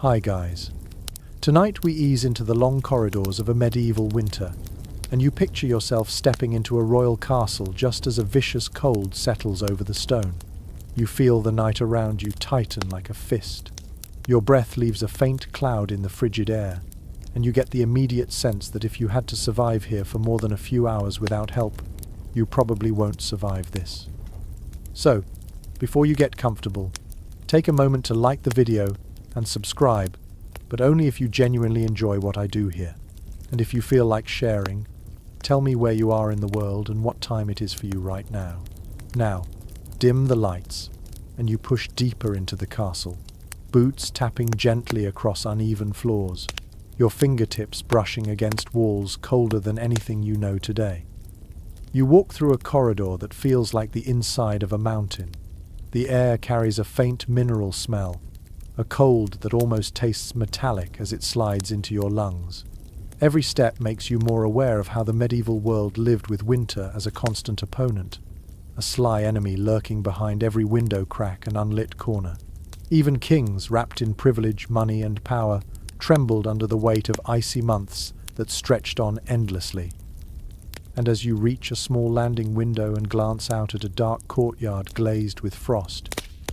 Hi guys. Tonight we ease into the long corridors of a medieval winter, and you picture yourself stepping into a royal castle just as a vicious cold settles over the stone. You feel the night around you tighten like a fist. Your breath leaves a faint cloud in the frigid air, and you get the immediate sense that if you had to survive here for more than a few hours without help, you probably won't survive this. So, before you get comfortable, take a moment to like the video and subscribe, but only if you genuinely enjoy what I do here. And if you feel like sharing, tell me where you are in the world and what time it is for you right now. Now, dim the lights, and you push deeper into the castle, boots tapping gently across uneven floors, your fingertips brushing against walls colder than anything you know today. You walk through a corridor that feels like the inside of a mountain. The air carries a faint mineral smell, a cold that almost tastes metallic as it slides into your lungs. Every step makes you more aware of how the medieval world lived with winter as a constant opponent, a sly enemy lurking behind every window crack and unlit corner. Even kings, wrapped in privilege, money, and power, trembled under the weight of icy months that stretched on endlessly. And as you reach a small landing window and glance out at a dark courtyard glazed with frost,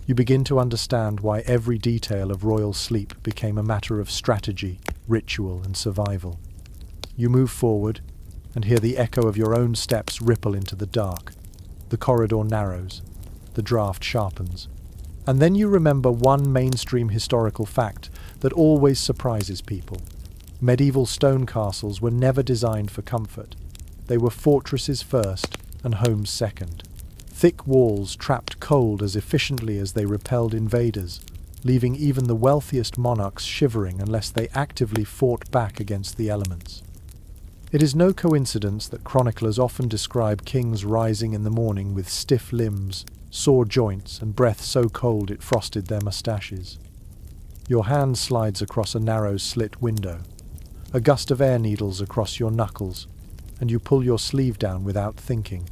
you begin to understand why every detail of royal sleep became a matter of strategy, ritual, and survival. You move forward and hear the echo of your own steps ripple into the dark. The corridor narrows, the draft sharpens, and then you remember one mainstream historical fact that always surprises people. Medieval stone castles were never designed for comfort. They were fortresses first and homes second. Thick walls trapped cold as efficiently as they repelled invaders, leaving even the wealthiest monarchs shivering unless they actively fought back against the elements. It is no coincidence that chroniclers often describe kings rising in the morning with stiff limbs, sore joints, and breath so cold it frosted their mustaches. Your hand slides across a narrow slit window. A gust of air needles across your knuckles, and you pull your sleeve down without thinking.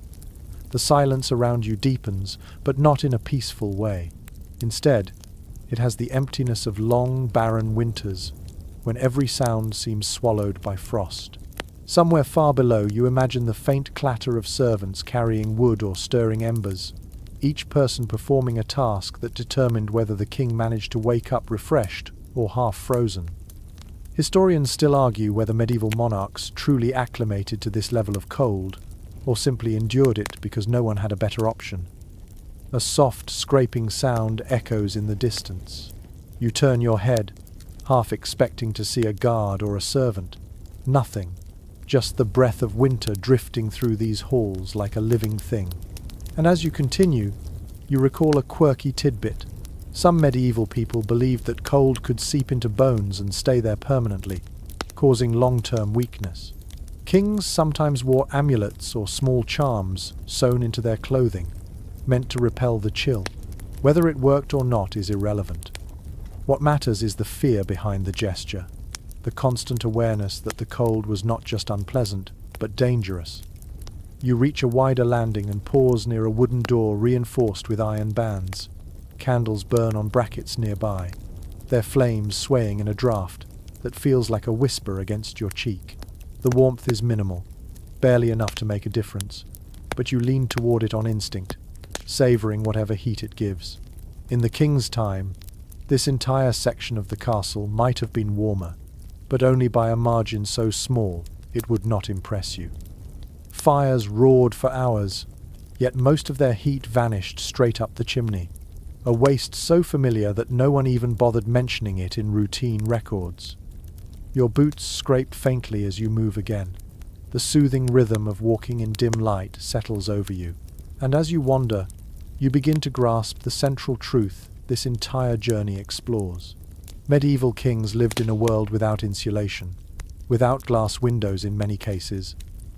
The silence around you deepens, but not in a peaceful way. Instead, it has the emptiness of long, barren winters, when every sound seems swallowed by frost. Somewhere far below, you imagine the faint clatter of servants carrying wood or stirring embers, each person performing a task that determined whether the king managed to wake up refreshed or half frozen. Historians still argue whether medieval monarchs truly acclimated to this level of cold, or simply endured it because no one had a better option. A soft, scraping sound echoes in the distance. You turn your head, half expecting to see a guard or a servant. Nothing, just the breath of winter drifting through these halls like a living thing. And as you continue, you recall a quirky tidbit. Some medieval people believed that cold could seep into bones and stay there permanently, causing long-term weakness. Kings sometimes wore amulets or small charms sewn into their clothing, meant to repel the chill. Whether it worked or not is irrelevant. What matters is the fear behind the gesture, the constant awareness that the cold was not just unpleasant, but dangerous. You reach a wider landing and pause near a wooden door reinforced with iron bands. Candles burn on brackets nearby, their flames swaying in a draft that feels like a whisper against your cheek. The warmth is minimal, barely enough to make a difference, but you lean toward it on instinct, savoring whatever heat it gives. In the king's time, this entire section of the castle might have been warmer, but only by a margin so small it would not impress you. Fires roared for hours, yet most of their heat vanished straight up the chimney, a waste so familiar that no one even bothered mentioning it in routine records. Your boots scrape faintly as you move again. The soothing rhythm of walking in dim light settles over you, and as you wander, you begin to grasp the central truth this entire journey explores. Medieval kings lived in a world without insulation, without glass windows in many cases,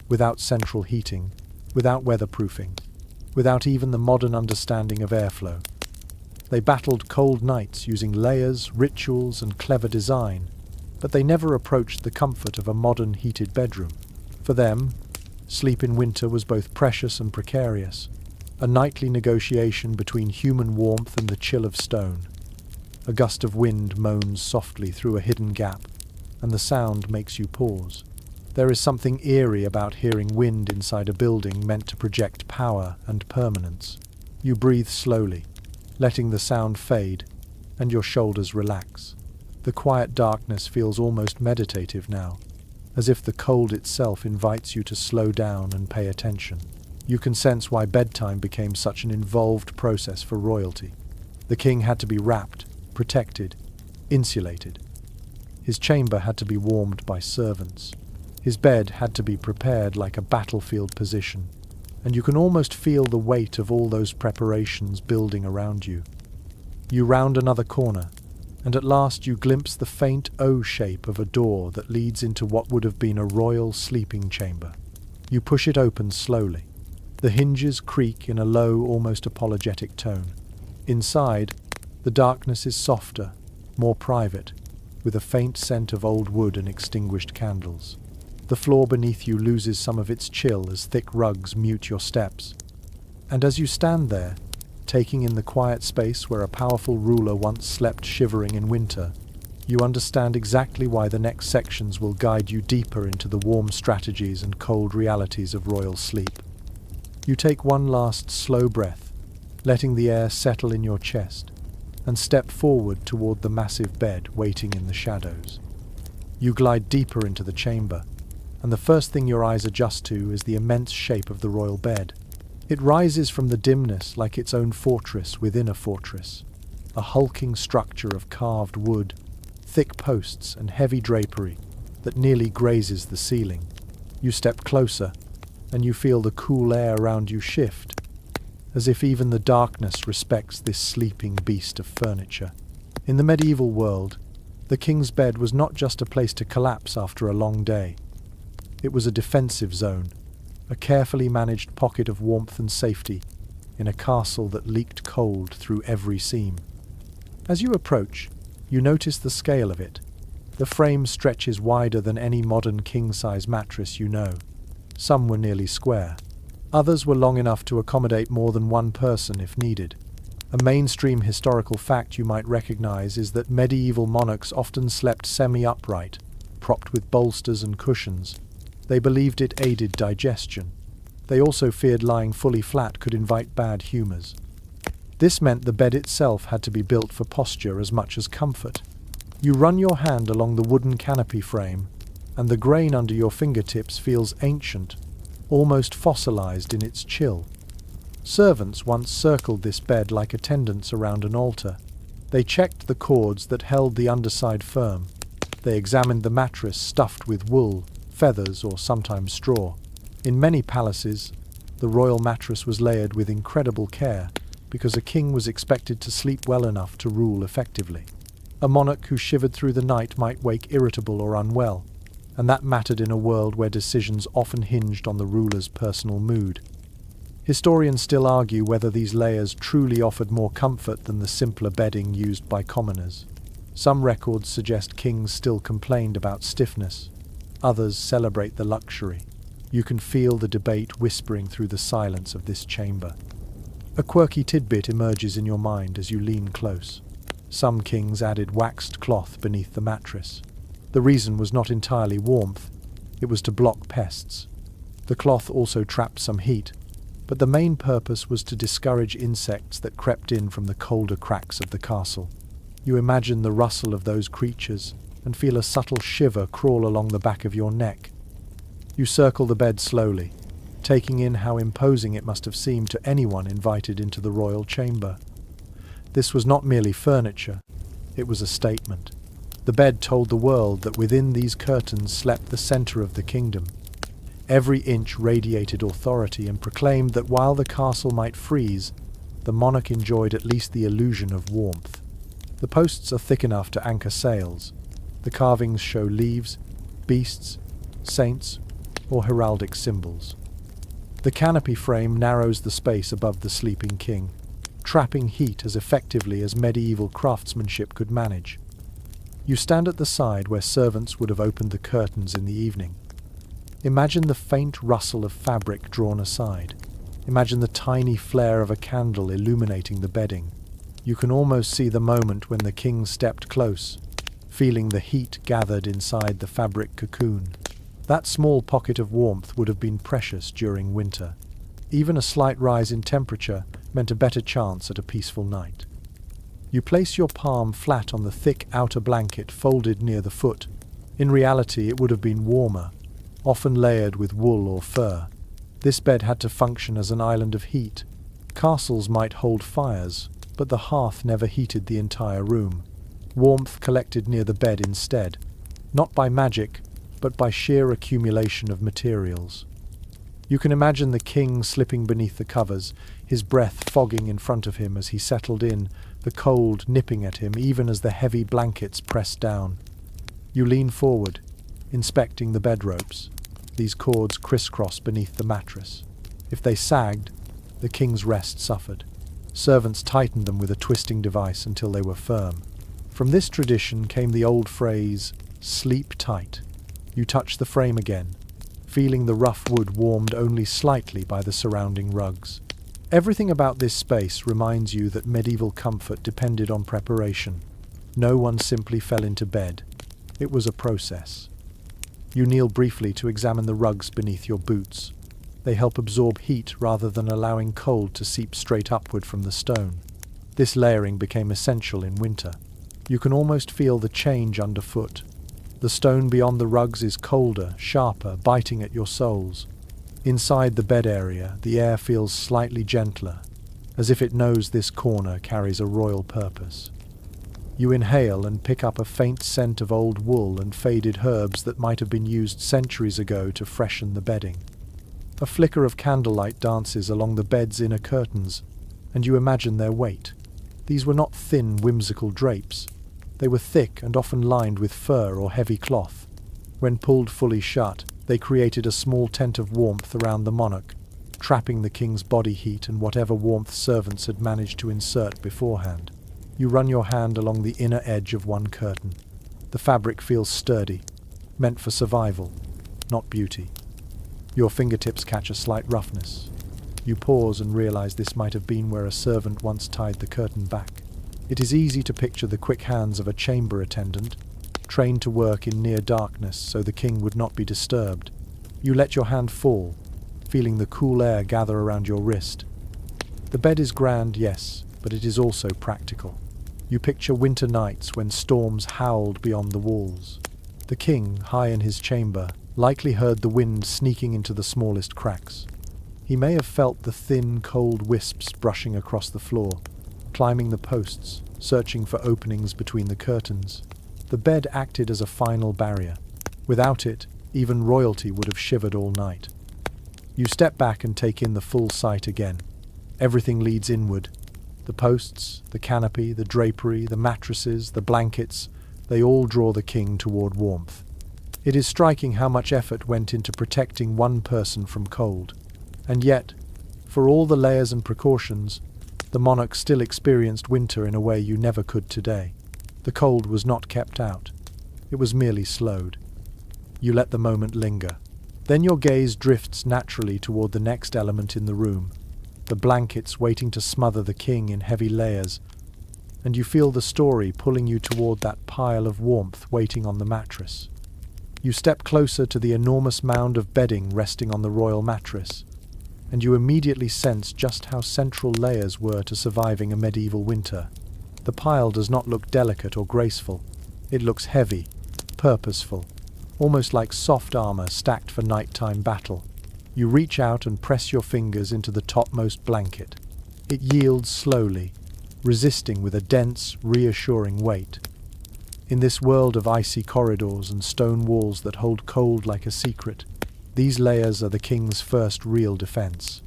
without central heating, without weatherproofing, without even the modern understanding of airflow. They battled cold nights using layers, rituals, and clever design, but they never approached the comfort of a modern heated bedroom. For them, sleep in winter was both precious and precarious, a nightly negotiation between human warmth and the chill of stone. A gust of wind moans softly through a hidden gap, and the sound makes you pause. There is something eerie about hearing wind inside a building meant to project power and permanence. You breathe slowly, letting the sound fade, and your shoulders relax. The quiet darkness feels almost meditative now, as if the cold itself invites you to slow down and pay attention. You can sense why bedtime became such an involved process for royalty. The king had to be wrapped, protected, insulated. His chamber had to be warmed by servants. His bed had to be prepared like a battlefield position, and you can almost feel the weight of all those preparations building around you. You round another corner, and at last you glimpse the faint O shape of a door that leads into what would have been a royal sleeping chamber. You push it open slowly. The hinges creak in a low, almost apologetic tone. Inside, the darkness is softer, more private, with a faint scent of old wood and extinguished candles. The floor beneath you loses some of its chill as thick rugs mute your steps. And as you stand there, taking in the quiet space where a powerful ruler once slept shivering in winter, you understand exactly why the next sections will guide you deeper into the warm strategies and cold realities of royal sleep. You take one last slow breath, letting the air settle in your chest, and step forward toward the massive bed waiting in the shadows. You glide deeper into the chamber, and the first thing your eyes adjust to is the immense shape of the royal bed. It rises from the dimness like its own fortress within a fortress, a hulking structure of carved wood, thick posts and heavy drapery that nearly grazes the ceiling. You step closer, and you feel the cool air around you shift, as if even the darkness respects this sleeping beast of furniture. In the medieval world, the king's bed was not just a place to collapse after a long day. It was a defensive zone, a carefully managed pocket of warmth and safety in a castle that leaked cold through every seam. As you approach, you notice the scale of it. The frame stretches wider than any modern king-size mattress you know. Some were nearly square. Others were long enough to accommodate more than one person if needed. A mainstream historical fact you might recognize is that medieval monarchs often slept semi-upright, propped with bolsters and cushions. They believed it aided digestion. They also feared lying fully flat could invite bad humors. This meant the bed itself had to be built for posture as much as comfort. You run your hand along the wooden canopy frame, and the grain under your fingertips feels ancient, almost fossilized in its chill. Servants once circled this bed like attendants around an altar. They checked the cords that held the underside firm. They examined the mattress stuffed with wool, feathers, or sometimes straw. In many palaces, the royal mattress was layered with incredible care because a king was expected to sleep well enough to rule effectively. A monarch who shivered through the night might wake irritable or unwell, and that mattered in a world where decisions often hinged on the ruler's personal mood. Historians still argue whether these layers truly offered more comfort than the simpler bedding used by commoners. Some records suggest kings still complained about stiffness. Others celebrate the luxury. You can feel the debate whispering through the silence of this chamber. A quirky tidbit emerges in your mind as you lean close. Some kings added waxed cloth beneath the mattress. The reason was not entirely warmth, it was to block pests. The cloth also trapped some heat, but the main purpose was to discourage insects that crept in from the colder cracks of the castle. You imagine the rustle of those creatures and feel a subtle shiver crawl along the back of your neck. You circle the bed slowly, taking in how imposing it must have seemed to anyone invited into the royal chamber. This was not merely furniture, it was a statement. The bed told the world that within these curtains slept the center of the kingdom. Every inch radiated authority and proclaimed that while the castle might freeze, the monarch enjoyed at least the illusion of warmth. The posts are thick enough to anchor sails. The carvings show leaves, beasts, saints, or heraldic symbols. The canopy frame narrows the space above the sleeping king, trapping heat as effectively as medieval craftsmanship could manage. You stand at the side where servants would have opened the curtains in the evening. Imagine the faint rustle of fabric drawn aside. Imagine the tiny flare of a candle illuminating the bedding. You can almost see the moment when the king stepped close, feeling the heat gathered inside the fabric cocoon. That small pocket of warmth would have been precious during winter. Even a slight rise in temperature meant a better chance at a peaceful night. You place your palm flat on the thick outer blanket folded near the foot. In reality, it would have been warmer, often layered with wool or fur. This bed had to function as an island of heat. Castles might hold fires, but the hearth never heated the entire room. Warmth collected near the bed instead, not by magic, but by sheer accumulation of materials. You can imagine the king slipping beneath the covers, his breath fogging in front of him as he settled in, the cold nipping at him even as the heavy blankets pressed down. You lean forward, inspecting the bed ropes. These cords crisscross beneath the mattress. If they sagged, the king's rest suffered. Servants tightened them with a twisting device until they were firm. From this tradition came the old phrase, "sleep tight." You touch the frame again, feeling the rough wood warmed only slightly by the surrounding rugs. Everything about this space reminds you that medieval comfort depended on preparation. No one simply fell into bed. It was a process. You kneel briefly to examine the rugs beneath your boots. They help absorb heat rather than allowing cold to seep straight upward from the stone. This layering became essential in winter. You can almost feel the change underfoot. The stone beyond the rugs is colder, sharper, biting at your soles. Inside the bed area, the air feels slightly gentler, as if it knows this corner carries a royal purpose. You inhale and pick up a faint scent of old wool and faded herbs that might have been used centuries ago to freshen the bedding. A flicker of candlelight dances along the bed's inner curtains, and you imagine their weight. These were not thin, whimsical drapes. They were thick and often lined with fur or heavy cloth. When pulled fully shut, they created a small tent of warmth around the monarch, trapping the king's body heat and whatever warmth servants had managed to insert beforehand. You run your hand along the inner edge of one curtain. The fabric feels sturdy, meant for survival, not beauty. Your fingertips catch a slight roughness. You pause and realize this might have been where a servant once tied the curtain back. It is easy to picture the quick hands of a chamber attendant, trained to work in near darkness so the king would not be disturbed. You let your hand fall, feeling the cool air gather around your wrist. The bed is grand, yes, but it is also practical. You picture winter nights when storms howled beyond the walls. The king, high in his chamber, likely heard the wind sneaking into the smallest cracks. He may have felt the thin, cold wisps brushing across the floor, climbing the posts, searching for openings between the curtains. The bed acted as a final barrier. Without it, even royalty would have shivered all night. You step back and take in the full sight again. Everything leads inward. The posts, the canopy, the drapery, the mattresses, the blankets, they all draw the king toward warmth. It is striking how much effort went into protecting one person from cold. And yet, for all the layers and precautions, the monarch still experienced winter in a way you never could today. The cold was not kept out. It was merely slowed. You let the moment linger. Then your gaze drifts naturally toward the next element in the room, the blankets waiting to smother the king in heavy layers, and you feel the story pulling you toward that pile of warmth waiting on the mattress. You step closer to the enormous mound of bedding resting on the royal mattress, and you immediately sense just how central layers were to surviving a medieval winter. The pile does not look delicate or graceful. It looks heavy, purposeful, almost like soft armor stacked for nighttime battle. You reach out and press your fingers into the topmost blanket. It yields slowly, resisting with a dense, reassuring weight. In this world of icy corridors and stone walls that hold cold like a secret, these layers are the king's first real defense.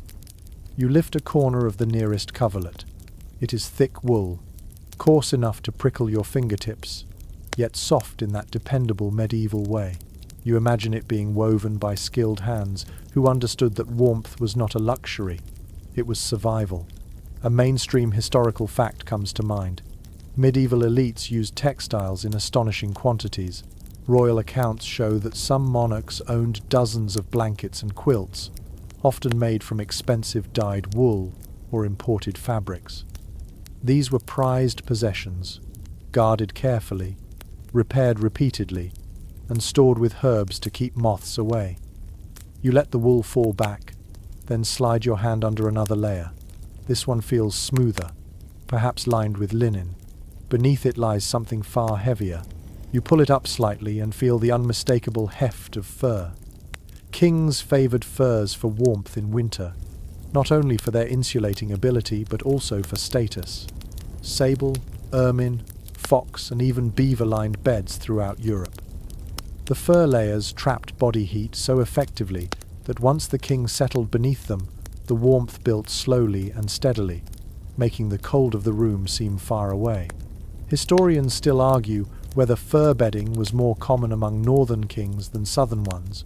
You lift a corner of the nearest coverlet. It is thick wool, coarse enough to prickle your fingertips, yet soft in that dependable medieval way. You imagine it being woven by skilled hands who understood that warmth was not a luxury, it was survival. A mainstream historical fact comes to mind. Medieval elites used textiles in astonishing quantities. Royal accounts show that some monarchs owned dozens of blankets and quilts, often made from expensive dyed wool or imported fabrics. These were prized possessions, guarded carefully, repaired repeatedly, and stored with herbs to keep moths away. You let the wool fall back, then slide your hand under another layer. This one feels smoother, perhaps lined with linen. Beneath it lies something far heavier. You pull it up slightly and feel the unmistakable heft of fur. Kings favoured furs for warmth in winter, not only for their insulating ability but also for status. Sable, ermine, fox and even beaver-lined beds throughout Europe. The fur layers trapped body heat so effectively that once the king settled beneath them, the warmth built slowly and steadily, making the cold of the room seem far away. Historians still argue whether fur bedding was more common among northern kings than southern ones,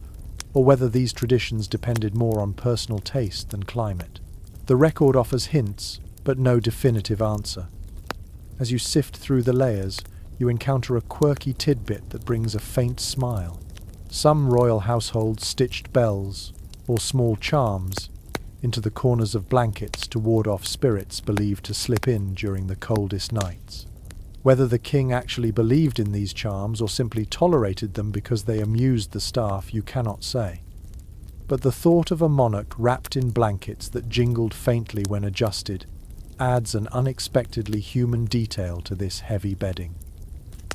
or whether these traditions depended more on personal taste than climate. The record offers hints, but no definitive answer. As you sift through the layers, you encounter a quirky tidbit that brings a faint smile. Some royal households stitched bells, or small charms, into the corners of blankets to ward off spirits believed to slip in during the coldest nights. Whether the king actually believed in these charms or simply tolerated them because they amused the staff, you cannot say. But the thought of a monarch wrapped in blankets that jingled faintly when adjusted adds an unexpectedly human detail to this heavy bedding.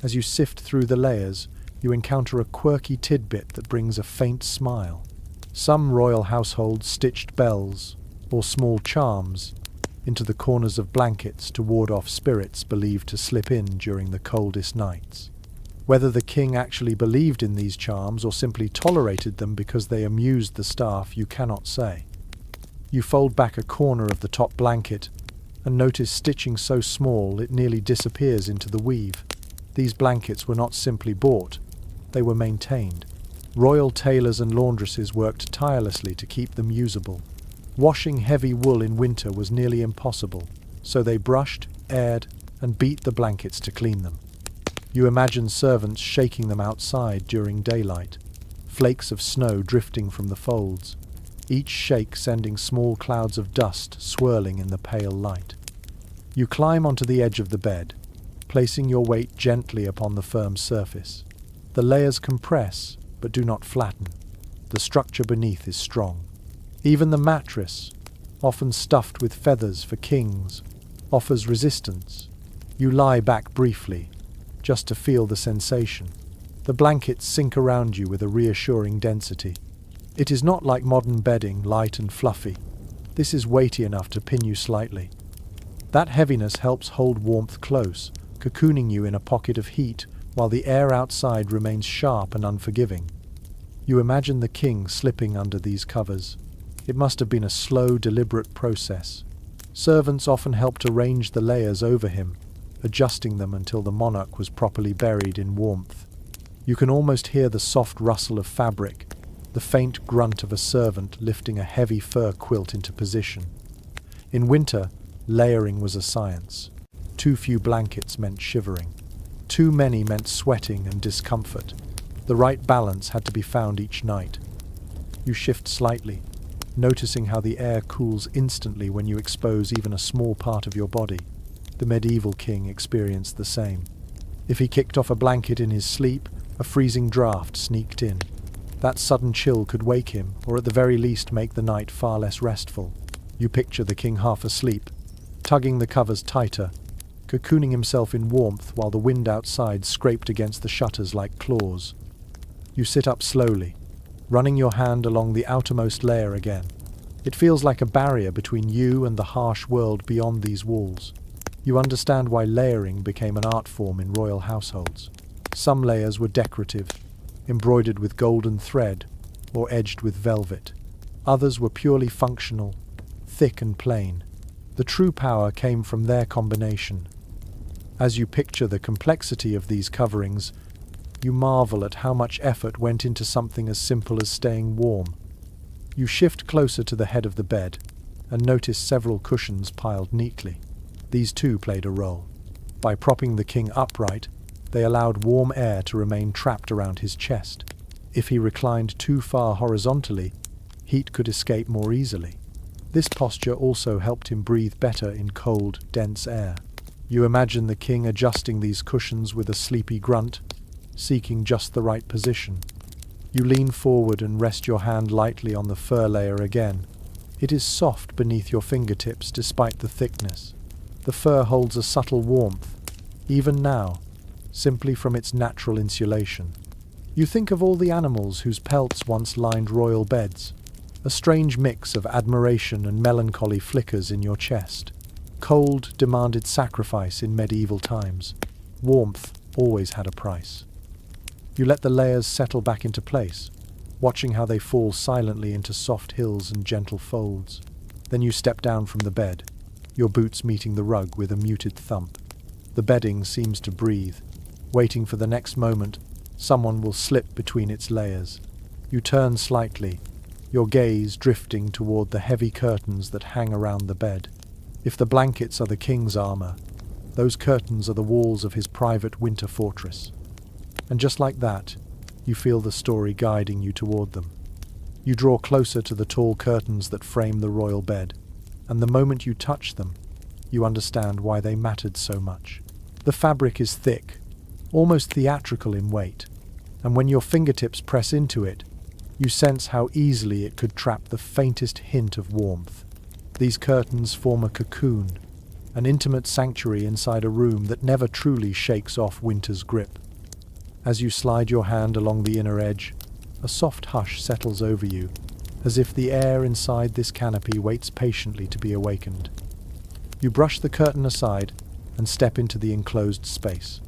As you sift through the layers, you encounter a quirky tidbit that brings a faint smile. Some royal households stitched bells, or small charms, into the corners of blankets to ward off spirits believed to slip in during the coldest nights. Whether the king actually believed in these charms or simply tolerated them because they amused the staff, you cannot say. You fold back a corner of the top blanket and notice stitching so small it nearly disappears into the weave. These blankets were not simply bought, they were maintained. Royal tailors and laundresses worked tirelessly to keep them usable. Washing heavy wool in winter was nearly impossible, so they brushed, aired, and beat the blankets to clean them. You imagine servants shaking them outside during daylight, flakes of snow drifting from the folds, each shake sending small clouds of dust swirling in the pale light. You climb onto the edge of the bed, placing your weight gently upon the firm surface. The layers compress, but do not flatten. The structure beneath is strong. Even the mattress, often stuffed with feathers for kings, offers resistance. You lie back briefly, just to feel the sensation. The blankets sink around you with a reassuring density. It is not like modern bedding, light and fluffy. This is weighty enough to pin you slightly. That heaviness helps hold warmth close, cocooning you in a pocket of heat, while the air outside remains sharp and unforgiving. You imagine the king slipping under these covers. It must have been a slow, deliberate process. Servants often helped arrange the layers over him, adjusting them until the monarch was properly buried in warmth. You can almost hear the soft rustle of fabric, the faint grunt of a servant lifting a heavy fur quilt into position. In winter, layering was a science. Too few blankets meant shivering. Too many meant sweating and discomfort. The right balance had to be found each night. You shift slightly, noticing how the air cools instantly when you expose even a small part of your body. The medieval king experienced the same. If he kicked off a blanket in his sleep, a freezing draft sneaked in. That sudden chill could wake him, or at the very least make the night far less restful. You picture the king half asleep, tugging the covers tighter, cocooning himself in warmth while the wind outside scraped against the shutters like claws. You sit up slowly, running your hand along the outermost layer again. It feels like a barrier between you and the harsh world beyond these walls. You understand why layering became an art form in royal households. Some layers were decorative, embroidered with golden thread or edged with velvet. Others were purely functional, thick and plain. The true power came from their combination. As you picture the complexity of these coverings, you marvel at how much effort went into something as simple as staying warm. You shift closer to the head of the bed and notice several cushions piled neatly. These too played a role. By propping the king upright, they allowed warm air to remain trapped around his chest. If he reclined too far horizontally, heat could escape more easily. This posture also helped him breathe better in cold, dense air. You imagine the king adjusting these cushions with a sleepy grunt, seeking just the right position. You lean forward and rest your hand lightly on the fur layer again. It is soft beneath your fingertips despite the thickness. The fur holds a subtle warmth, even now, simply from its natural insulation. You think of all the animals whose pelts once lined royal beds. A strange mix of admiration and melancholy flickers in your chest. Cold demanded sacrifice in medieval times. Warmth always had a price. You let the layers settle back into place, watching how they fall silently into soft hills and gentle folds. Then you step down from the bed, your boots meeting the rug with a muted thump. The bedding seems to breathe, waiting for the next moment someone will slip between its layers. You turn slightly, your gaze drifting toward the heavy curtains that hang around the bed. If the blankets are the king's armor, those curtains are the walls of his private winter fortress. And just like that, you feel the story guiding you toward them. You draw closer to the tall curtains that frame the royal bed, and the moment you touch them, you understand why they mattered so much. The fabric is thick, almost theatrical in weight, and when your fingertips press into it, you sense how easily it could trap the faintest hint of warmth. These curtains form a cocoon, an intimate sanctuary inside a room that never truly shakes off winter's grip. As you slide your hand along the inner edge, a soft hush settles over you, as if the air inside this canopy waits patiently to be awakened. You brush the curtain aside and step into the enclosed space.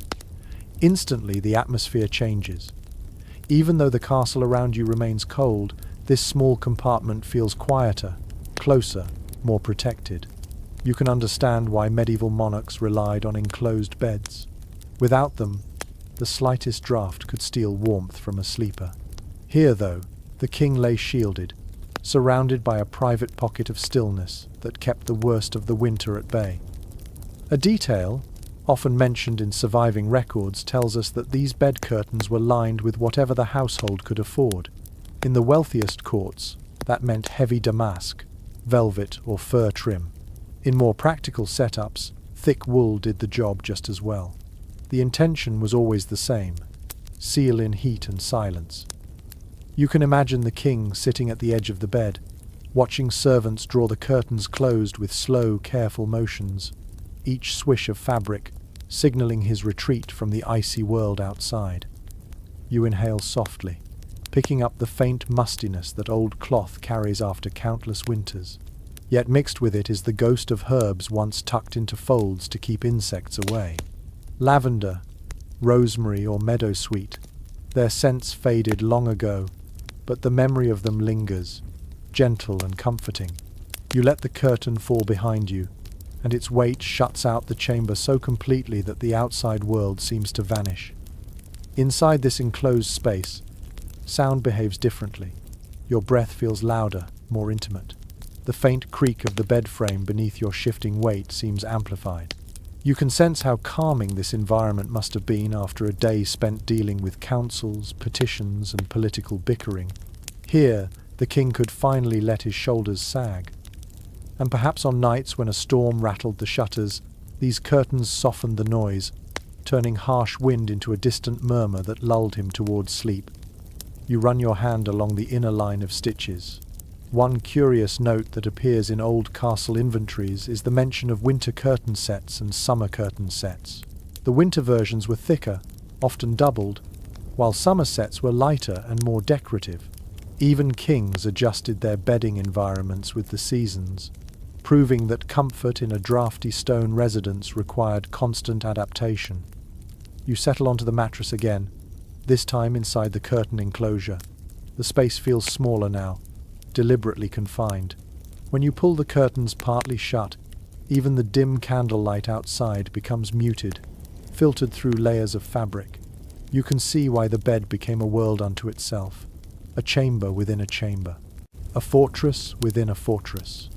Instantly, the atmosphere changes. Even though the castle around you remains cold, this small compartment feels quieter, closer, more protected. You can understand why medieval monarchs relied on enclosed beds. Without them, the slightest draught could steal warmth from a sleeper. Here, though, the king lay shielded, surrounded by a private pocket of stillness that kept the worst of the winter at bay. A detail, often mentioned in surviving records, tells us that these bed curtains were lined with whatever the household could afford. In the wealthiest courts, that meant heavy damask, velvet or fur trim. In more practical setups, thick wool did the job just as well. The intention was always the same: seal in heat and silence. You can imagine the king sitting at the edge of the bed, watching servants draw the curtains closed with slow, careful motions, each swish of fabric signaling his retreat from the icy world outside. You inhale softly, picking up the faint mustiness that old cloth carries after countless winters. Yet mixed with it is the ghost of herbs once tucked into folds to keep insects away. Lavender, rosemary or meadowsweet, their scents faded long ago, but the memory of them lingers, gentle and comforting. You let the curtain fall behind you, and its weight shuts out the chamber so completely that the outside world seems to vanish. Inside this enclosed space, sound behaves differently. Your breath feels louder, more intimate. The faint creak of the bed frame beneath your shifting weight seems amplified. You can sense how calming this environment must have been after a day spent dealing with councils, petitions, and political bickering. Here, the king could finally let his shoulders sag. And perhaps on nights when a storm rattled the shutters, these curtains softened the noise, turning harsh wind into a distant murmur that lulled him towards sleep. You run your hand along the inner line of stitches. One curious note that appears in old castle inventories is the mention of winter curtain sets and summer curtain sets. The winter versions were thicker, often doubled, while summer sets were lighter and more decorative. Even kings adjusted their bedding environments with the seasons, proving that comfort in a drafty stone residence required constant adaptation. You settle onto the mattress again, this time inside the curtain enclosure. The space feels smaller now, deliberately confined. When you pull the curtains partly shut, even the dim candlelight outside becomes muted, filtered through layers of fabric. You can see why the bed became a world unto itself, a chamber within a chamber, a fortress within a fortress.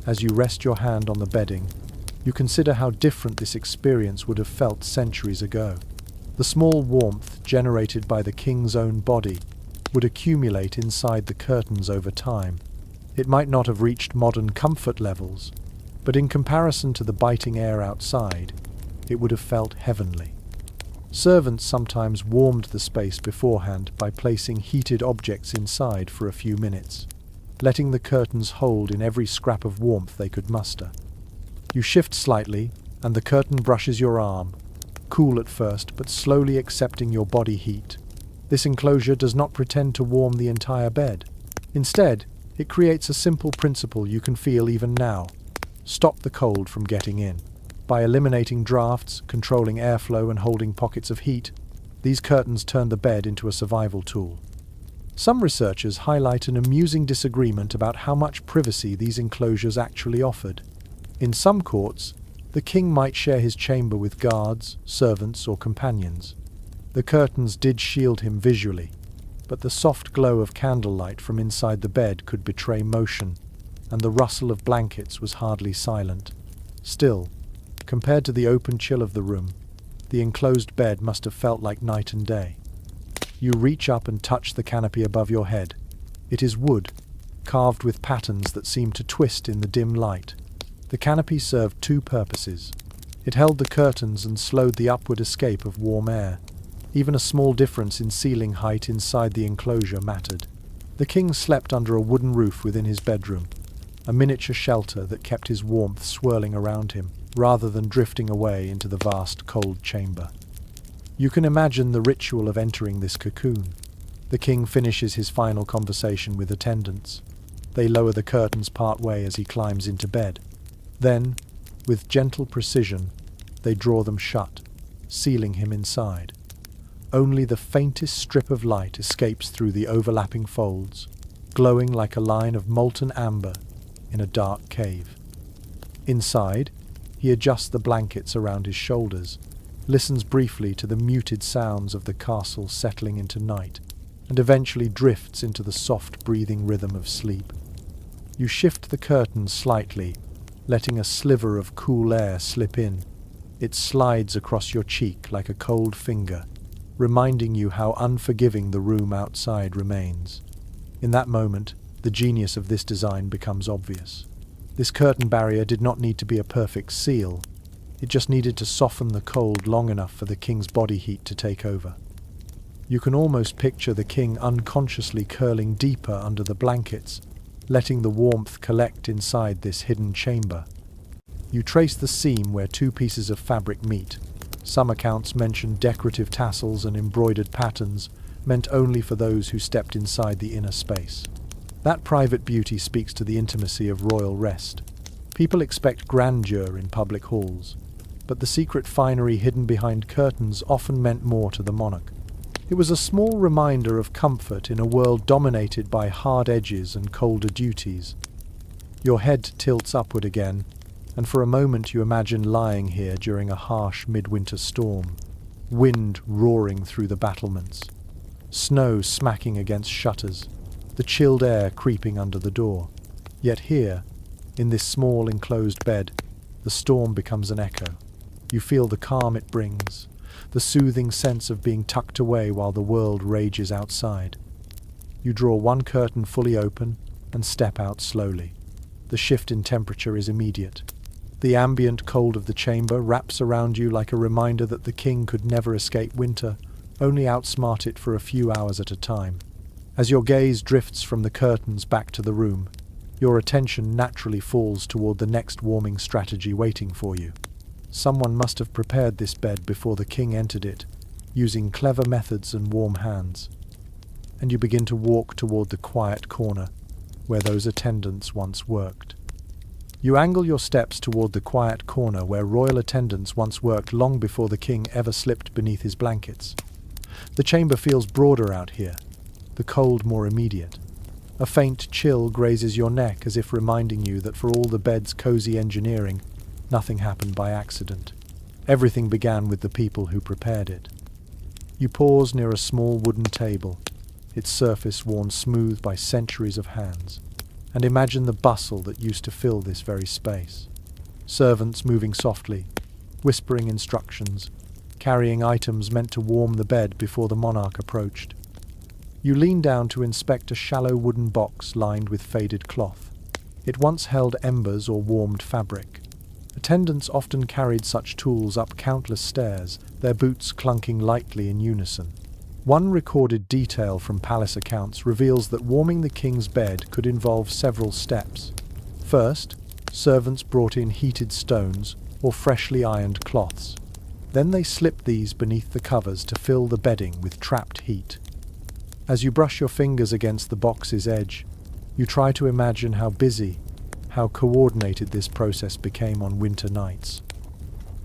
As you rest your hand on the bedding, you consider how different this experience would have felt centuries ago. The small warmth generated by the king's own body would accumulate inside the curtains over time. It might not have reached modern comfort levels, but in comparison to the biting air outside, it would have felt heavenly. Servants sometimes warmed the space beforehand by placing heated objects inside for a few minutes, letting the curtains hold in every scrap of warmth they could muster. You shift slightly, and the curtain brushes your arm, cool at first but slowly accepting your body heat. This enclosure does not pretend to warm the entire bed. Instead, it creates a simple principle you can feel even now: stop the cold from getting in. By eliminating drafts, controlling airflow and holding pockets of heat, these curtains turn the bed into a survival tool. Some researchers highlight an amusing disagreement about how much privacy these enclosures actually offered. In some courts, the king might share his chamber with guards, servants, or companions. The curtains did shield him visually, but the soft glow of candlelight from inside the bed could betray motion, and the rustle of blankets was hardly silent. Still, compared to the open chill of the room, the enclosed bed must have felt like night and day. You reach up and touch the canopy above your head. It is wood, carved with patterns that seem to twist in the dim light. The canopy served two purposes. It held the curtains and slowed the upward escape of warm air. Even a small difference in ceiling height inside the enclosure mattered. The king slept under a wooden roof within his bedroom, a miniature shelter that kept his warmth swirling around him, rather than drifting away into the vast, cold chamber. You can imagine the ritual of entering this cocoon. The king finishes his final conversation with attendants. They lower the curtains part way as he climbs into bed. Then, with gentle precision, they draw them shut, sealing him inside. Only the faintest strip of light escapes through the overlapping folds, glowing like a line of molten amber in a dark cave. Inside, he adjusts the blankets around his shoulders, listens briefly to the muted sounds of the castle settling into night, and eventually drifts into the soft breathing rhythm of sleep. You shift the curtains slightly, letting a sliver of cool air slip in. It slides across your cheek like a cold finger, reminding you how unforgiving the room outside remains. In that moment, the genius of this design becomes obvious. This curtain barrier did not need to be a perfect seal. It just needed to soften the cold long enough for the king's body heat to take over. You can almost picture the king unconsciously curling deeper under the blankets, letting the warmth collect inside this hidden chamber. You trace the seam where two pieces of fabric meet. Some accounts mention decorative tassels and embroidered patterns, meant only for those who stepped inside the inner space. That private beauty speaks to the intimacy of royal rest. People expect grandeur in public halls, but the secret finery hidden behind curtains often meant more to the monarch. It was a small reminder of comfort in a world dominated by hard edges and colder duties. Your head tilts upward again, and for a moment you imagine lying here during a harsh midwinter storm, wind roaring through the battlements, snow smacking against shutters, the chilled air creeping under the door. Yet here, in this small enclosed bed, the storm becomes an echo. You feel the calm it brings, the soothing sense of being tucked away while the world rages outside. You draw one curtain fully open and step out slowly. The shift in temperature is immediate. The ambient cold of the chamber wraps around you like a reminder that the king could never escape winter, only outsmart it for a few hours at a time. As your gaze drifts from the curtains back to the room, your attention naturally falls toward the next warming strategy waiting for you. Someone must have prepared this bed before the king entered it, using clever methods and warm hands. And you begin to walk toward the quiet corner, where those attendants once worked. You angle your steps toward the quiet corner where royal attendants once worked long before the king ever slipped beneath his blankets. The chamber feels broader out here, the cold more immediate. A faint chill grazes your neck as if reminding you that for all the bed's cozy engineering, nothing happened by accident. Everything began with the people who prepared it. You pause near a small wooden table, its surface worn smooth by centuries of hands, and imagine the bustle that used to fill this very space. Servants moving softly, whispering instructions, carrying items meant to warm the bed before the monarch approached. You lean down to inspect a shallow wooden box lined with faded cloth. It once held embers or warmed fabric. Attendants often carried such tools up countless stairs, their boots clunking lightly in unison. One recorded detail from palace accounts reveals that warming the king's bed could involve several steps. First, servants brought in heated stones or freshly ironed cloths. Then they slipped these beneath the covers to fill the bedding with trapped heat. As you brush your fingers against the box's edge, you try to imagine how busy, how coordinated this process became on winter nights.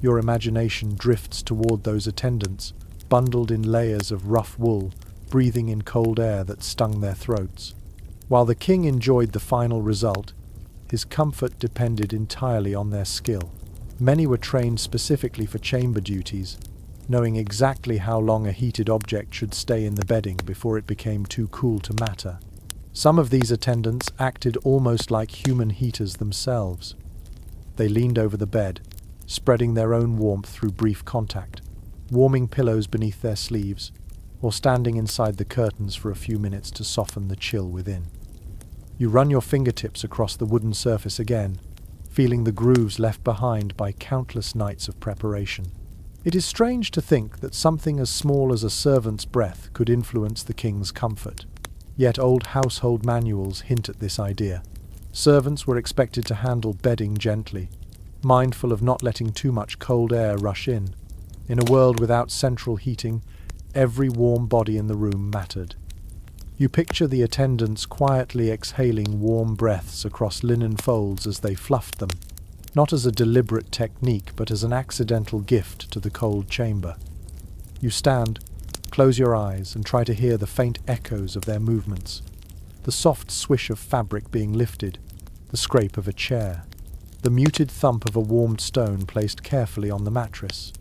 Your imagination drifts toward those attendants, bundled in layers of rough wool, breathing in cold air that stung their throats. While the king enjoyed the final result, his comfort depended entirely on their skill. Many were trained specifically for chamber duties, knowing exactly how long a heated object should stay in the bedding before it became too cool to matter. Some of these attendants acted almost like human heaters themselves. They leaned over the bed, spreading their own warmth through brief contact, warming pillows beneath their sleeves, or standing inside the curtains for a few minutes to soften the chill within. You run your fingertips across the wooden surface again, feeling the grooves left behind by countless nights of preparation. It is strange to think that something as small as a servant's breath could influence the king's comfort. Yet old household manuals hint at this idea. Servants were expected to handle bedding gently, mindful of not letting too much cold air rush in. In a world without central heating, every warm body in the room mattered. You picture the attendants quietly exhaling warm breaths across linen folds as they fluffed them, not as a deliberate technique but as an accidental gift to the cold chamber. You stand, close your eyes, and try to hear the faint echoes of their movements. The soft swish of fabric being lifted, the scrape of a chair, the muted thump of a warmed stone placed carefully on the mattress.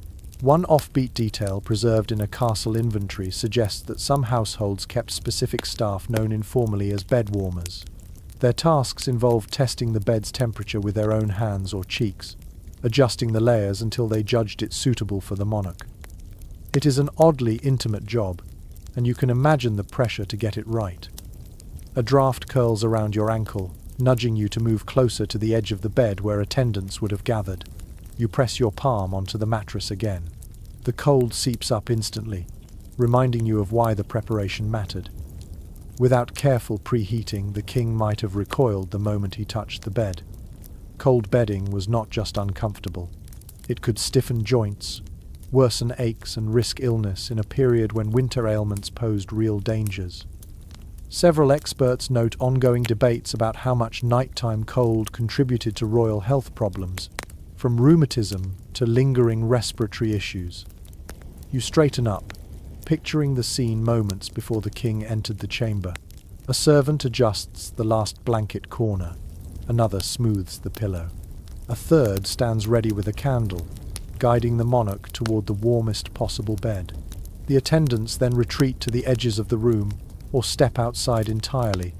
One offbeat detail preserved in a castle inventory suggests that some households kept specific staff known informally as bed warmers. Their tasks involved testing the bed's temperature with their own hands or cheeks, adjusting the layers until they judged it suitable for the monarch. It is an oddly intimate job, and you can imagine the pressure to get it right. A draft curls around your ankle, nudging you to move closer to the edge of the bed where attendants would have gathered. You press your palm onto the mattress again. The cold seeps up instantly, reminding you of why the preparation mattered. Without careful preheating, the king might have recoiled the moment he touched the bed. Cold bedding was not just uncomfortable. It could stiffen joints, worsen aches, and risk illness in a period when winter ailments posed real dangers. Several experts note ongoing debates about how much nighttime cold contributed to royal health problems, from rheumatism to lingering respiratory issues. You straighten up, picturing the scene moments before the king entered the chamber. A servant adjusts the last blanket corner, another smooths the pillow. A third stands ready with a candle, guiding the monarch toward the warmest possible bed. The attendants then retreat to the edges of the room or step outside entirely,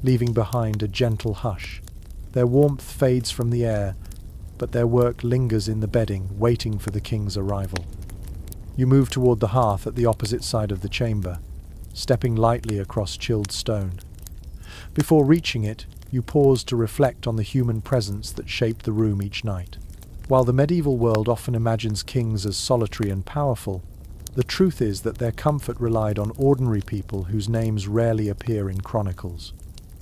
leaving behind a gentle hush. Their warmth fades from the air, but their work lingers in the bedding, waiting for the king's arrival. You move toward the hearth at the opposite side of the chamber, stepping lightly across chilled stone. Before reaching it, you pause to reflect on the human presence that shaped the room each night. While the medieval world often imagines kings as solitary and powerful, the truth is that their comfort relied on ordinary people whose names rarely appear in chronicles.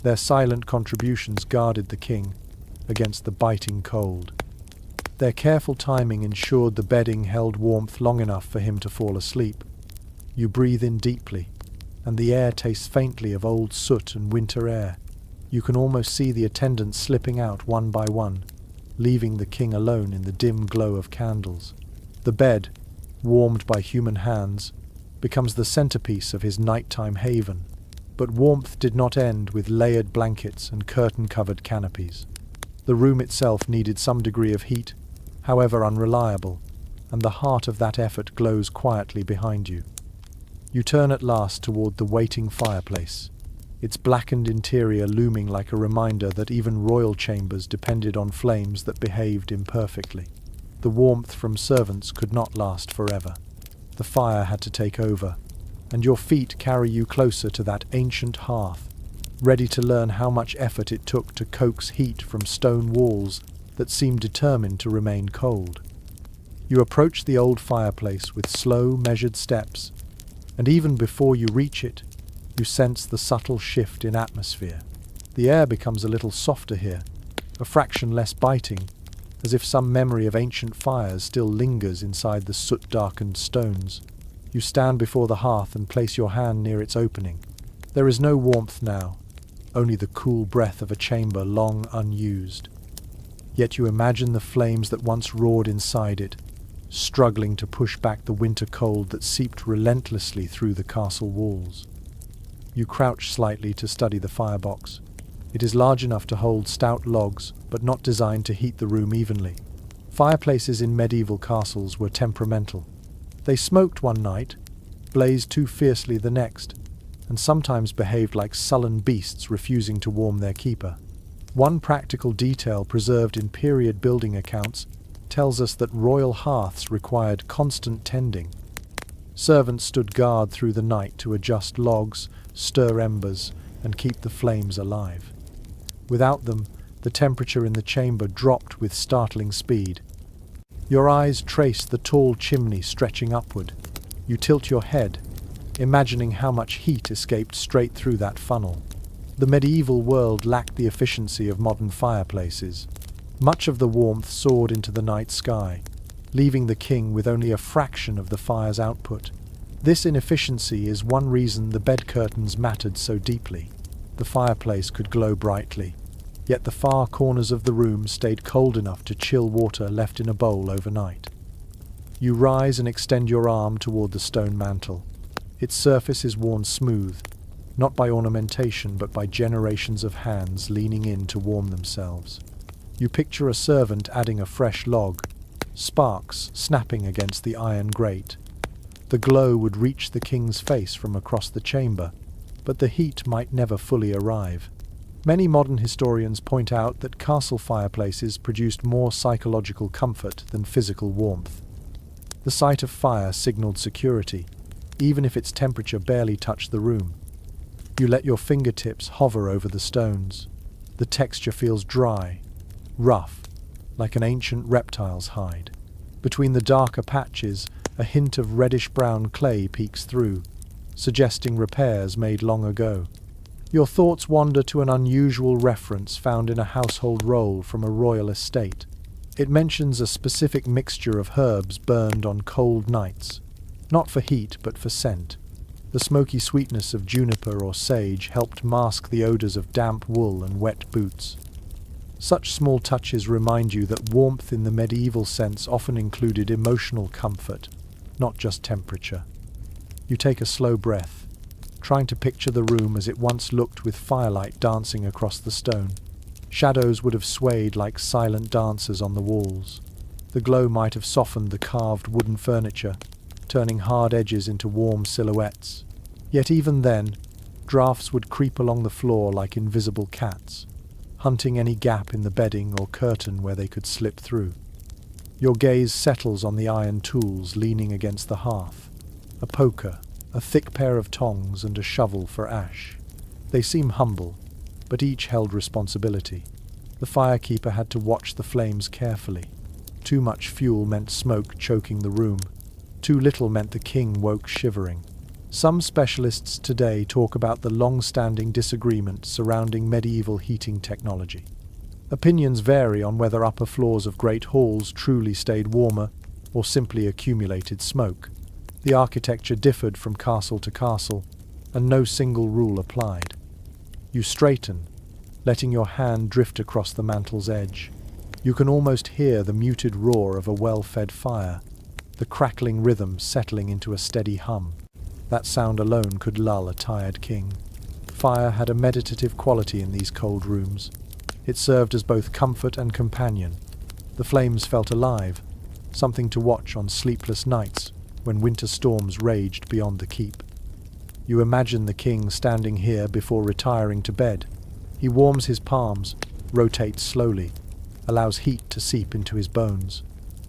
Their silent contributions guarded the king against the biting cold. Their careful timing ensured the bedding held warmth long enough for him to fall asleep. You breathe in deeply, and the air tastes faintly of old soot and winter air. You can almost see the attendants slipping out one by one, leaving the king alone in the dim glow of candles. The bed, warmed by human hands, becomes the centerpiece of his nighttime haven. But warmth did not end with layered blankets and curtain-covered canopies. The room itself needed some degree of heat, however unreliable, and the heart of that effort glows quietly behind you. You turn at last toward the waiting fireplace, its blackened interior looming like a reminder that even royal chambers depended on flames that behaved imperfectly. The warmth from servants could not last forever. The fire had to take over, and your feet carry you closer to that ancient hearth, ready to learn how much effort it took to coax heat from stone walls that seemed determined to remain cold. You approach the old fireplace with slow, measured steps, and even before you reach it, you sense the subtle shift in atmosphere. The air becomes a little softer here, a fraction less biting, as if some memory of ancient fires still lingers inside the soot-darkened stones. You stand before the hearth and place your hand near its opening. There is no warmth now, only the cool breath of a chamber long unused. Yet you imagine the flames that once roared inside it, struggling to push back the winter cold that seeped relentlessly through the castle walls. You crouch slightly to study the firebox. It is large enough to hold stout logs, but not designed to heat the room evenly. Fireplaces in medieval castles were temperamental. They smoked one night, blazed too fiercely the next, and sometimes behaved like sullen beasts refusing to warm their keeper. One practical detail preserved in period building accounts tells us that royal hearths required constant tending. Servants stood guard through the night to adjust logs, stir embers, and keep the flames alive. Without them, the temperature in the chamber dropped with startling speed. Your eyes trace the tall chimney stretching upward. You tilt your head, imagining how much heat escaped straight through that funnel. The medieval world lacked the efficiency of modern fireplaces. Much of the warmth soared into the night sky, leaving the king with only a fraction of the fire's output. This inefficiency is one reason the bed curtains mattered so deeply. The fireplace could glow brightly, yet the far corners of the room stayed cold enough to chill water left in a bowl overnight. You rise and extend your arm toward the stone mantel. Its surface is worn smooth, not by ornamentation but by generations of hands leaning in to warm themselves. You picture a servant adding a fresh log, sparks snapping against the iron grate. The glow would reach the king's face from across the chamber, but the heat might never fully arrive. Many modern historians point out that castle fireplaces produced more psychological comfort than physical warmth. The sight of fire signaled security, even if its temperature barely touched the room. You let your fingertips hover over the stones. The texture feels dry, rough, like an ancient reptile's hide. Between the darker patches, a hint of reddish-brown clay peeks through, suggesting repairs made long ago. Your thoughts wander to an unusual reference found in a household roll from a royal estate. It mentions a specific mixture of herbs burned on cold nights, not for heat but for scent. The smoky sweetness of juniper or sage helped mask the odors of damp wool and wet boots. Such small touches remind you that warmth in the medieval sense often included emotional comfort, not just temperature. You take a slow breath, trying to picture the room as it once looked with firelight dancing across the stone. Shadows would have swayed like silent dancers on the walls. The glow might have softened the carved wooden furniture, turning hard edges into warm silhouettes. Yet even then, drafts would creep along the floor like invisible cats, hunting any gap in the bedding or curtain where they could slip through. Your gaze settles on the iron tools leaning against the hearth. A poker, a thick pair of tongs, and a shovel for ash. They seem humble, but each held responsibility. The firekeeper had to watch the flames carefully. Too much fuel meant smoke choking the room. Too little meant the king woke shivering. Some specialists today talk about the long-standing disagreement surrounding medieval heating technology. Opinions vary on whether upper floors of great halls truly stayed warmer or simply accumulated smoke. The architecture differed from castle to castle, and no single rule applied. You straighten, letting your hand drift across the mantel's edge. You can almost hear the muted roar of a well-fed fire, the crackling rhythm settling into a steady hum. That sound alone could lull a tired king. Fire had a meditative quality in these cold rooms. It served as both comfort and companion. The flames felt alive, something to watch on sleepless nights when winter storms raged beyond the keep. You imagine the king standing here before retiring to bed. He warms his palms, rotates slowly, allows heat to seep into his bones.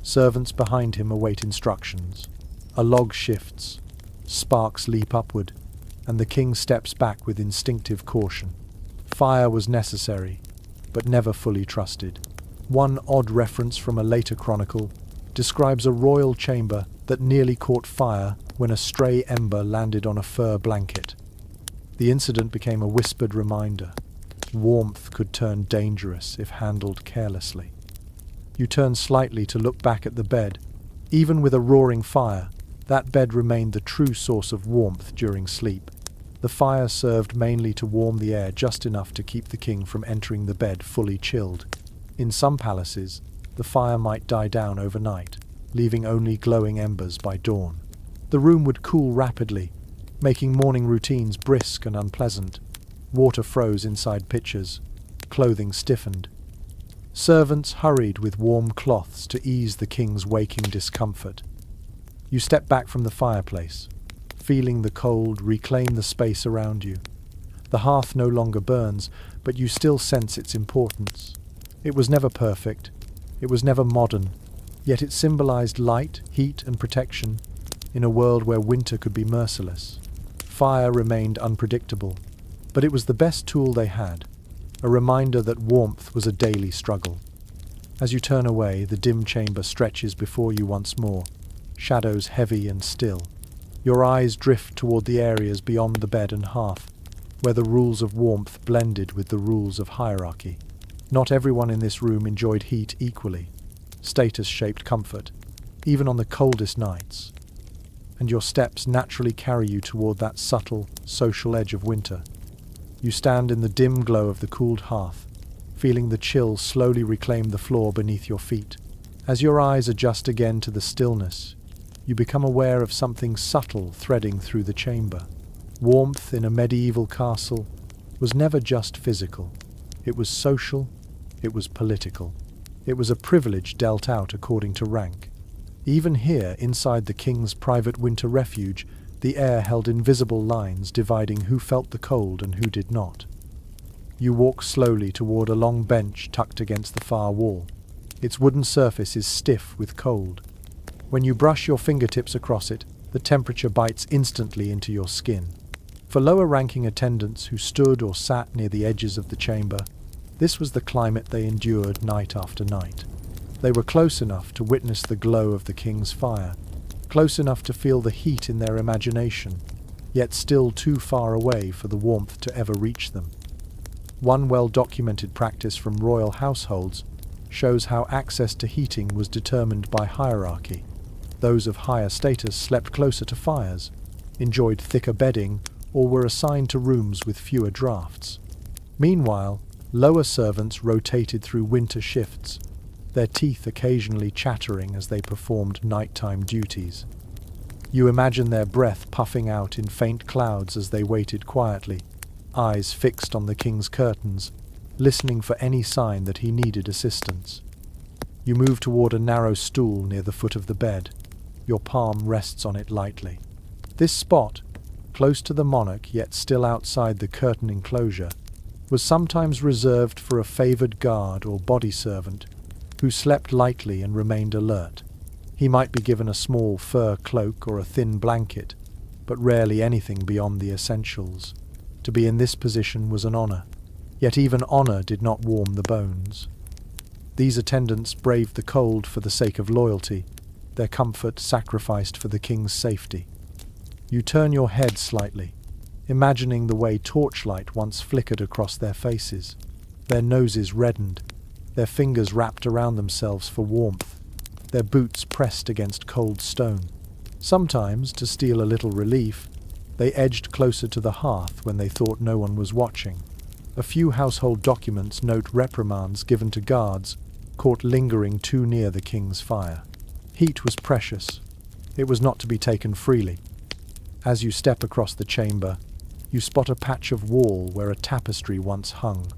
Servants behind him await instructions. A log shifts, sparks leap upward, and the king steps back with instinctive caution. Fire was necessary, but never fully trusted. One odd reference from a later chronicle describes a royal chamber that nearly caught fire when a stray ember landed on a fur blanket. The incident became a whispered reminder. Warmth could turn dangerous if handled carelessly. You turned slightly to look back at the bed. Even with a roaring fire, that bed remained the true source of warmth during sleep. The fire served mainly to warm the air just enough to keep the king from entering the bed fully chilled. In some palaces, the fire might die down overnight, leaving only glowing embers by dawn. The room would cool rapidly, making morning routines brisk and unpleasant. Water froze inside pitchers, clothing stiffened. Servants hurried with warm cloths to ease the king's waking discomfort. You step back from the fireplace, feeling the cold reclaim the space around you. The hearth no longer burns, but you still sense its importance. It was never perfect, it was never modern, yet it symbolized light, heat, and protection in a world where winter could be merciless. Fire remained unpredictable, but it was the best tool they had, a reminder that warmth was a daily struggle. As you turn away, the dim chamber stretches before you once more, shadows heavy and still. Your eyes drift toward the areas beyond the bed and hearth, where the rules of warmth blended with the rules of hierarchy. Not everyone in this room enjoyed heat equally. Status shaped comfort, even on the coldest nights. And your steps naturally carry you toward that subtle, social edge of winter. You stand in the dim glow of the cooled hearth, feeling the chill slowly reclaim the floor beneath your feet. As your eyes adjust again to the stillness, you become aware of something subtle threading through the chamber. Warmth in a medieval castle was never just physical. It was social, it was political. It was a privilege dealt out according to rank. Even here, inside the king's private winter refuge, the air held invisible lines dividing who felt the cold and who did not. You walk slowly toward a long bench tucked against the far wall. Its wooden surface is stiff with cold. When you brush your fingertips across it, the temperature bites instantly into your skin. For lower-ranking attendants who stood or sat near the edges of the chamber, this was the climate they endured night after night. They were close enough to witness the glow of the king's fire, close enough to feel the heat in their imagination, yet still too far away for the warmth to ever reach them. One well-documented practice from royal households shows how access to heating was determined by hierarchy. Those of higher status slept closer to fires, enjoyed thicker bedding, or were assigned to rooms with fewer drafts. Meanwhile, lower servants rotated through winter shifts, their teeth occasionally chattering as they performed nighttime duties. You imagine their breath puffing out in faint clouds as they waited quietly, eyes fixed on the king's curtains, listening for any sign that he needed assistance. You move toward a narrow stool near the foot of the bed. Your palm rests on it lightly. This spot, close to the monarch yet still outside the curtain enclosure, was sometimes reserved for a favored guard or body servant who slept lightly and remained alert. He might be given a small fur cloak or a thin blanket, but rarely anything beyond the essentials. To be in this position was an honor, yet even honor did not warm the bones. These attendants braved the cold for the sake of loyalty, their comfort sacrificed for the king's safety. You turn your head slightly, imagining the way torchlight once flickered across their faces. Their noses reddened, their fingers wrapped around themselves for warmth, their boots pressed against cold stone. Sometimes, to steal a little relief, they edged closer to the hearth when they thought no one was watching. A few household documents note reprimands given to guards caught lingering too near the king's fire. Heat was precious. It was not to be taken freely. As you step across the chamber, you spot a patch of wall where a tapestry once hung.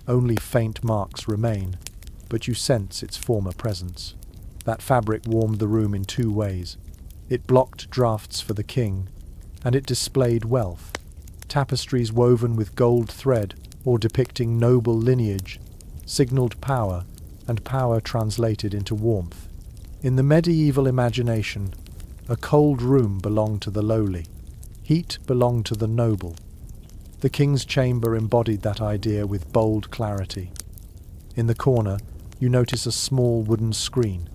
Only faint marks remain, but you sense its former presence. That fabric warmed the room in two ways. It blocked drafts for the king, and it displayed wealth. Tapestries woven with gold thread or depicting noble lineage signaled power, and power translated into warmth. In the medieval imagination, a cold room belonged to the lowly. Heat belonged to the noble. The king's chamber embodied that idea with bold clarity. In the corner, you notice a small wooden screen.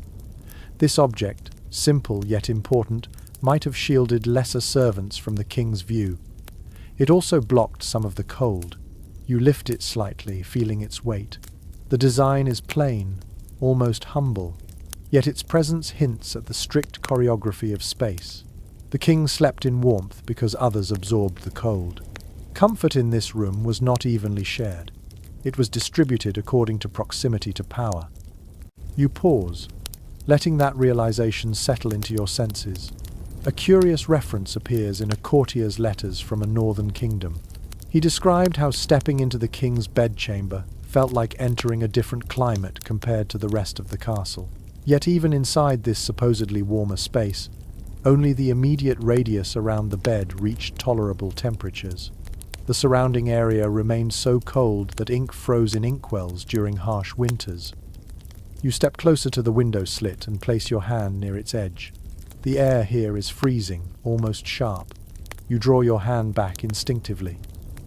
This object, simple yet important, might have shielded lesser servants from the king's view. It also blocked some of the cold. You lift it slightly, feeling its weight. The design is plain, almost humble, yet its presence hints at the strict choreography of space. The king slept in warmth because others absorbed the cold. Comfort in this room was not evenly shared. It was distributed according to proximity to power. You pause, letting that realization settle into your senses. A curious reference appears in a courtier's letters from a northern kingdom. He described how stepping into the king's bedchamber felt like entering a different climate compared to the rest of the castle. Yet even inside this supposedly warmer space, only the immediate radius around the bed reached tolerable temperatures. The surrounding area remained so cold that ink froze in inkwells during harsh winters. You step closer to the window slit and place your hand near its edge. The air here is freezing, almost sharp. You draw your hand back instinctively.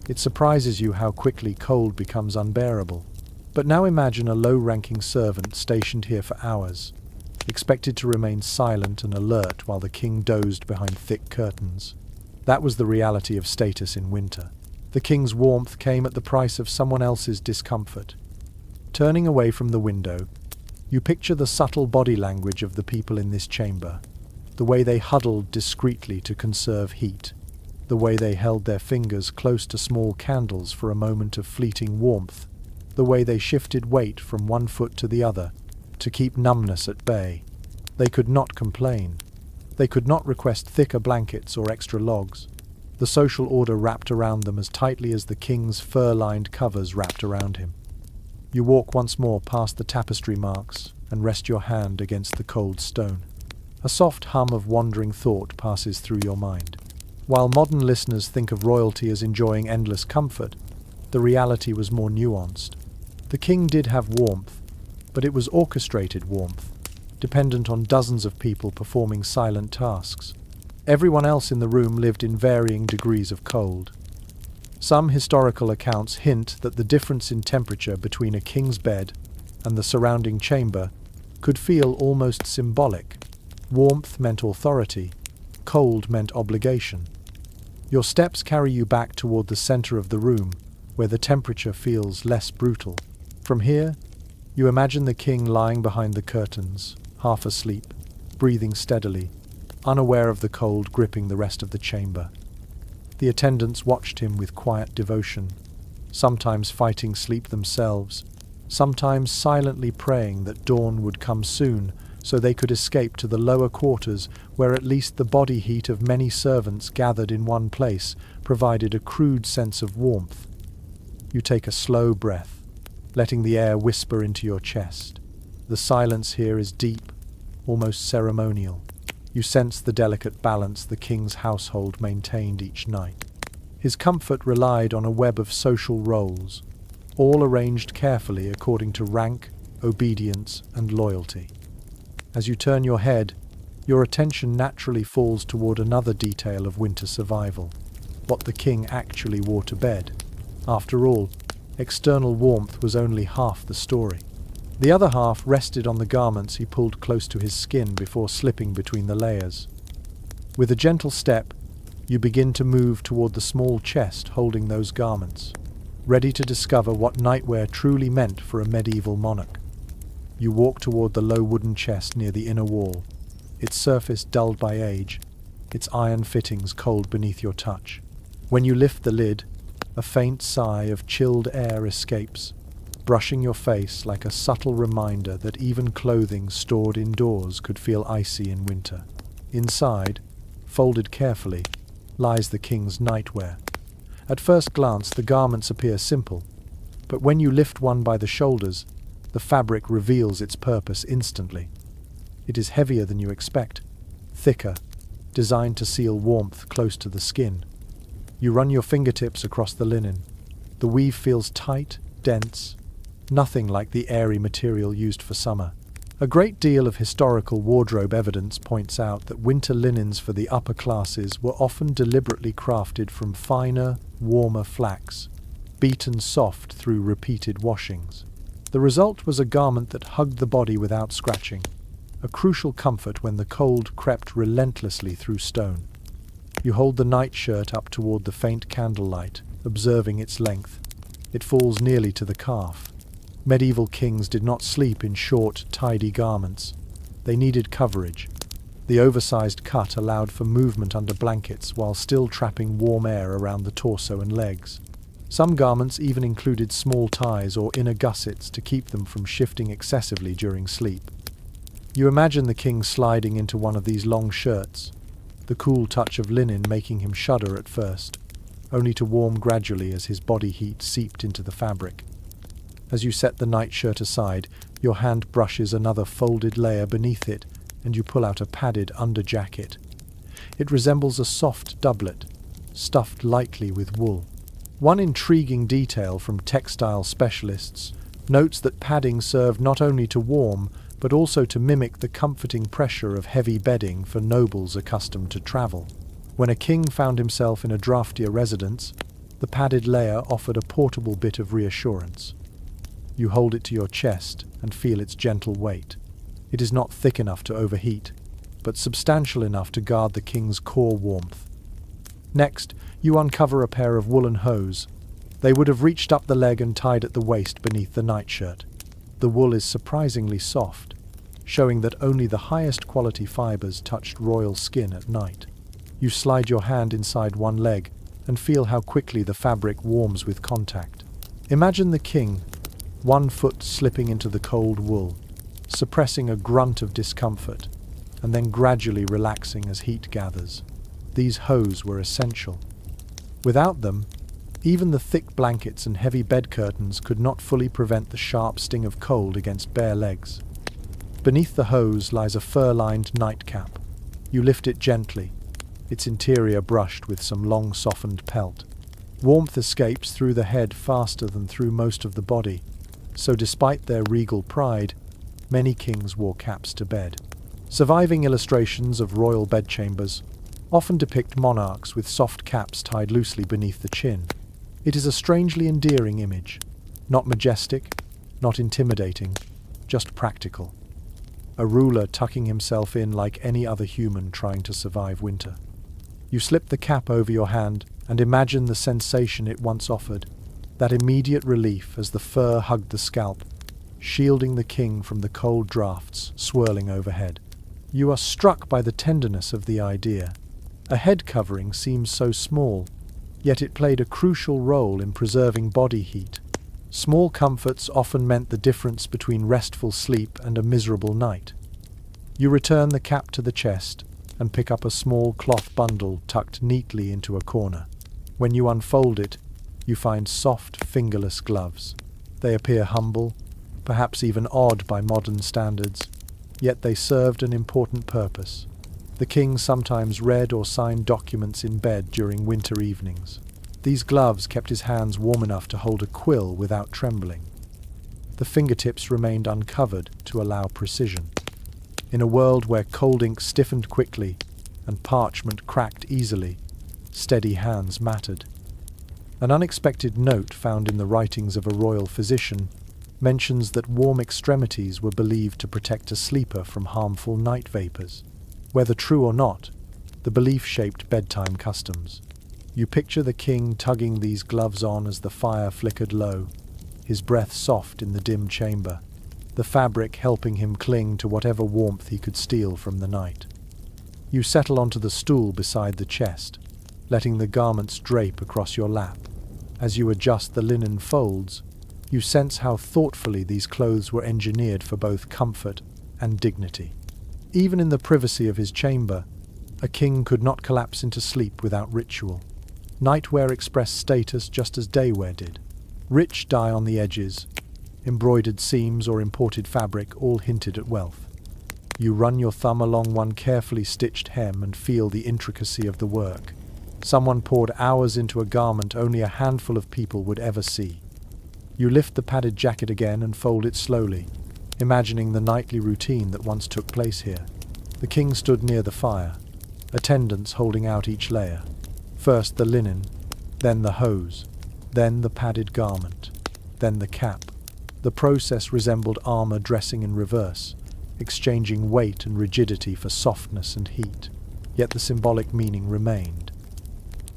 It surprises you how quickly cold becomes unbearable. But now imagine a low-ranking servant stationed here for hours, expected to remain silent and alert while the king dozed behind thick curtains. That was the reality of status in winter. The king's warmth came at the price of someone else's discomfort. Turning away from the window, you picture the subtle body language of the people in this chamber, the way they huddled discreetly to conserve heat, the way they held their fingers close to small candles for a moment of fleeting warmth, the way they shifted weight from one foot to the other to keep numbness at bay. They could not complain. They could not request thicker blankets or extra logs. The social order wrapped around them as tightly as the king's fur-lined covers wrapped around him. You walk once more past the tapestry marks and rest your hand against the cold stone. A soft hum of wandering thought passes through your mind. While modern listeners think of royalty as enjoying endless comfort, the reality was more nuanced. The king did have warmth, but it was orchestrated warmth, dependent on dozens of people performing silent tasks. Everyone else in the room lived in varying degrees of cold. Some historical accounts hint that the difference in temperature between a king's bed and the surrounding chamber could feel almost symbolic. Warmth meant authority, cold meant obligation. Your steps carry you back toward the center of the room, where the temperature feels less brutal. From here, you imagine the king lying behind the curtains, half asleep, breathing steadily, unaware of the cold gripping the rest of the chamber. The attendants watched him with quiet devotion, sometimes fighting sleep themselves, sometimes silently praying that dawn would come soon so they could escape to the lower quarters where at least the body heat of many servants gathered in one place provided a crude sense of warmth. You take a slow breath, letting the air whisper into your chest. The silence here is deep, almost ceremonial. You sense the delicate balance the king's household maintained each night. His comfort relied on a web of social roles, all arranged carefully according to rank, obedience, and loyalty. As you turn your head, your attention naturally falls toward another detail of winter survival, what the king actually wore to bed. After all, external warmth was only half the story. The other half rested on the garments he pulled close to his skin before slipping between the layers. With a gentle step, you begin to move toward the small chest holding those garments, ready to discover what nightwear truly meant for a medieval monarch. You walk toward the low wooden chest near the inner wall, its surface dulled by age, its iron fittings cold beneath your touch. When you lift the lid, a faint sigh of chilled air escapes, brushing your face like a subtle reminder that even clothing stored indoors could feel icy in winter. Inside, folded carefully, lies the king's nightwear. At first glance, the garments appear simple, but when you lift one by the shoulders, the fabric reveals its purpose instantly. It is heavier than you expect, thicker, designed to seal warmth close to the skin. You run your fingertips across the linen. The weave feels tight, dense, nothing like the airy material used for summer. A great deal of historical wardrobe evidence points out that winter linens for the upper classes were often deliberately crafted from finer, warmer flax, beaten soft through repeated washings. The result was a garment that hugged the body without scratching, a crucial comfort when the cold crept relentlessly through stone. You hold the nightshirt up toward the faint candlelight, observing its length. It falls nearly to the calf. Medieval kings did not sleep in short, tidy garments. They needed coverage. The oversized cut allowed for movement under blankets while still trapping warm air around the torso and legs. Some garments even included small ties or inner gussets to keep them from shifting excessively during sleep. You imagine the king sliding into one of these long shirts, the cool touch of linen making him shudder at first, only to warm gradually as his body heat seeped into the fabric. As you set the nightshirt aside, your hand brushes another folded layer beneath it, and you pull out a padded underjacket. It resembles a soft doublet, stuffed lightly with wool. One intriguing detail from textile specialists notes that padding served not only to warm, but also to mimic the comforting pressure of heavy bedding for nobles accustomed to travel. When a king found himself in a draftier residence, the padded layer offered a portable bit of reassurance. You hold it to your chest and feel its gentle weight. It is not thick enough to overheat, but substantial enough to guard the king's core warmth. Next, you uncover a pair of woolen hose. They would have reached up the leg and tied at the waist beneath the nightshirt. The wool is surprisingly soft, showing that only the highest quality fibers touched royal skin at night. You slide your hand inside one leg and feel how quickly the fabric warms with contact. Imagine the king, one foot slipping into the cold wool, suppressing a grunt of discomfort, and then gradually relaxing as heat gathers. These hose were essential. Without them, even the thick blankets and heavy bed curtains could not fully prevent the sharp sting of cold against bare legs. Beneath the hose lies a fur-lined nightcap. You lift it gently, its interior brushed with some long softened pelt. Warmth escapes through the head faster than through most of the body, so despite their regal pride, many kings wore caps to bed. Surviving illustrations of royal bedchambers often depict monarchs with soft caps tied loosely beneath the chin. It is a strangely endearing image, not majestic, not intimidating, just practical. A ruler tucking himself in like any other human trying to survive winter. You slip the cap over your hand and imagine the sensation it once offered, that immediate relief as the fur hugged the scalp, shielding the king from the cold drafts swirling overhead. You are struck by the tenderness of the idea. A head covering seems so small, yet it played a crucial role in preserving body heat. Small comforts often meant the difference between restful sleep and a miserable night. You return the cap to the chest and pick up a small cloth bundle tucked neatly into a corner. When you unfold it, you find soft, fingerless gloves. They appear humble, perhaps even odd by modern standards, yet they served an important purpose. The king sometimes read or signed documents in bed during winter evenings. These gloves kept his hands warm enough to hold a quill without trembling. The fingertips remained uncovered to allow precision. In a world where cold ink stiffened quickly and parchment cracked easily, steady hands mattered. An unexpected note found in the writings of a royal physician mentions that warm extremities were believed to protect a sleeper from harmful night vapors. Whether true or not, the belief shaped bedtime customs. You picture the king tugging these gloves on as the fire flickered low, his breath soft in the dim chamber, the fabric helping him cling to whatever warmth he could steal from the night. You settle onto the stool beside the chest, letting the garments drape across your lap. As you adjust the linen folds, you sense how thoughtfully these clothes were engineered for both comfort and dignity. Even in the privacy of his chamber, a king could not collapse into sleep without ritual. Nightwear expressed status just as daywear did. Rich dye on the edges, embroidered seams or imported fabric all hinted at wealth. You run your thumb along one carefully stitched hem and feel the intricacy of the work. Someone poured hours into a garment only a handful of people would ever see. You lift the padded jacket again and fold it slowly, imagining the nightly routine that once took place here. The king stood near the fire, attendants holding out each layer. First the linen, then the hose, then the padded garment, then the cap. The process resembled armor dressing in reverse, exchanging weight and rigidity for softness and heat. Yet the symbolic meaning remained.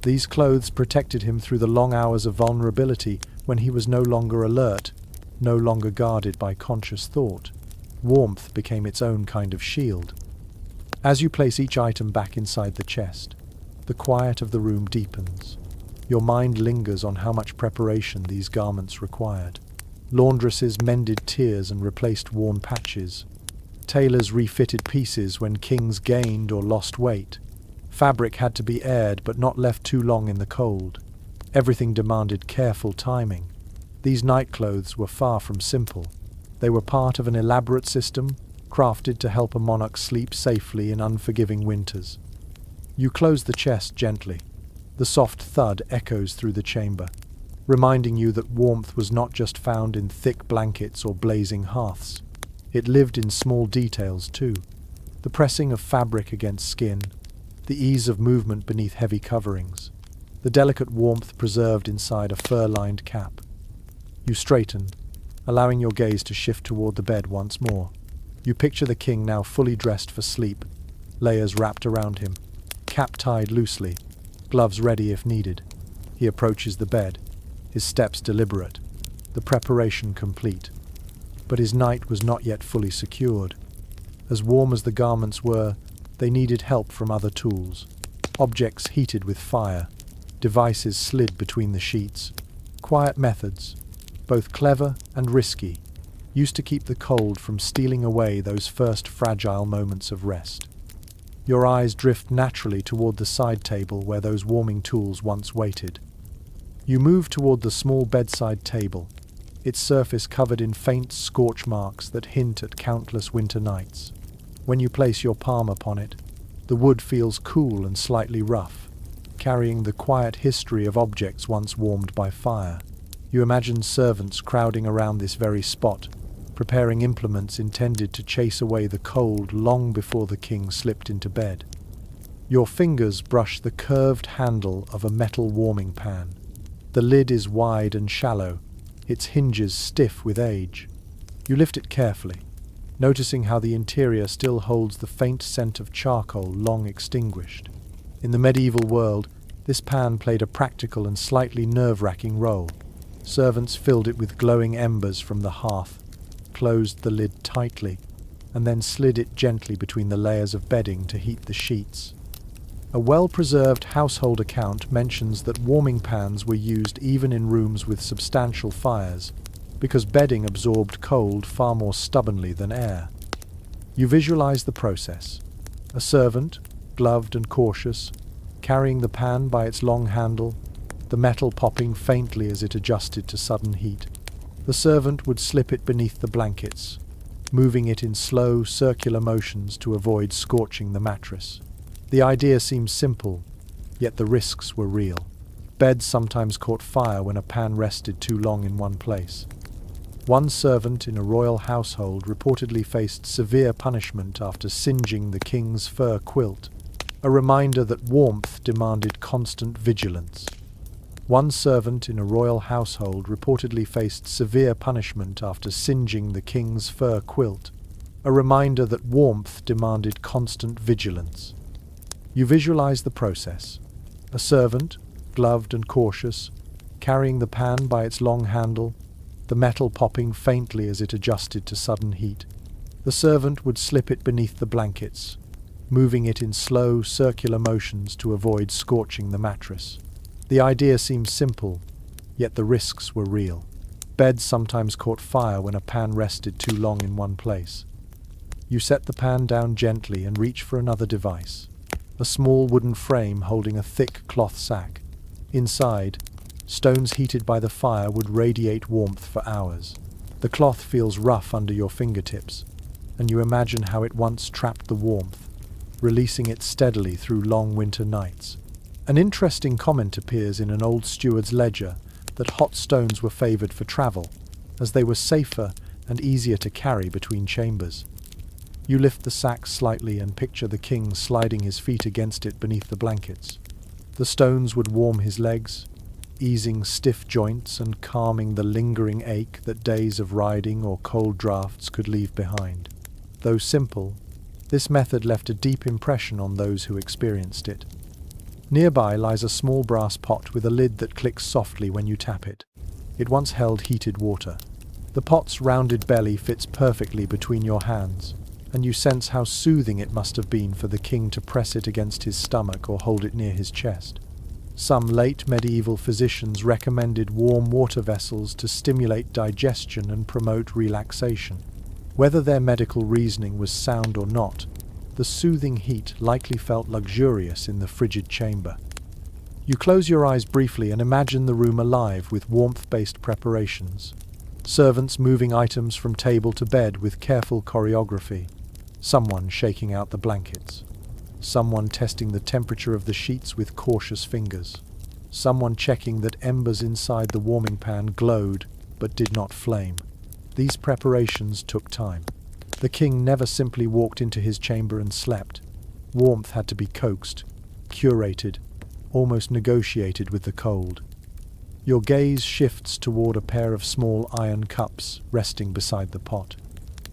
These clothes protected him through the long hours of vulnerability when he was no longer alert, no longer guarded by conscious thought. Warmth became its own kind of shield. As you place each item back inside the chest, the quiet of the room deepens. Your mind lingers on how much preparation these garments required. Laundresses mended tears and replaced worn patches. Tailors refitted pieces when kings gained or lost weight. Fabric had to be aired but not left too long in the cold. Everything demanded careful timing. These nightclothes were far from simple. They were part of an elaborate system, crafted to help a monarch sleep safely in unforgiving winters. You close the chest gently. The soft thud echoes through the chamber, reminding you that warmth was not just found in thick blankets or blazing hearths. It lived in small details too. The pressing of fabric against skin, the ease of movement beneath heavy coverings, the delicate warmth preserved inside a fur-lined cap. You straighten, allowing your gaze to shift toward the bed once more. You picture the king now fully dressed for sleep, layers wrapped around him, cap tied loosely, gloves ready if needed. He approaches the bed, his steps deliberate, the preparation complete. But his night was not yet fully secured. As warm as the garments were, they needed help from other tools. Objects heated with fire, devices slid between the sheets. Quiet methods, both clever and risky, used to keep the cold from stealing away those first fragile moments of rest. Your eyes drift naturally toward the side table where those warming tools once waited. You move toward the small bedside table, its surface covered in faint scorch marks that hint at countless winter nights. When you place your palm upon it, the wood feels cool and slightly rough, carrying the quiet history of objects once warmed by fire. You imagine servants crowding around this very spot, preparing implements intended to chase away the cold long before the king slipped into bed. Your fingers brush the curved handle of a metal warming pan. The lid is wide and shallow, its hinges stiff with age. You lift it carefully, noticing how the interior still holds the faint scent of charcoal long extinguished. In the medieval world, this pan played a practical and slightly nerve-wracking role. Servants filled it with glowing embers from the hearth, closed the lid tightly, and then slid it gently between the layers of bedding to heat the sheets. A well-preserved household account mentions that warming pans were used even in rooms with substantial fires, because bedding absorbed cold far more stubbornly than air. You visualize the process. A servant, gloved and cautious, carrying the pan by its long handle, the metal popping faintly as it adjusted to sudden heat. The servant would slip it beneath the blankets, moving it in slow, circular motions to avoid scorching the mattress. The idea seems simple, yet the risks were real. Beds sometimes caught fire when a pan rested too long in one place. One servant in a royal household reportedly faced severe punishment after singeing the king's fur quilt, a reminder that warmth demanded constant vigilance. One servant in a royal household reportedly faced severe punishment after singeing the king's fur quilt, a reminder that warmth demanded constant vigilance. You visualize the process. A servant, gloved and cautious, carrying the pan by its long handle, the metal popping faintly as it adjusted to sudden heat. The servant would slip it beneath the blankets, moving it in slow, circular motions to avoid scorching the mattress. The idea seems simple, yet the risks were real. Beds sometimes caught fire when a pan rested too long in one place. You set the pan down gently and reach for another device. A small wooden frame holding a thick cloth sack. Inside, stones heated by the fire would radiate warmth for hours. The cloth feels rough under your fingertips, and you imagine how it once trapped the warmth, releasing it steadily through long winter nights. An interesting comment appears in an old steward's ledger that hot stones were favoured for travel, as they were safer and easier to carry between chambers. You lift the sack slightly and picture the king sliding his feet against it beneath the blankets. The stones would warm his legs, easing stiff joints and calming the lingering ache that days of riding or cold drafts could leave behind. Though simple, this method left a deep impression on those who experienced it. Nearby lies a small brass pot with a lid that clicks softly when you tap it. It once held heated water. The pot's rounded belly fits perfectly between your hands, and you sense how soothing it must have been for the king to press it against his stomach or hold it near his chest. Some late medieval physicians recommended warm water vessels to stimulate digestion and promote relaxation. Whether their medical reasoning was sound or not, the soothing heat likely felt luxurious in the frigid chamber. You close your eyes briefly and imagine the room alive with warmth-based preparations. Servants moving items from table to bed with careful choreography. Someone shaking out the blankets. Someone testing the temperature of the sheets with cautious fingers. Someone checking that embers inside the warming pan glowed but did not flame. These preparations took time. The king never simply walked into his chamber and slept. Warmth had to be coaxed, curated, almost negotiated with the cold. Your gaze shifts toward a pair of small iron cups resting beside the pot.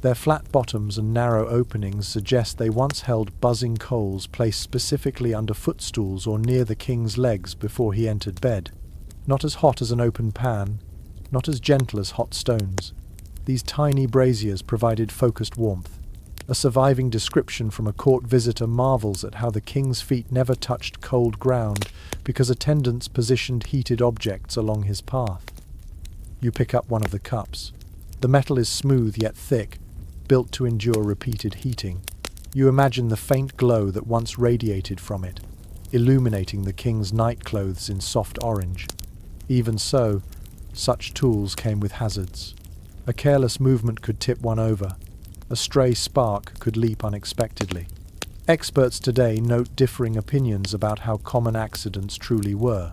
Their flat bottoms and narrow openings suggest they once held buzzing coals placed specifically under footstools or near the king's legs before he entered bed. Not as hot as an open pan, not as gentle as hot stones. These tiny braziers provided focused warmth. A surviving description from a court visitor marvels at how the king's feet never touched cold ground because attendants positioned heated objects along his path. You pick up one of the cups. The metal is smooth yet thick, built to endure repeated heating. You imagine the faint glow that once radiated from it, illuminating the king's nightclothes in soft orange. Even so, such tools came with hazards. A careless movement could tip one over. A stray spark could leap unexpectedly. Experts today note differing opinions about how common accidents truly were,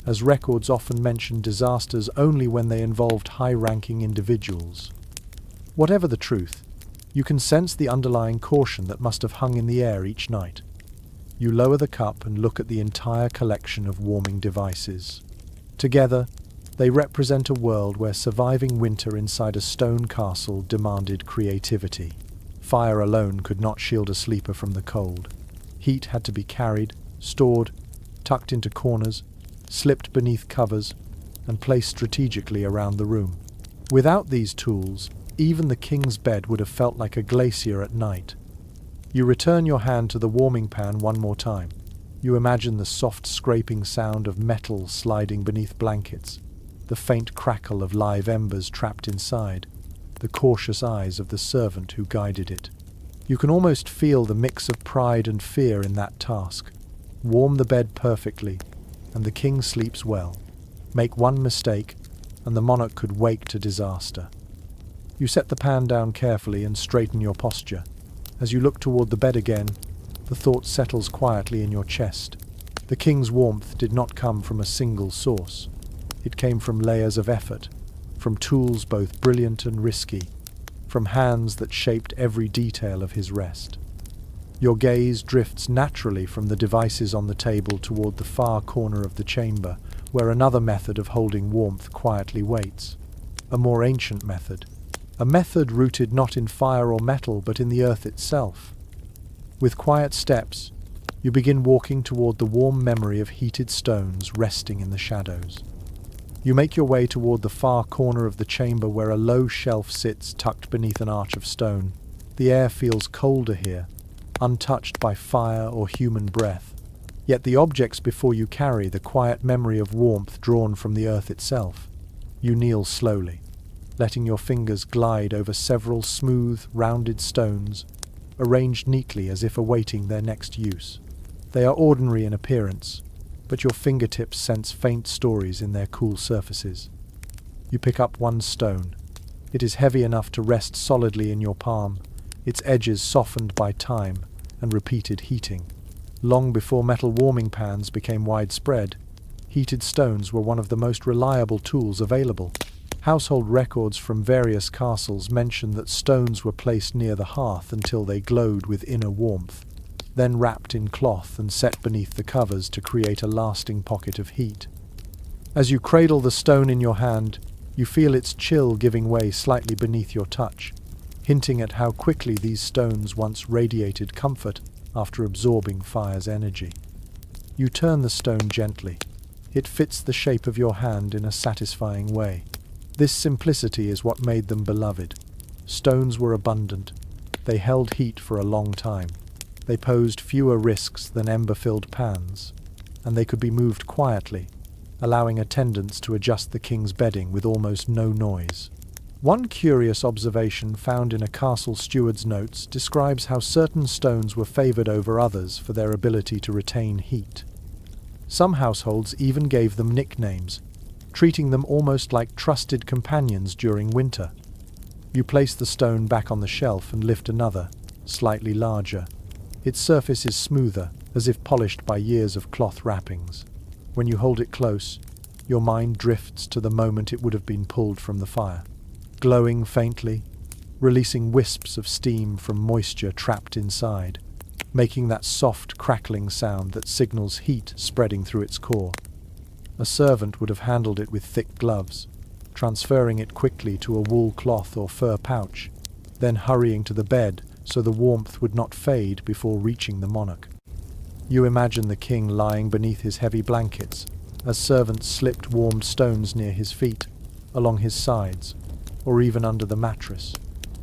as records often mention disasters only when they involved high-ranking individuals. Whatever the truth, you can sense the underlying caution that must have hung in the air each night. You lower the cup and look at the entire collection of warming devices. Together, they represent a world where surviving winter inside a stone castle demanded creativity. Fire alone could not shield a sleeper from the cold. Heat had to be carried, stored, tucked into corners, slipped beneath covers, and placed strategically around the room. Without these tools, even the king's bed would have felt like a glacier at night. You return your hand to the warming pan one more time. You imagine the soft scraping sound of metal sliding beneath blankets, the faint crackle of live embers trapped inside, the cautious eyes of the servant who guided it. You can almost feel the mix of pride and fear in that task. Warm the bed perfectly, and the king sleeps well. Make one mistake, and the monarch could wake to disaster. You set the pan down carefully and straighten your posture. As you look toward the bed again, the thought settles quietly in your chest. The king's warmth did not come from a single source. It came from layers of effort, from tools both brilliant and risky, from hands that shaped every detail of his rest. Your gaze drifts naturally from the devices on the table toward the far corner of the chamber, where another method of holding warmth quietly waits. A more ancient method. A method rooted not in fire or metal, but in the earth itself. With quiet steps, you begin walking toward the warm memory of heated stones resting in the shadows. You make your way toward the far corner of the chamber where a low shelf sits tucked beneath an arch of stone. The air feels colder here, untouched by fire or human breath. Yet the objects before you carry the quiet memory of warmth drawn from the earth itself. You kneel slowly, letting your fingers glide over several smooth, rounded stones, arranged neatly as if awaiting their next use. They are ordinary in appearance, but your fingertips sense faint stories in their cool surfaces. You pick up one stone. It is heavy enough to rest solidly in your palm, its edges softened by time and repeated heating. Long before metal warming pans became widespread, heated stones were one of the most reliable tools available. Household records from various castles mention that stones were placed near the hearth until they glowed with inner warmth, then wrapped in cloth and set beneath the covers to create a lasting pocket of heat. As you cradle the stone in your hand, you feel its chill giving way slightly beneath your touch, hinting at how quickly these stones once radiated comfort after absorbing fire's energy. You turn the stone gently. It fits the shape of your hand in a satisfying way. This simplicity is what made them beloved. Stones were abundant. They held heat for a long time. They posed fewer risks than ember-filled pans, and they could be moved quietly, allowing attendants to adjust the king's bedding with almost no noise. One curious observation found in a castle steward's notes describes how certain stones were favored over others for their ability to retain heat. Some households even gave them nicknames, treating them almost like trusted companions during winter. You place the stone back on the shelf and lift another, slightly larger. Its surface is smoother, as if polished by years of cloth wrappings. When you hold it close, your mind drifts to the moment it would have been pulled from the fire, glowing faintly, releasing wisps of steam from moisture trapped inside, making that soft crackling sound that signals heat spreading through its core. A servant would have handled it with thick gloves, transferring it quickly to a wool cloth or fur pouch, then hurrying to the bed so the warmth would not fade before reaching the monarch. You imagine the king lying beneath his heavy blankets, as servants slipped warmed stones near his feet, along his sides, or even under the mattress.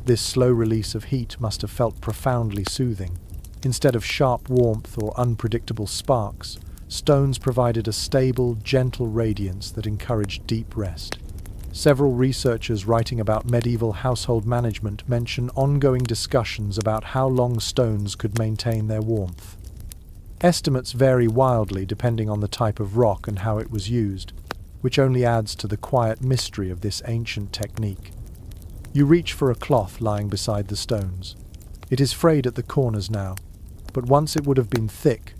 This slow release of heat must have felt profoundly soothing. Instead of sharp warmth or unpredictable sparks, stones provided a stable, gentle radiance that encouraged deep rest. Several researchers writing about medieval household management mention ongoing discussions about how long stones could maintain their warmth. Estimates vary wildly depending on the type of rock and how it was used, which only adds to the quiet mystery of this ancient technique. You reach for a cloth lying beside the stones. It is frayed at the corners now, but once it would have been thick,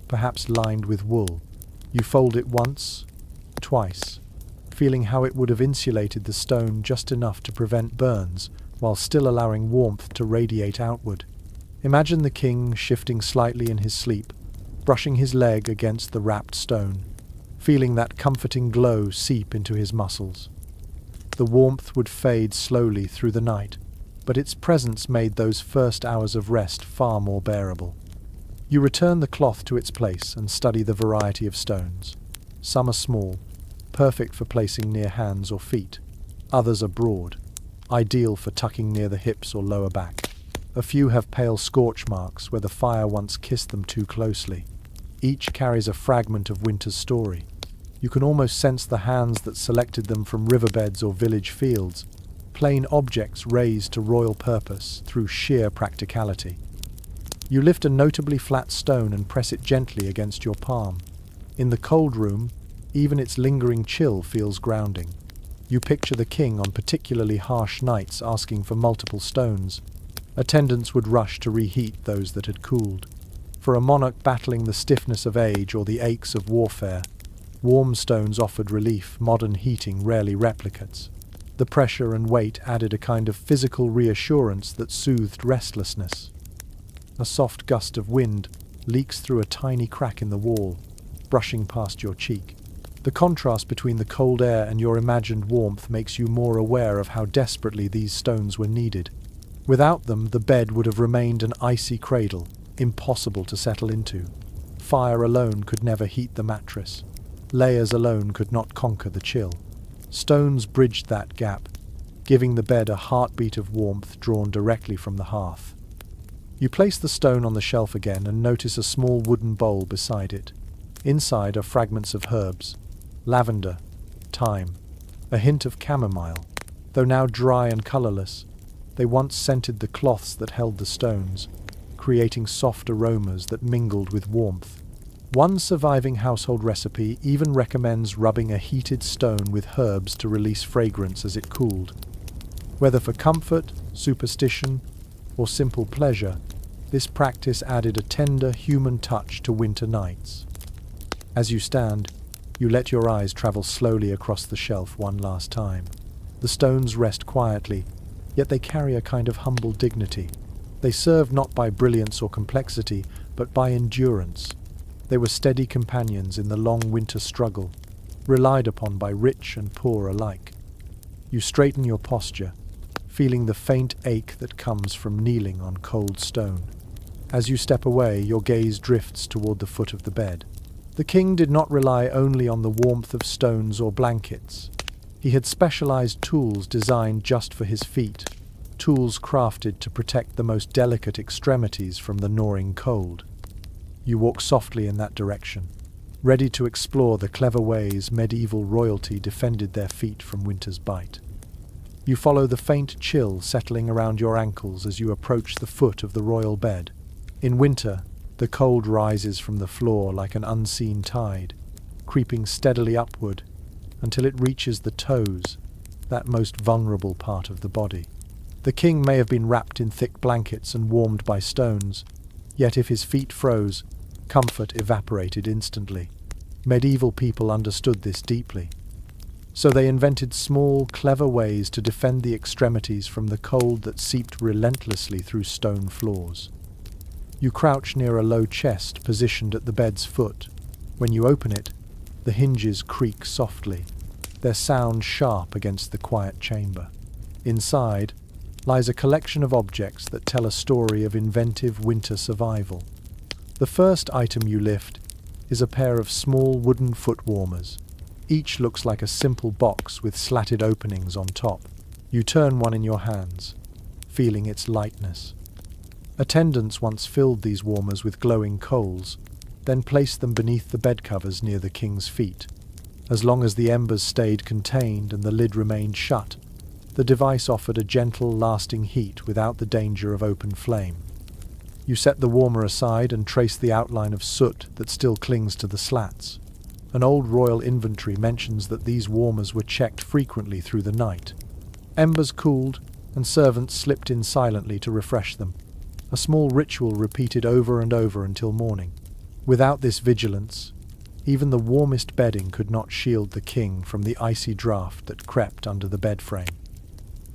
perhaps lined with wool. You fold it once, twice, feeling how it would have insulated the stone just enough to prevent burns, while still allowing warmth to radiate outward. Imagine the king shifting slightly in his sleep, brushing his leg against the wrapped stone, feeling that comforting glow seep into his muscles. The warmth would fade slowly through the night, but its presence made those first hours of rest far more bearable. You return the cloth to its place and study the variety of stones. Some are small, perfect for placing near hands or feet. Others are broad, ideal for tucking near the hips or lower back. A few have pale scorch marks where the fire once kissed them too closely. Each carries a fragment of winter's story. You can almost sense the hands that selected them from riverbeds or village fields, plain objects raised to royal purpose through sheer practicality. You lift a notably flat stone and press it gently against your palm. In the cold room, even its lingering chill feels grounding. You picture the king on particularly harsh nights asking for multiple stones. Attendants would rush to reheat those that had cooled. For a monarch battling the stiffness of age or the aches of warfare, warm stones offered relief modern heating rarely replicates. The pressure and weight added a kind of physical reassurance that soothed restlessness. A soft gust of wind leaks through a tiny crack in the wall, brushing past your cheek. The contrast between the cold air and your imagined warmth makes you more aware of how desperately these stones were needed. Without them, the bed would have remained an icy cradle, impossible to settle into. Fire alone could never heat the mattress. Layers alone could not conquer the chill. Stones bridged that gap, giving the bed a heartbeat of warmth drawn directly from the hearth. You place the stone on the shelf again and notice a small wooden bowl beside it. Inside are fragments of herbs, lavender, thyme, a hint of chamomile. Though now dry and colourless, they once scented the cloths that held the stones, creating soft aromas that mingled with warmth. One surviving household recipe even recommends rubbing a heated stone with herbs to release fragrance as it cooled. Whether for comfort, superstition, or simple pleasure, this practice added a tender human touch to winter nights. As you stand, you let your eyes travel slowly across the shelf one last time. The stones rest quietly, yet they carry a kind of humble dignity. They serve not by brilliance or complexity, but by endurance. They were steady companions in the long winter struggle, relied upon by rich and poor alike. You straighten your posture, feeling the faint ache that comes from kneeling on cold stone. As you step away, your gaze drifts toward the foot of the bed. The king did not rely only on the warmth of stones or blankets. He had specialized tools designed just for his feet, tools crafted to protect the most delicate extremities from the gnawing cold. You walk softly in that direction, ready to explore the clever ways medieval royalty defended their feet from winter's bite. You follow the faint chill settling around your ankles as you approach the foot of the royal bed. In winter, the cold rises from the floor like an unseen tide, creeping steadily upward until it reaches the toes, that most vulnerable part of the body. The king may have been wrapped in thick blankets and warmed by stones, yet if his feet froze, comfort evaporated instantly. Medieval people understood this deeply. So they invented small, clever ways to defend the extremities from the cold that seeped relentlessly through stone floors. You crouch near a low chest positioned at the bed's foot. When you open it, the hinges creak softly, their sound sharp against the quiet chamber. Inside lies a collection of objects that tell a story of inventive winter survival. The first item you lift is a pair of small wooden foot warmers. Each looks like a simple box with slatted openings on top. You turn one in your hands, feeling its lightness. Attendants once filled these warmers with glowing coals, then placed them beneath the bed covers near the king's feet. As long as the embers stayed contained and the lid remained shut, the device offered a gentle, lasting heat without the danger of open flame. You set the warmer aside and trace the outline of soot that still clings to the slats. An old royal inventory mentions that these warmers were checked frequently through the night. Embers cooled, and servants slipped in silently to refresh them. A small ritual repeated over and over until morning. Without this vigilance, even the warmest bedding could not shield the king from the icy draught that crept under the bed frame.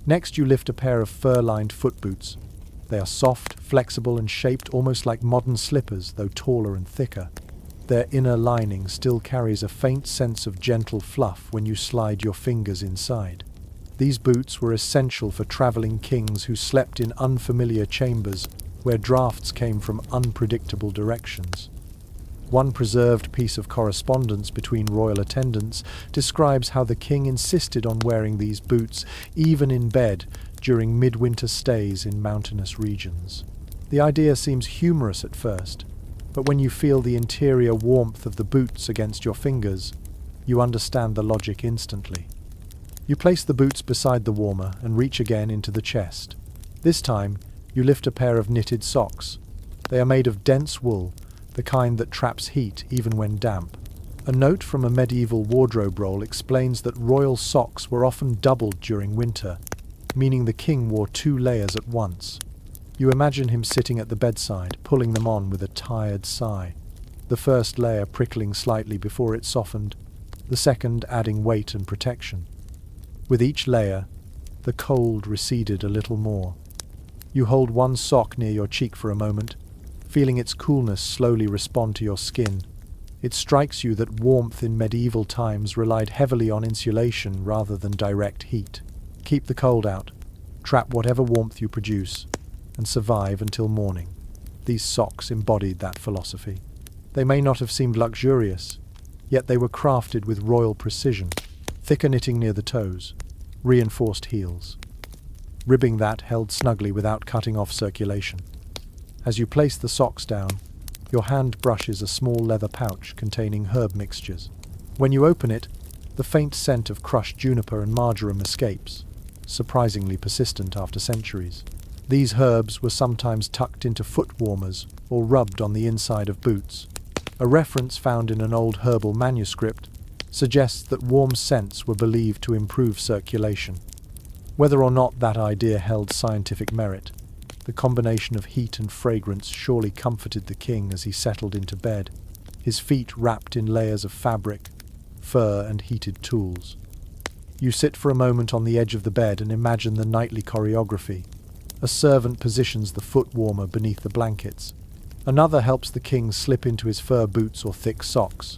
Next you lift a pair of fur-lined foot boots. They are soft, flexible, and shaped almost like modern slippers, though taller and thicker. Their inner lining still carries a faint sense of gentle fluff when you slide your fingers inside. These boots were essential for traveling kings who slept in unfamiliar chambers where drafts came from unpredictable directions. One preserved piece of correspondence between royal attendants describes how the king insisted on wearing these boots even in bed during midwinter stays in mountainous regions. The idea seems humorous at first, but when you feel the interior warmth of the boots against your fingers, you understand the logic instantly. You place the boots beside the warmer and reach again into the chest. This time, you lift a pair of knitted socks. They are made of dense wool, the kind that traps heat even when damp. A note from a medieval wardrobe roll explains that royal socks were often doubled during winter, meaning the king wore 2 layers at once. You imagine him sitting at the bedside, pulling them on with a tired sigh, the first layer prickling slightly before it softened, the second adding weight and protection. With each layer, the cold receded a little more. You hold one sock near your cheek for a moment, feeling its coolness slowly respond to your skin. It strikes you that warmth in medieval times relied heavily on insulation rather than direct heat. Keep the cold out, trap whatever warmth you produce, and survive until morning. These socks embodied that philosophy. They may not have seemed luxurious, yet they were crafted with royal precision. Thicker knitting near the toes, reinforced heels. Ribbing that held snugly without cutting off circulation. As you place the socks down, your hand brushes a small leather pouch containing herb mixtures. When you open it, the faint scent of crushed juniper and marjoram escapes, surprisingly persistent after centuries. These herbs were sometimes tucked into foot warmers or rubbed on the inside of boots. A reference found in an old herbal manuscript suggests that warm scents were believed to improve circulation. Whether or not that idea held scientific merit, the combination of heat and fragrance surely comforted the king as he settled into bed, his feet wrapped in layers of fabric, fur, and heated tools. You sit for a moment on the edge of the bed and imagine the nightly choreography. A servant positions the foot warmer beneath the blankets. Another helps the king slip into his fur boots or thick socks.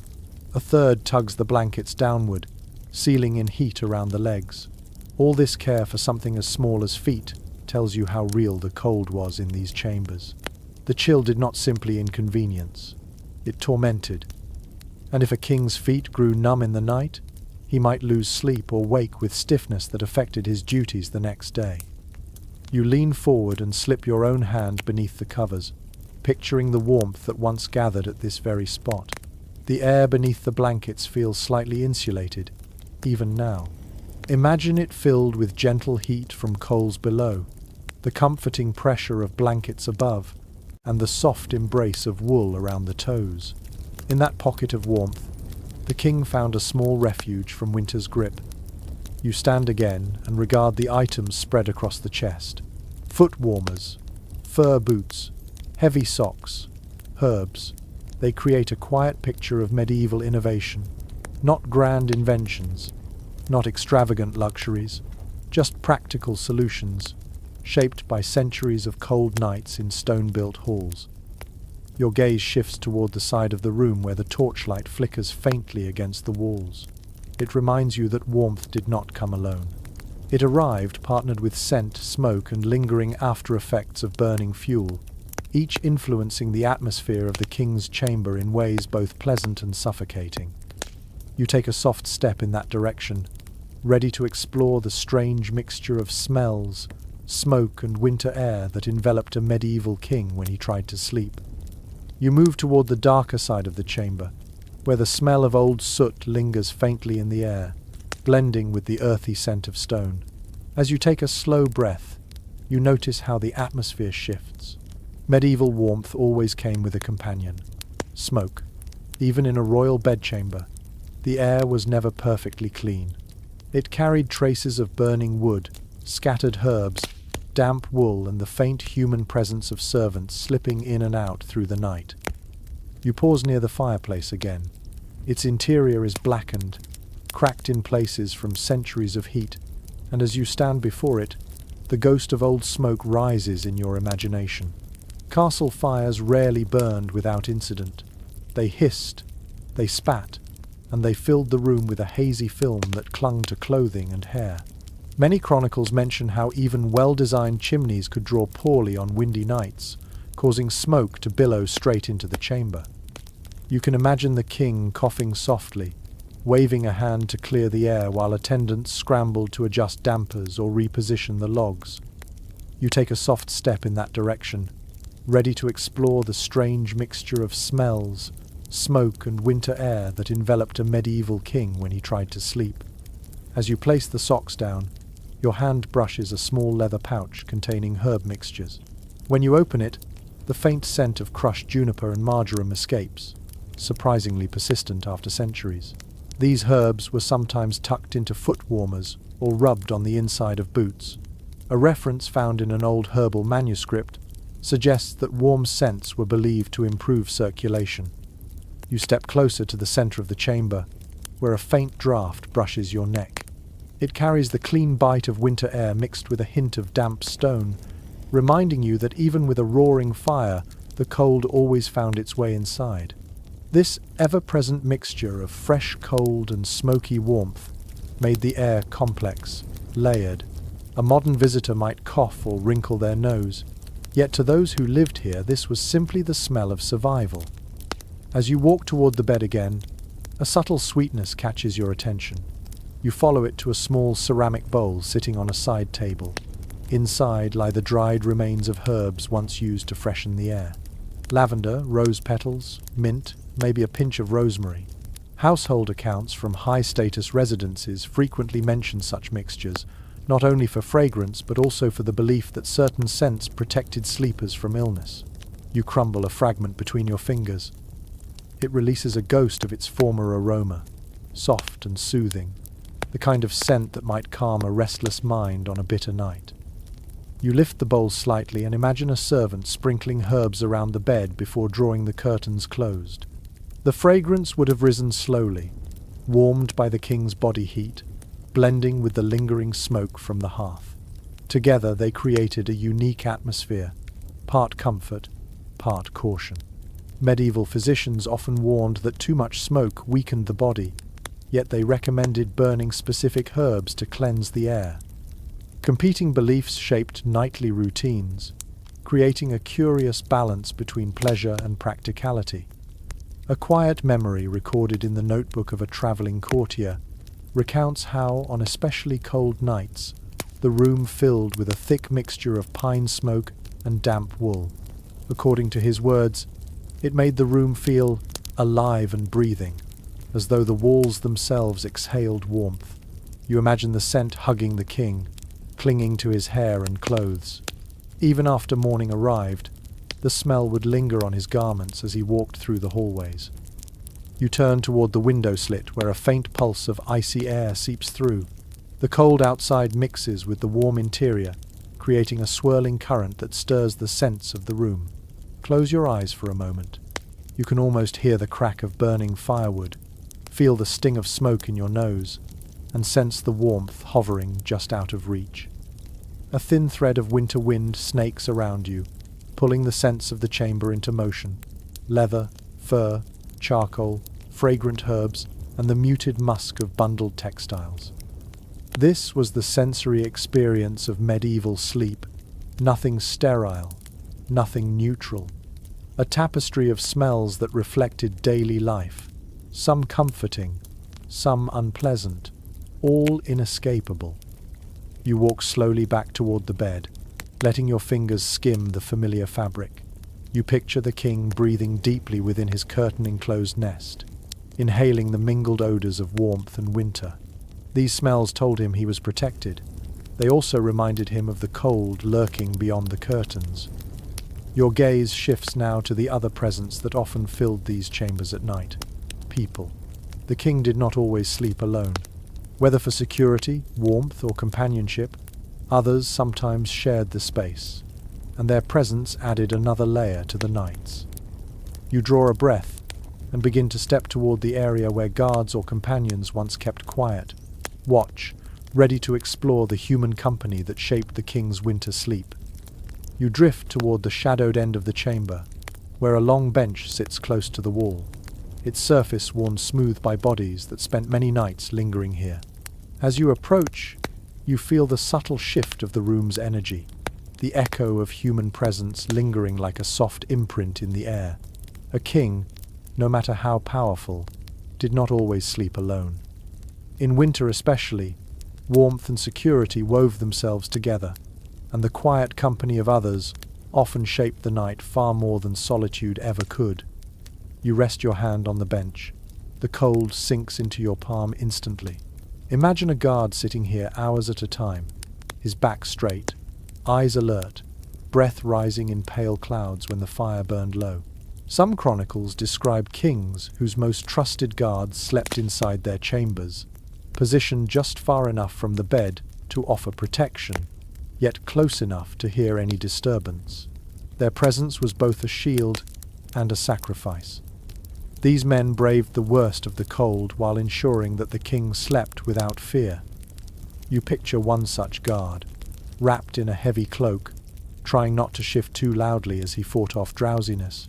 A third tugs the blankets downward, sealing in heat around the legs. All this care for something as small as feet tells you how real the cold was in these chambers. The chill did not simply inconvenience, it tormented. And if a king's feet grew numb in the night, he might lose sleep or wake with stiffness that affected his duties the next day. You lean forward and slip your own hand beneath the covers, picturing the warmth that once gathered at this very spot. The air beneath the blankets feels slightly insulated, even now. Imagine it filled with gentle heat from coals below, the comforting pressure of blankets above, and the soft embrace of wool around the toes. In that pocket of warmth, the king found a small refuge from winter's grip. You stand again and regard the items spread across the chest. Foot warmers, fur boots, heavy socks, herbs. They create a quiet picture of medieval innovation. Not grand inventions, not extravagant luxuries, just practical solutions, shaped by centuries of cold nights in stone-built halls. Your gaze shifts toward the side of the room where the torchlight flickers faintly against the walls. It reminds you that warmth did not come alone. It arrived partnered with scent, smoke, and lingering after-effects of burning fuel, each influencing the atmosphere of the king's chamber in ways both pleasant and suffocating. You take a soft step in that direction, ready to explore the strange mixture of smells, smoke, and winter air that enveloped a medieval king when he tried to sleep. You move toward the darker side of the chamber, where the smell of old soot lingers faintly in the air, blending with the earthy scent of stone. As you take a slow breath, you notice how the atmosphere shifts. Medieval warmth always came with a companion: smoke. Even in a royal bedchamber, the air was never perfectly clean. It carried traces of burning wood, scattered herbs, damp wool, and the faint human presence of servants slipping in and out through the night. You pause near the fireplace again. Its interior is blackened, cracked in places from centuries of heat, and as you stand before it, the ghost of old smoke rises in your imagination. Castle fires rarely burned without incident. They hissed, they spat, and they filled the room with a hazy film that clung to clothing and hair. Many chronicles mention how even well-designed chimneys could draw poorly on windy nights, causing smoke to billow straight into the chamber. You can imagine the king coughing softly, waving a hand to clear the air while attendants scrambled to adjust dampers or reposition the logs. You take a soft step in that direction, ready to explore the strange mixture of smells, smoke, and winter air that enveloped a medieval king when he tried to sleep. As you place the socks down, your hand brushes a small leather pouch containing herb mixtures. When you open it, the faint scent of crushed juniper and marjoram escapes, surprisingly persistent after centuries. These herbs were sometimes tucked into foot warmers or rubbed on the inside of boots. A reference found in an old herbal manuscript suggests that warm scents were believed to improve circulation. You step closer to the center of the chamber, where a faint draft brushes your neck. It carries the clean bite of winter air mixed with a hint of damp stone, reminding you that even with a roaring fire, the cold always found its way inside. This ever-present mixture of fresh cold and smoky warmth made the air complex, layered. A modern visitor might cough or wrinkle their nose, yet to those who lived here this was simply the smell of survival. As you walk toward the bed again, a subtle sweetness catches your attention. You follow it to a small ceramic bowl sitting on a side table. Inside lie the dried remains of herbs once used to freshen the air. Lavender, rose petals, mint, maybe a pinch of rosemary. Household accounts from high-status residences frequently mention such mixtures, not only for fragrance but also for the belief that certain scents protected sleepers from illness. You crumble a fragment between your fingers. It releases a ghost of its former aroma, soft and soothing, the kind of scent that might calm a restless mind on a bitter night. You lift the bowl slightly and imagine a servant sprinkling herbs around the bed before drawing the curtains closed. The fragrance would have risen slowly, warmed by the king's body heat, blending with the lingering smoke from the hearth. Together they created a unique atmosphere, part comfort, part caution. Medieval physicians often warned that too much smoke weakened the body, yet they recommended burning specific herbs to cleanse the air. Competing beliefs shaped nightly routines, creating a curious balance between pleasure and practicality. A quiet memory recorded in the notebook of a traveling courtier recounts how, on especially cold nights, the room filled with a thick mixture of pine smoke and damp wool. According to his words, it made the room feel alive and breathing, as though the walls themselves exhaled warmth. You imagine the scent hugging the king, clinging to his hair and clothes. Even after morning arrived, the smell would linger on his garments as he walked through the hallways. You turn toward the window slit where a faint pulse of icy air seeps through. The cold outside mixes with the warm interior, creating a swirling current that stirs the sense of the room. Close your eyes for a moment. You can almost hear the crack of burning firewood, feel the sting of smoke in your nose, and sense the warmth hovering just out of reach. A thin thread of winter wind snakes around you, pulling the scents of the chamber into motion. Leather, fur, charcoal, fragrant herbs, and the muted musk of bundled textiles. This was the sensory experience of medieval sleep, nothing sterile, nothing neutral. A tapestry of smells that reflected daily life, some comforting, some unpleasant, all inescapable. You walk slowly back toward the bed, letting your fingers skim the familiar fabric. You picture the king breathing deeply within his curtain-enclosed nest, inhaling the mingled odors of warmth and winter. These smells told him he was protected. They also reminded him of the cold lurking beyond the curtains. Your gaze shifts now to the other presence that often filled these chambers at night. People. The king did not always sleep alone. Whether for security, warmth, or companionship, others sometimes shared the space, and their presence added another layer to the nights. You draw a breath and begin to step toward the area where guards or companions once kept quiet. Watch, ready to explore the human company that shaped the king's winter sleep. You drift toward the shadowed end of the chamber, where a long bench sits close to the wall, its surface worn smooth by bodies that spent many nights lingering here. As you approach, you feel the subtle shift of the room's energy, the echo of human presence lingering like a soft imprint in the air. A king, no matter how powerful, did not always sleep alone. In winter especially, warmth and security wove themselves together, and the quiet company of others often shaped the night far more than solitude ever could. You rest your hand on the bench. The cold sinks into your palm instantly. Imagine a guard sitting here hours at a time, his back straight, eyes alert, breath rising in pale clouds when the fire burned low. Some chronicles describe kings whose most trusted guards slept inside their chambers, positioned just far enough from the bed to offer protection, yet close enough to hear any disturbance. Their presence was both a shield and a sacrifice. These men braved the worst of the cold while ensuring that the king slept without fear. You picture one such guard, wrapped in a heavy cloak, trying not to shift too loudly as he fought off drowsiness.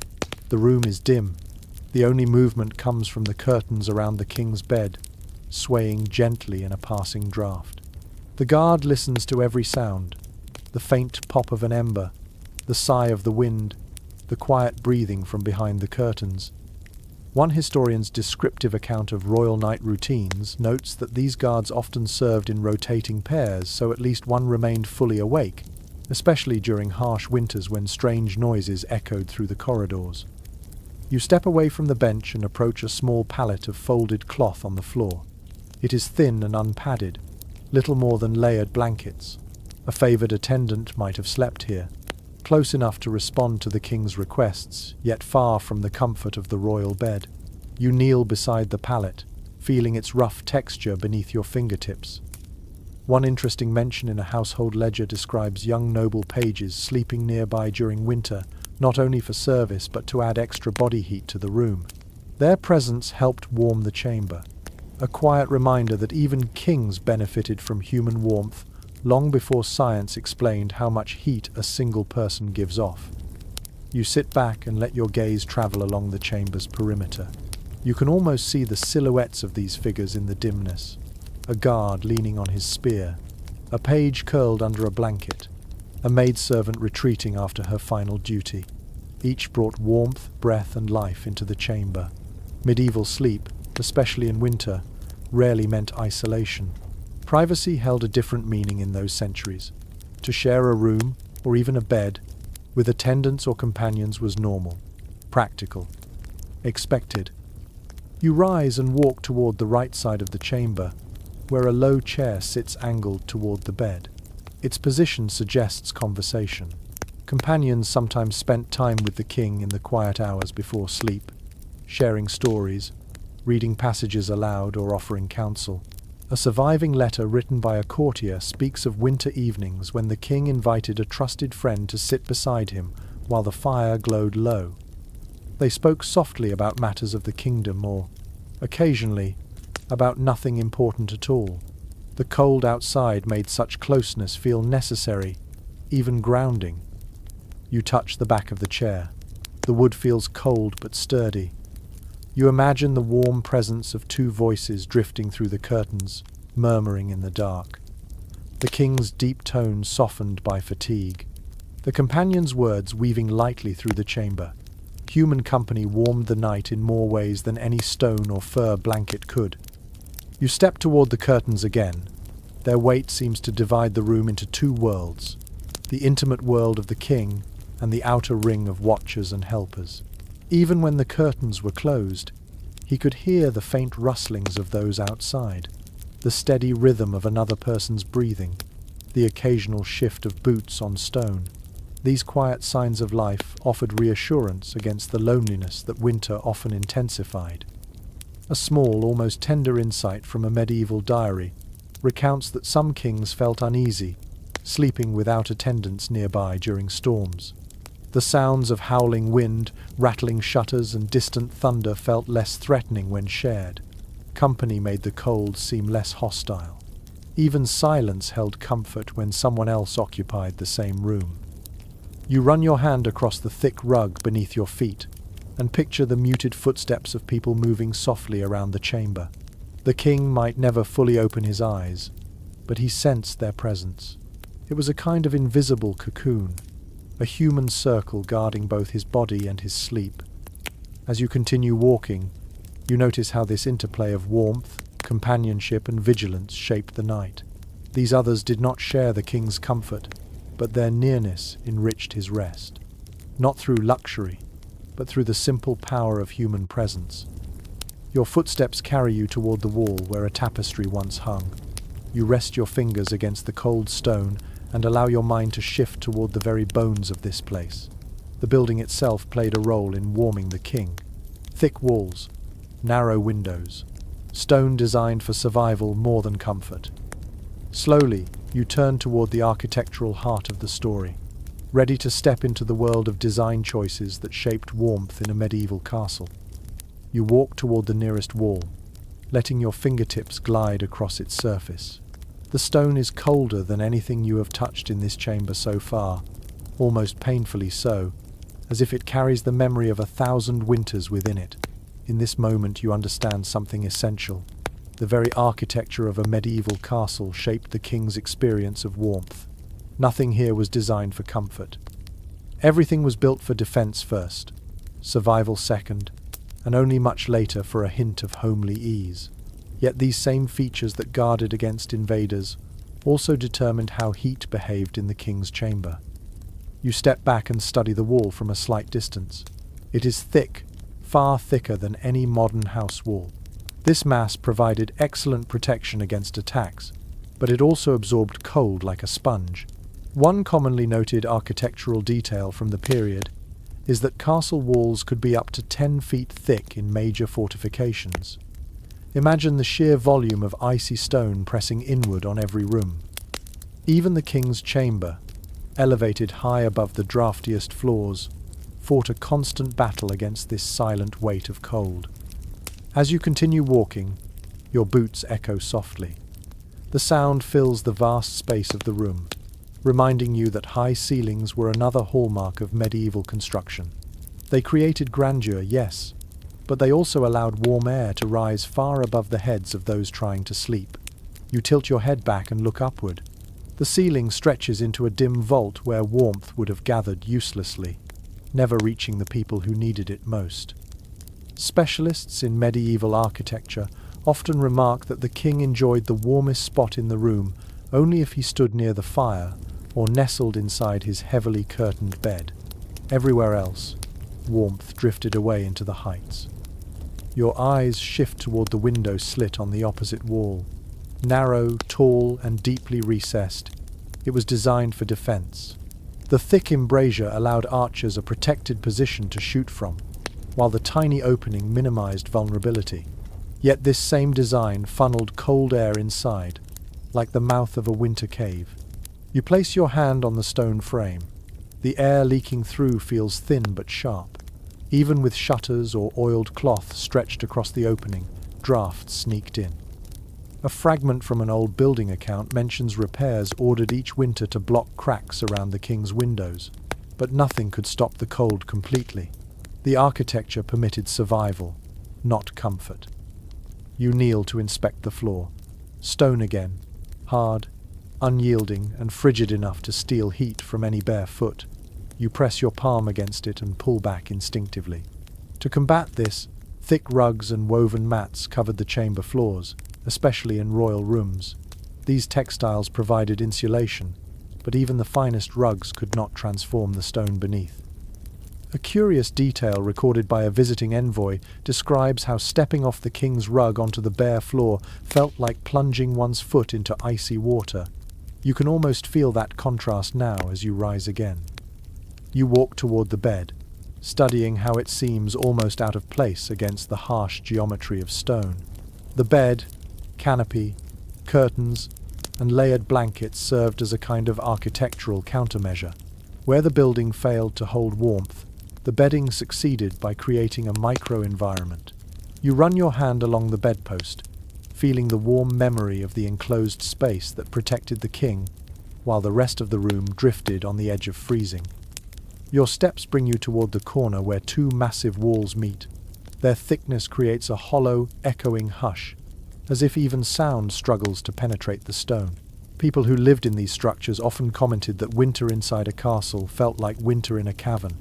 The room is dim. The only movement comes from the curtains around the king's bed, swaying gently in a passing draught. The guard listens to every sound, the faint pop of an ember, the sigh of the wind, the quiet breathing from behind the curtains. One historian's descriptive account of royal night routines notes that these guards often served in rotating pairs, so at least one remained fully awake, especially during harsh winters when strange noises echoed through the corridors. You step away from the bench and approach a small pallet of folded cloth on the floor. It is thin and unpadded, little more than layered blankets. A favoured attendant might have slept here, close enough to respond to the king's requests, yet far from the comfort of the royal bed. You kneel beside the pallet, feeling its rough texture beneath your fingertips. One interesting mention in a household ledger describes young noble pages sleeping nearby during winter, not only for service but to add extra body heat to the room. Their presence helped warm the chamber, a quiet reminder that even kings benefited from human warmth long before science explained how much heat a single person gives off. You sit back and let your gaze travel along the chamber's perimeter. You can almost see the silhouettes of these figures in the dimness. A guard leaning on his spear, a page curled under a blanket, a maidservant retreating after her final duty. Each brought warmth, breath, and life into the chamber. Medieval sleep, especially in winter, rarely meant isolation. Privacy held a different meaning in those centuries. To share a room, or even a bed, with attendants or companions was normal, practical, expected. You rise and walk toward the right side of the chamber, where a low chair sits angled toward the bed. Its position suggests conversation. Companions sometimes spent time with the king in the quiet hours before sleep, sharing stories, reading passages aloud or offering counsel. A surviving letter written by a courtier speaks of winter evenings when the king invited a trusted friend to sit beside him while the fire glowed low. They spoke softly about matters of the kingdom or, occasionally, about nothing important at all. The cold outside made such closeness feel necessary, even grounding. You touch the back of the chair. The wood feels cold but sturdy. You imagine the warm presence of two voices drifting through the curtains, murmuring in the dark. The king's deep tones softened by fatigue. The companion's words weaving lightly through the chamber. Human company warmed the night in more ways than any stone or fur blanket could. You step toward the curtains again. Their weight seems to divide the room into two worlds, the intimate world of the king and the outer ring of watchers and helpers. Even when the curtains were closed, he could hear the faint rustlings of those outside, the steady rhythm of another person's breathing, the occasional shift of boots on stone. These quiet signs of life offered reassurance against the loneliness that winter often intensified. A small, almost tender insight from a medieval diary recounts that some kings felt uneasy, sleeping without attendants nearby during storms. The sounds of howling wind, rattling shutters, and distant thunder felt less threatening when shared. Company made the cold seem less hostile. Even silence held comfort when someone else occupied the same room. You run your hand across the thick rug beneath your feet and picture the muted footsteps of people moving softly around the chamber. The king might never fully open his eyes, but he sensed their presence. It was a kind of invisible cocoon, a human circle guarding both his body and his sleep. As you continue walking, you notice how this interplay of warmth, companionship, and vigilance shaped the night. These others did not share the king's comfort, but their nearness enriched his rest. Not through luxury, but through the simple power of human presence. Your footsteps carry you toward the wall where a tapestry once hung. You rest your fingers against the cold stone and allow your mind to shift toward the very bones of this place. The building itself played a role in warming the king. Thick walls, narrow windows, stone designed for survival more than comfort. Slowly, you turn toward the architectural heart of the story, ready to step into the world of design choices that shaped warmth in a medieval castle. You walk toward the nearest wall, letting your fingertips glide across its surface. The stone is colder than anything you have touched in this chamber so far, almost painfully so, as if it carries the memory of 1,000 winters within it. In this moment you understand something essential. The very architecture of a medieval castle shaped the king's experience of warmth. Nothing here was designed for comfort. Everything was built for defense first, survival second, and only much later for a hint of homely ease. Yet these same features that guarded against invaders also determined how heat behaved in the king's chamber. You step back and study the wall from a slight distance. It is thick, far thicker than any modern house wall. This mass provided excellent protection against attacks, but it also absorbed cold like a sponge. One commonly noted architectural detail from the period is that castle walls could be up to 10 feet thick in major fortifications. Imagine the sheer volume of icy stone pressing inward on every room. Even the king's chamber, elevated high above the draftiest floors, fought a constant battle against this silent weight of cold. As you continue walking, Your boots echo softly. The sound fills the vast space of the room, reminding you that high ceilings were another hallmark of medieval construction. They created grandeur, yes, but they also allowed warm air to rise far above the heads of those trying to sleep. You tilt your head back and look upward. The ceiling stretches into a dim vault where warmth would have gathered uselessly, never reaching the people who needed it most. Specialists in medieval architecture often remark that the king enjoyed the warmest spot in the room only if he stood near the fire or nestled inside his heavily curtained bed. Everywhere else, warmth drifted away into the heights. Your eyes shift toward the window slit on the opposite wall. Narrow, tall, and deeply recessed, it was designed for defense. The thick embrasure allowed archers a protected position to shoot from, while the tiny opening minimized vulnerability. Yet this same design funneled cold air inside, like the mouth of a winter cave. You place your hand on the stone frame. The air leaking through feels thin but sharp. Even with shutters or oiled cloth stretched across the opening, drafts sneaked in. A fragment from an old building account mentions repairs ordered each winter to block cracks around the king's windows, but nothing could stop the cold completely. The architecture permitted survival, not comfort. You kneel to inspect the floor. Stone again, hard, unyielding, and frigid enough to steal heat from any bare foot. You press your palm against it and pull back instinctively. To combat this, thick rugs and woven mats covered the chamber floors, especially in royal rooms. These textiles provided insulation, but even the finest rugs could not transform the stone beneath. A curious detail recorded by a visiting envoy describes how stepping off the king's rug onto the bare floor felt like plunging one's foot into icy water. You can almost feel that contrast now as you rise again. You walk toward the bed, studying how it seems almost out of place against the harsh geometry of stone. The bed, canopy, curtains, and layered blankets served as a kind of architectural countermeasure. Where the building failed to hold warmth, the bedding succeeded by creating a micro-environment. You run your hand along the bedpost, feeling the warm memory of the enclosed space that protected the king, while the rest of the room drifted on the edge of freezing. Your steps bring you toward the corner where two massive walls meet. Their thickness creates a hollow, echoing hush, as if even sound struggles to penetrate the stone. People who lived in these structures often commented that winter inside a castle felt like winter in a cavern.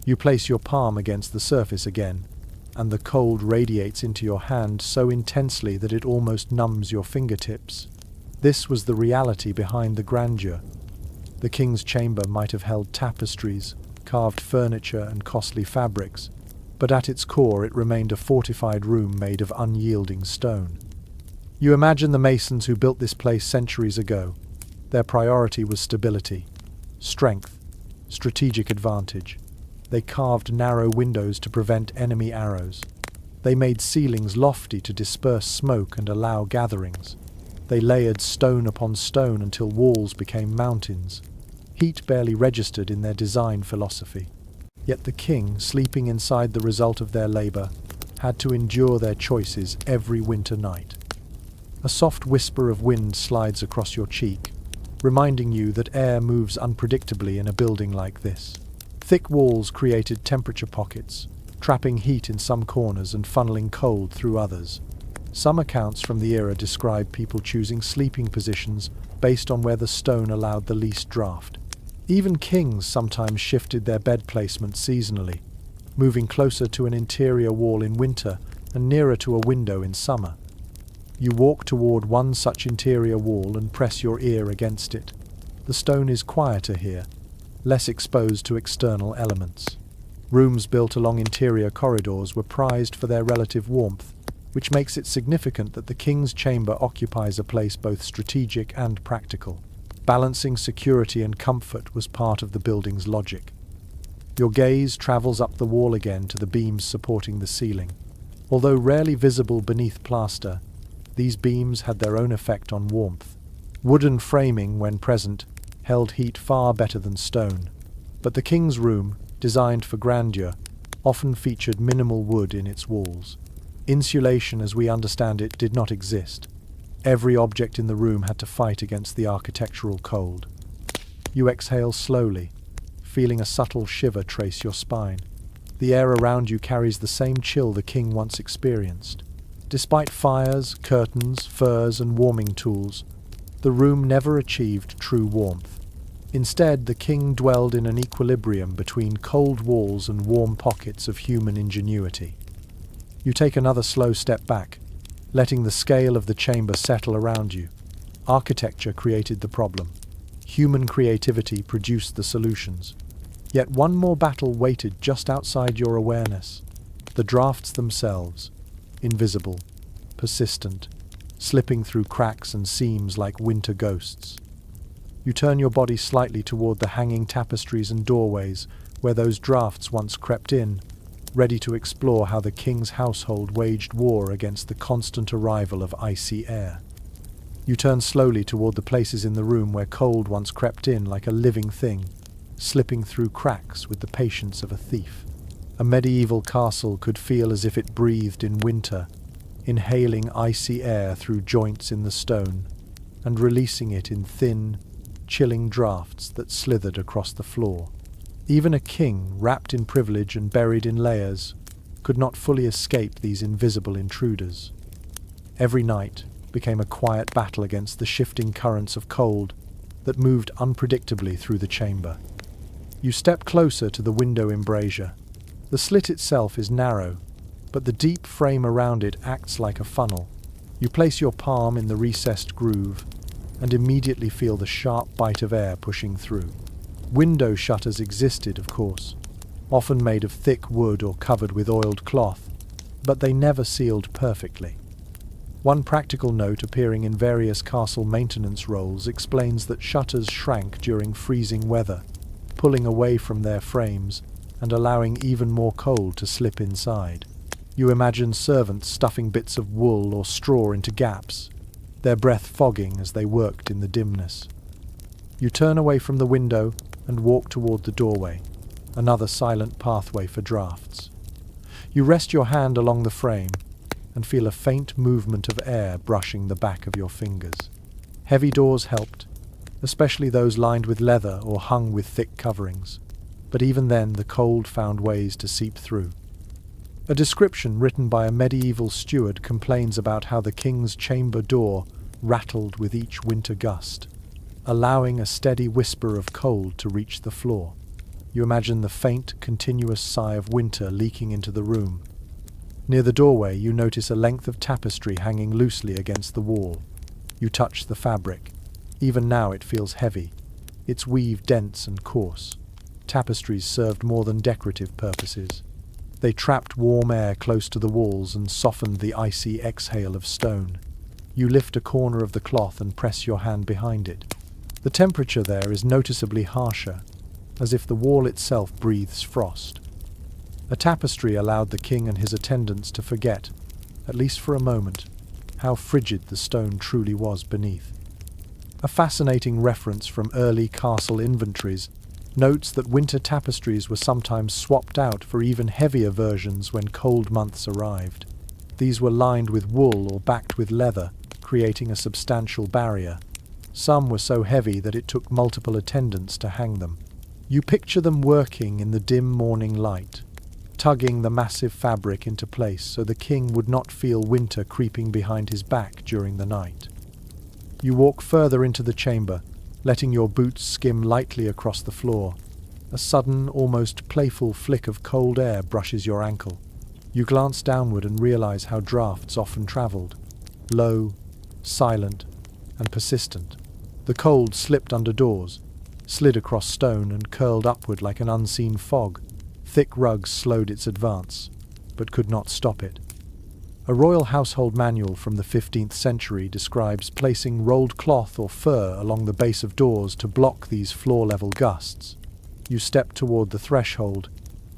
You place your palm against the surface again, and the cold radiates into your hand so intensely that it almost numbs your fingertips. This was the reality behind the grandeur. The king's chamber might have held tapestries, carved furniture, and costly fabrics, but at its core it remained a fortified room made of unyielding stone. You imagine the masons who built this place centuries ago. Their priority was stability, strength, strategic advantage. They carved narrow windows to prevent enemy arrows. They made ceilings lofty to disperse smoke and allow gatherings. They layered stone upon stone until walls became mountains. Heat barely registered in their design philosophy. Yet the king, sleeping inside the result of their labor, had to endure their choices every winter night. A soft whisper of wind slides across your cheek, reminding you that air moves unpredictably in a building like this. Thick walls created temperature pockets, trapping heat in some corners and funneling cold through others. Some accounts from the era describe people choosing sleeping positions based on where the stone allowed the least draft. Even kings sometimes shifted their bed placement seasonally, moving closer to an interior wall in winter and nearer to a window in summer. You walk toward one such interior wall and press your ear against it. The stone is quieter here, less exposed to external elements. Rooms built along interior corridors were prized for their relative warmth, which makes it significant that the king's chamber occupies a place both strategic and practical. Balancing security and comfort was part of the building's logic. Your gaze travels up the wall again to the beams supporting the ceiling. Although rarely visible beneath plaster, these beams had their own effect on warmth. Wooden framing, when present, held heat far better than stone. But the king's room, designed for grandeur, often featured minimal wood in its walls. Insulation, as we understand it, did not exist. Every object in the room had to fight against the architectural cold. You exhale slowly, feeling a subtle shiver trace your spine. The air around you carries the same chill the king once experienced. Despite fires, curtains, furs, and warming tools, the room never achieved true warmth. Instead, the king dwelled in an equilibrium between cold walls and warm pockets of human ingenuity. You take another slow step back, letting the scale of the chamber settle around you. Architecture created the problem. Human creativity produced the solutions. Yet one more battle waited just outside your awareness. The drafts themselves, invisible, persistent, slipping through cracks and seams like winter ghosts. You turn your body slightly toward the hanging tapestries and doorways where those drafts once crept in, ready to explore how the king's household waged war against the constant arrival of icy air. You turn slowly toward the places in the room where cold once crept in like a living thing, slipping through cracks with the patience of a thief. A medieval castle could feel as if it breathed in winter, inhaling icy air through joints in the stone, and releasing it in thin, chilling draughts that slithered across the floor. Even a king, wrapped in privilege and buried in layers, could not fully escape these invisible intruders. Every night became a quiet battle against the shifting currents of cold that moved unpredictably through the chamber. You step closer to the window embrasure. The slit itself is narrow, but the deep frame around it acts like a funnel. You place your palm in the recessed groove and immediately feel the sharp bite of air pushing through. Window shutters existed, of course, often made of thick wood or covered with oiled cloth, but they never sealed perfectly. One practical note appearing in various castle maintenance rolls explains that shutters shrank during freezing weather, pulling away from their frames and allowing even more cold to slip inside. You imagine servants stuffing bits of wool or straw into gaps, their breath fogging as they worked in the dimness. You turn away from the window and walk toward the doorway, another silent pathway for drafts. You rest your hand along the frame and feel a faint movement of air brushing the back of your fingers. Heavy doors helped, especially those lined with leather or hung with thick coverings, but even then the cold found ways to seep through. A description written by a medieval steward complains about how the king's chamber door rattled with each winter gust, allowing a steady whisper of cold to reach the floor. You imagine the faint, continuous sigh of winter leaking into the room. Near the doorway, you notice a length of tapestry hanging loosely against the wall. You touch the fabric. Even now it feels heavy, its weave dense and coarse. Tapestries served more than decorative purposes. They trapped warm air close to the walls and softened the icy exhale of stone. You lift a corner of the cloth and press your hand behind it. The temperature there is noticeably harsher, as if the wall itself breathes frost. A tapestry allowed the king and his attendants to forget, at least for a moment, how frigid the stone truly was beneath. A fascinating reference from early castle inventories notes that winter tapestries were sometimes swapped out for even heavier versions when cold months arrived. These were lined with wool or backed with leather, creating a substantial barrier. Some were so heavy that it took multiple attendants to hang them. You picture them working in the dim morning light, tugging the massive fabric into place so the king would not feel winter creeping behind his back during the night. You walk further into the chamber, letting your boots skim lightly across the floor. A sudden, almost playful flick of cold air brushes your ankle. You glance downward and realize how drafts often traveled. Low, silent, and persistent. The cold slipped under doors, slid across stone and curled upward like an unseen fog. Thick rugs slowed its advance, but could not stop it. A royal household manual from the 15th century describes placing rolled cloth or fur along the base of doors to block these floor-level gusts. You step toward the threshold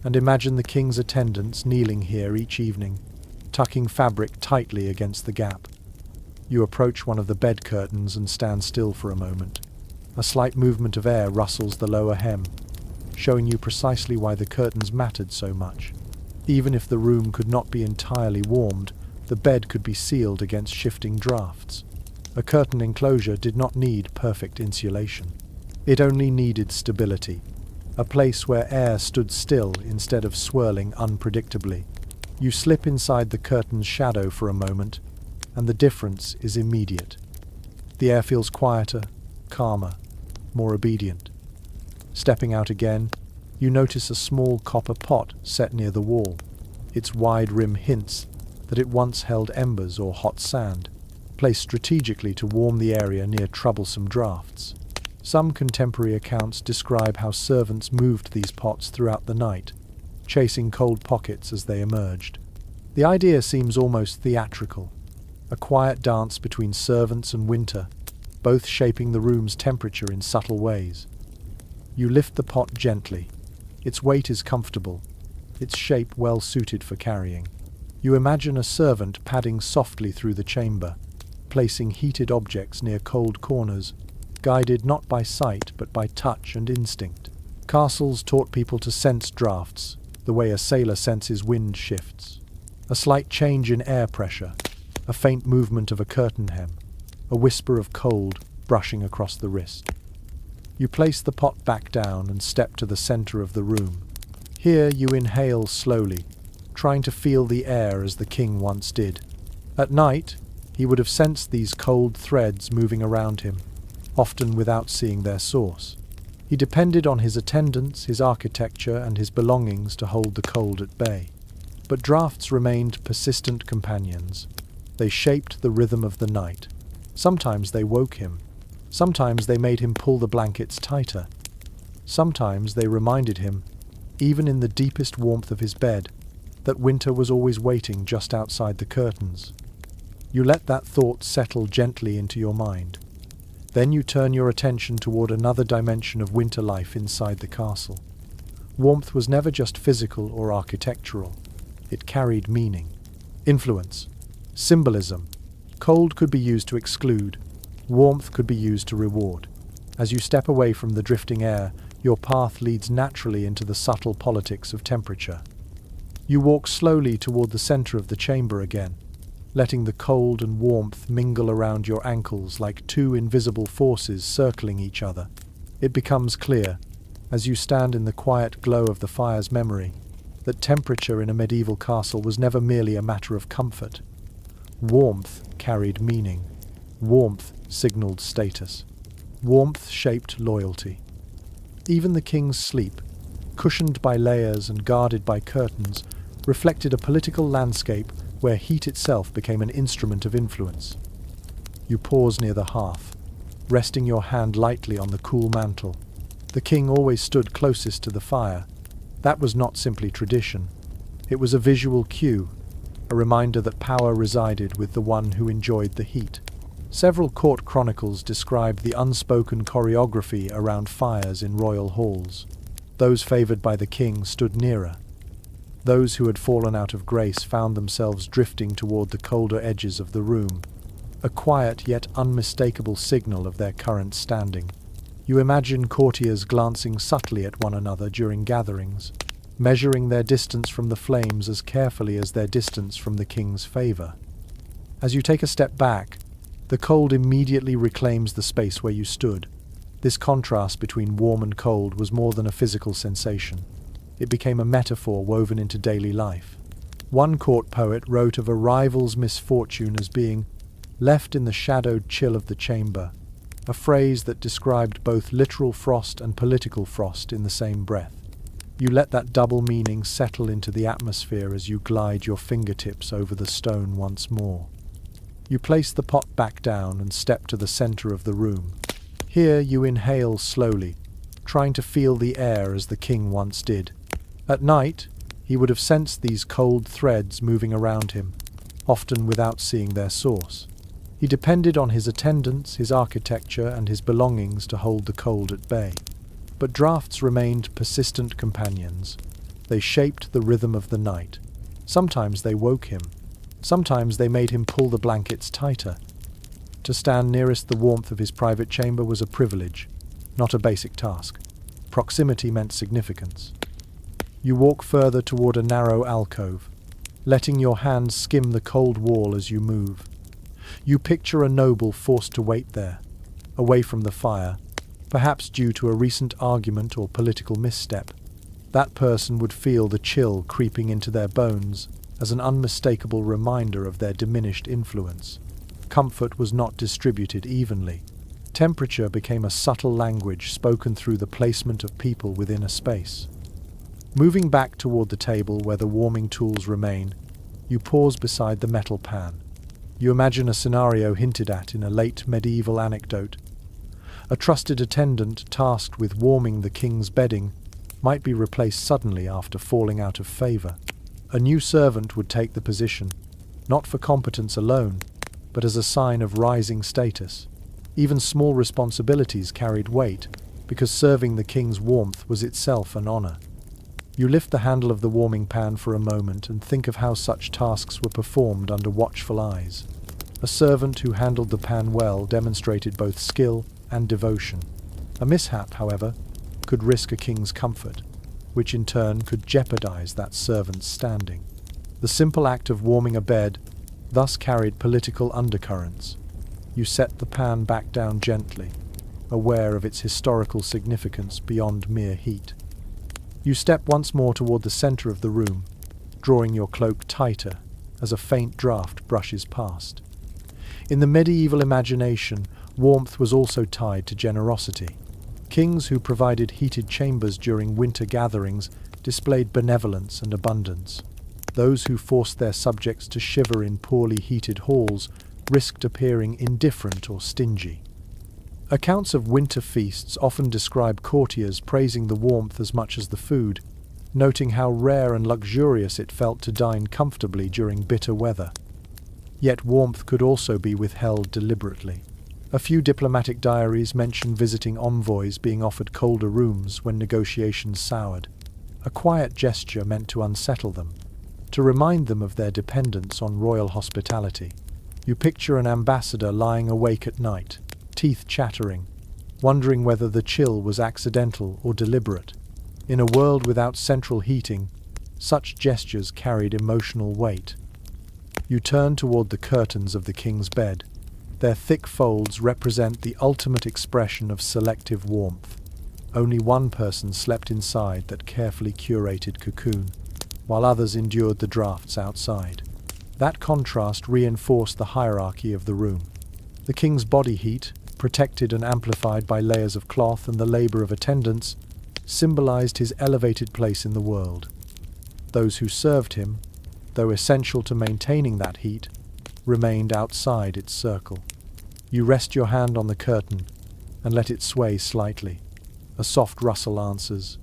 and imagine the king's attendants kneeling here each evening, tucking fabric tightly against the gap. You approach one of the bed curtains and stand still for a moment. A slight movement of air rustles the lower hem, showing you precisely why the curtains mattered so much. Even if the room could not be entirely warmed, The bed could be sealed against shifting drafts. A curtain enclosure did not need perfect insulation. It only needed stability, a place where air stood still instead of swirling unpredictably. You slip inside the curtain's shadow for a moment, and the difference is immediate. The air feels quieter, calmer, more obedient. Stepping out again, you notice a small copper pot set near the wall. Its wide rim hints that it once held embers or hot sand, placed strategically to warm the area near troublesome drafts. Some contemporary accounts describe how servants moved these pots throughout the night, chasing cold pockets as they emerged. The idea seems almost theatrical, a quiet dance between servants and winter, both shaping the room's temperature in subtle ways. You lift the pot gently. Its weight is comfortable, its shape well suited for carrying. You imagine a servant padding softly through the chamber, placing heated objects near cold corners, guided not by sight but by touch and instinct. Castles taught people to sense drafts, the way a sailor senses wind shifts. A slight change in air pressure, a faint movement of a curtain hem, a whisper of cold brushing across the wrist. You place the pot back down and step to the center of the room. Here you inhale slowly, trying to feel the air as the king once did. At night, he would have sensed these cold threads moving around him, often without seeing their source. He depended on his attendants, his architecture, and his belongings to hold the cold at bay. But drafts remained persistent companions. They shaped the rhythm of the night. Sometimes they woke him. Sometimes they made him pull the blankets tighter. Sometimes they reminded him, even in the deepest warmth of his bed, that winter was always waiting just outside the curtains. You let that thought settle gently into your mind. Then you turn your attention toward another dimension of winter life inside the castle. Warmth was never just physical or architectural. It carried meaning, influence, symbolism. Cold could be used to exclude. Warmth could be used to reward. As you step away from the drifting air, your path leads naturally into the subtle politics of temperature. You walk slowly toward the center of the chamber again, letting the cold and warmth mingle around your ankles like two invisible forces circling each other. It becomes clear, as you stand in the quiet glow of the fire's memory, that temperature in a medieval castle was never merely a matter of comfort. Warmth carried meaning. Warmth signaled status. Warmth shaped loyalty. Even the king's sleep, cushioned by layers and guarded by curtains, reflected a political landscape where heat itself became an instrument of influence. You pause near the hearth, resting your hand lightly on the cool mantle. The king always stood closest to the fire. That was not simply tradition. It was a visual cue, a reminder that power resided with the one who enjoyed the heat. Several court chronicles describe the unspoken choreography around fires in royal halls. Those favored by the king stood nearer. Those who had fallen out of grace found themselves drifting toward the colder edges of the room, a quiet yet unmistakable signal of their current standing. You imagine courtiers glancing subtly at one another during gatherings, measuring their distance from the flames as carefully as their distance from the king's favor. As you take a step back, the cold immediately reclaims the space where you stood. This contrast between warm and cold was more than a physical sensation. It became a metaphor woven into daily life. One court poet wrote of a rival's misfortune as being left in the shadowed chill of the chamber, a phrase that described both literal frost and political frost in the same breath. You let that double meaning settle into the atmosphere as you glide your fingertips over the stone once more. You place the pot back down and step to the center of the room. Here you inhale slowly, trying to feel the air as the king once did. At night, he would have sensed these cold threads moving around him, often without seeing their source. He depended on his attendants, his architecture, and his belongings to hold the cold at bay. But drafts remained persistent companions. They shaped the rhythm of the night. Sometimes they woke him. Sometimes they made him pull the blankets tighter. To stand nearest the warmth of his private chamber was a privilege, not a basic task. Proximity meant significance. You walk further toward a narrow alcove, letting your hands skim the cold wall as you move. You picture a noble forced to wait there, away from the fire, perhaps due to a recent argument or political misstep. That person would feel the chill creeping into their bones as an unmistakable reminder of their diminished influence. Comfort was not distributed evenly. Temperature became a subtle language spoken through the placement of people within a space. Moving back toward the table where the warming tools remain, you pause beside the metal pan. You imagine a scenario hinted at in a late medieval anecdote. A trusted attendant tasked with warming the king's bedding might be replaced suddenly after falling out of favor. A new servant would take the position, not for competence alone, but as a sign of rising status. Even small responsibilities carried weight, because serving the king's warmth was itself an honor. You lift the handle of the warming pan for a moment and think of how such tasks were performed under watchful eyes. A servant who handled the pan well demonstrated both skill and devotion. A mishap, however, could risk a king's comfort, which in turn could jeopardize that servant's standing. The simple act of warming a bed thus carried political undercurrents. You set the pan back down gently, aware of its historical significance beyond mere heat. You step once more toward the center of the room, drawing your cloak tighter as a faint draft brushes past. In the medieval imagination, warmth was also tied to generosity. Kings who provided heated chambers during winter gatherings displayed benevolence and abundance. Those who forced their subjects to shiver in poorly heated halls risked appearing indifferent or stingy. Accounts of winter feasts often describe courtiers praising the warmth as much as the food, noting how rare and luxurious it felt to dine comfortably during bitter weather. Yet warmth could also be withheld deliberately. A few diplomatic diaries mention visiting envoys being offered colder rooms when negotiations soured, a quiet gesture meant to unsettle them, to remind them of their dependence on royal hospitality. You picture an ambassador lying awake at night, teeth chattering, wondering whether the chill was accidental or deliberate. In a world without central heating, such gestures carried emotional weight. You turn toward the curtains of the king's bed. Their thick folds represent the ultimate expression of selective warmth. Only one person slept inside that carefully curated cocoon, while others endured the drafts outside. That contrast reinforced the hierarchy of the room. The king's body heat, protected and amplified by layers of cloth and the labor of attendants, symbolized his elevated place in the world. Those who served him, though essential to maintaining that heat, remained outside its circle. You rest your hand on the curtain and let it sway slightly. A soft rustle answers.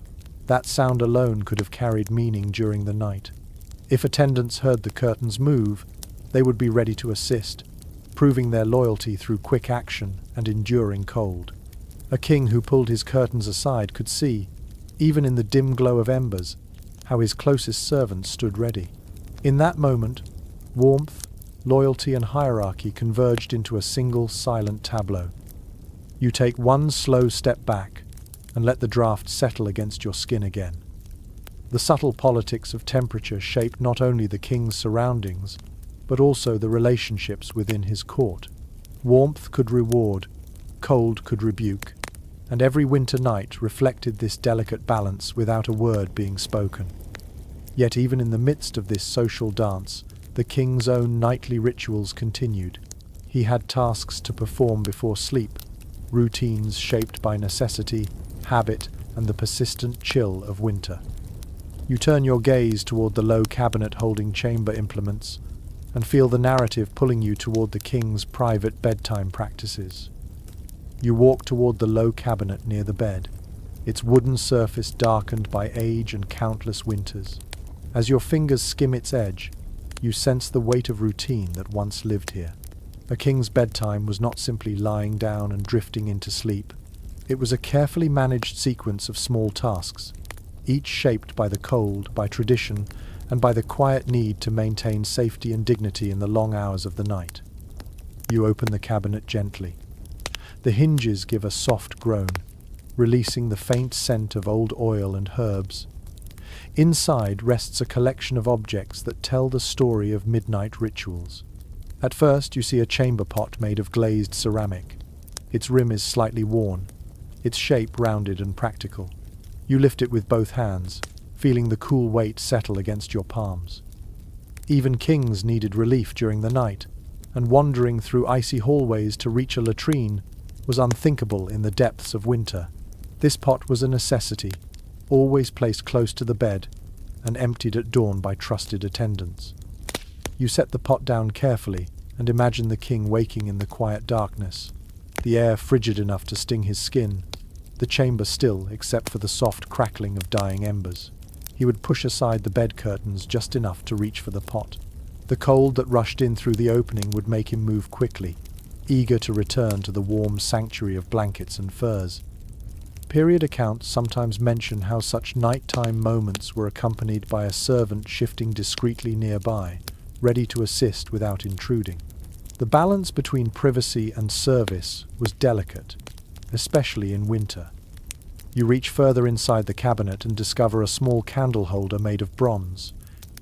That sound alone could have carried meaning during the night. If attendants heard the curtains move, they would be ready to assist, proving their loyalty through quick action and enduring cold. A king who pulled his curtains aside could see, even in the dim glow of embers, how his closest servants stood ready. In that moment, warmth, loyalty and hierarchy converged into a single silent tableau. You take one slow step back and let the draft settle against your skin again. The subtle politics of temperature shaped not only the king's surroundings, but also the relationships within his court. Warmth could reward, cold could rebuke, and every winter night reflected this delicate balance without a word being spoken. Yet even in the midst of this social dance, the king's own nightly rituals continued. He had tasks to perform before sleep, routines shaped by necessity, habit, and the persistent chill of winter. You turn your gaze toward the low cabinet holding chamber implements, and feel the narrative pulling you toward the king's private bedtime practices. You walk toward the low cabinet near the bed, its wooden surface darkened by age and countless winters. As your fingers skim its edge, you sense the weight of routine that once lived here. A king's bedtime was not simply lying down and drifting into sleep. It was a carefully managed sequence of small tasks, each shaped by the cold, by tradition, and by the quiet need to maintain safety and dignity in the long hours of the night. You open the cabinet gently. The hinges give a soft groan, releasing the faint scent of old oil and herbs. Inside rests a collection of objects that tell the story of midnight rituals. At first you see a chamber pot made of glazed ceramic. Its rim is slightly worn, its shape rounded and practical. You lift it with both hands, feeling the cool weight settle against your palms. Even kings needed relief during the night, and wandering through icy hallways to reach a latrine was unthinkable in the depths of winter. This pot was a necessity, always placed close to the bed and emptied at dawn by trusted attendants. You set the pot down carefully and imagine the king waking in the quiet darkness, the air frigid enough to sting his skin, the chamber still except for the soft crackling of dying embers. He would push aside the bed curtains just enough to reach for the pot. The cold that rushed in through the opening would make him move quickly, eager to return to the warm sanctuary of blankets and furs. Period accounts sometimes mention how such nighttime moments were accompanied by a servant shifting discreetly nearby, ready to assist without intruding. The balance between privacy and service was delicate, especially in winter. You reach further inside the cabinet and discover a small candle holder made of bronze.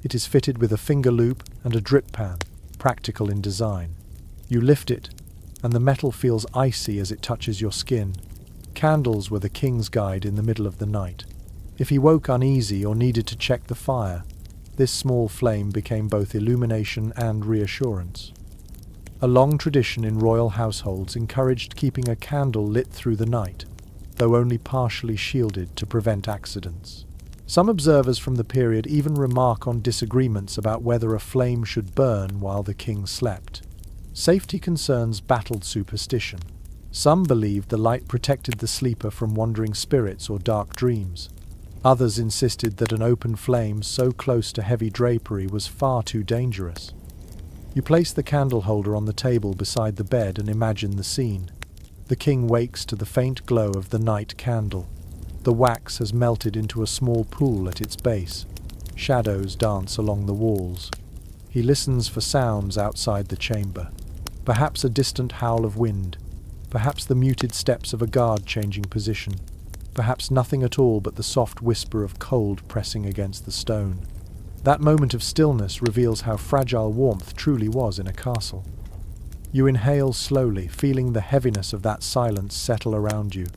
It is fitted with a finger loop and a drip pan, practical in design. You lift it, and the metal feels icy as it touches your skin. Candles were the king's guide in the middle of the night. If he woke uneasy or needed to check the fire, this small flame became both illumination and reassurance. A long tradition in royal households encouraged keeping a candle lit through the night, though only partially shielded to prevent accidents. Some observers from the period even remark on disagreements about whether a flame should burn while the king slept. Safety concerns battled superstition. Some believed the light protected the sleeper from wandering spirits or dark dreams. Others insisted that an open flame so close to heavy drapery was far too dangerous. You place the candle holder on the table beside the bed and imagine the scene. The king wakes to the faint glow of the night candle. The wax has melted into a small pool at its base. Shadows dance along the walls. He listens for sounds outside the chamber. Perhaps a distant howl of wind. Perhaps the muted steps of a guard changing position. Perhaps nothing at all but the soft whisper of cold pressing against the stone. That moment of stillness reveals how fragile warmth truly was in a castle. You inhale slowly, feeling the heaviness of that silence settle around you.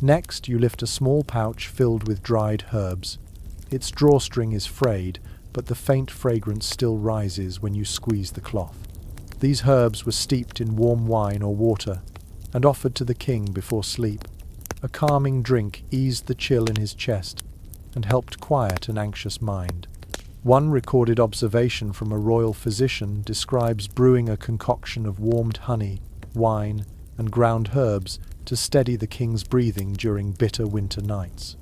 Next, you lift a small pouch filled with dried herbs. Its drawstring is frayed, but the faint fragrance still rises when you squeeze the cloth. These herbs were steeped in warm wine or water and offered to the king before sleep. A calming drink eased the chill in his chest and helped quiet an anxious mind. One recorded observation from a royal physician describes brewing a concoction of warmed honey, wine, and ground herbs to steady the king's breathing during bitter winter nights.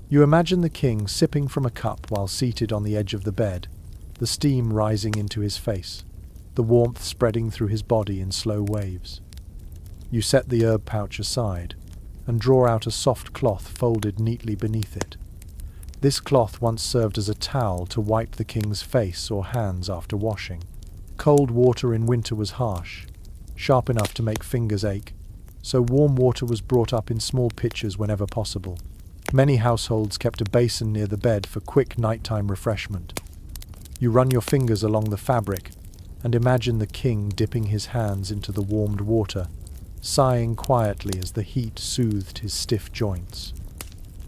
You imagine the king sipping from a cup while seated on the edge of the bed, the steam rising into his face, the warmth spreading through his body in slow waves. You set the herb pouch aside and draw out a soft cloth folded neatly beneath it. This cloth once served as a towel to wipe the king's face or hands after washing. Cold water in winter was harsh, sharp enough to make fingers ache, so warm water was brought up in small pitchers whenever possible. Many households kept a basin near the bed for quick nighttime refreshment. You run your fingers along the fabric and imagine the king dipping his hands into the warmed water, sighing quietly as the heat soothed his stiff joints.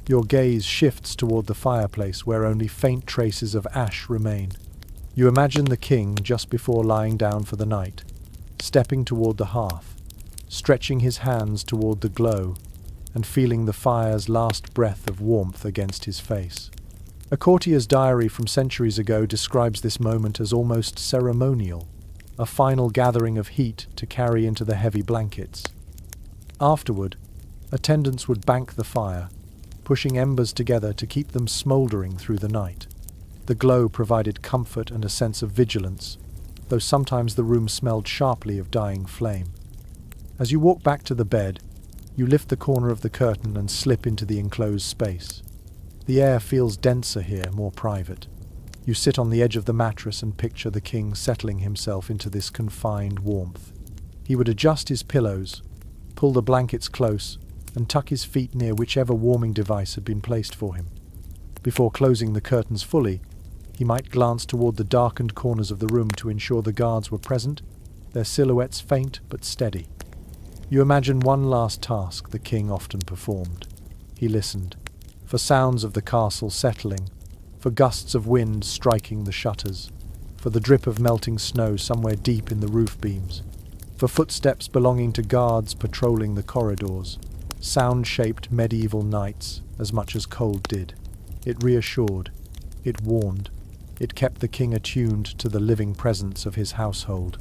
Your gaze shifts toward the fireplace where only faint traces of ash remain. You imagine the king just before lying down for the night, stepping toward the hearth, stretching his hands toward the glow, and feeling the fire's last breath of warmth against his face. A courtier's diary from centuries ago describes this moment as almost ceremonial, a final gathering of heat to carry into the heavy blankets. Afterward, attendants would bank the fire, pushing embers together to keep them smouldering through the night. The glow provided comfort and a sense of vigilance, though sometimes the room smelled sharply of dying flame. As you walk back to the bed, you lift the corner of the curtain and slip into the enclosed space. The air feels denser here, more private. You sit on the edge of the mattress and picture the king settling himself into this confined warmth. He would adjust his pillows, pull the blankets close, and tuck his feet near whichever warming device had been placed for him. Before closing the curtains fully, he might glance toward the darkened corners of the room to ensure the guards were present, their silhouettes faint but steady. You imagine one last task the king often performed. He listened, for sounds of the castle settling, for gusts of wind striking the shutters, for the drip of melting snow somewhere deep in the roof beams, for footsteps belonging to guards patrolling the corridors, sound-shaped medieval nights as much as cold did. It reassured, it warned, it kept the king attuned to the living presence of his household.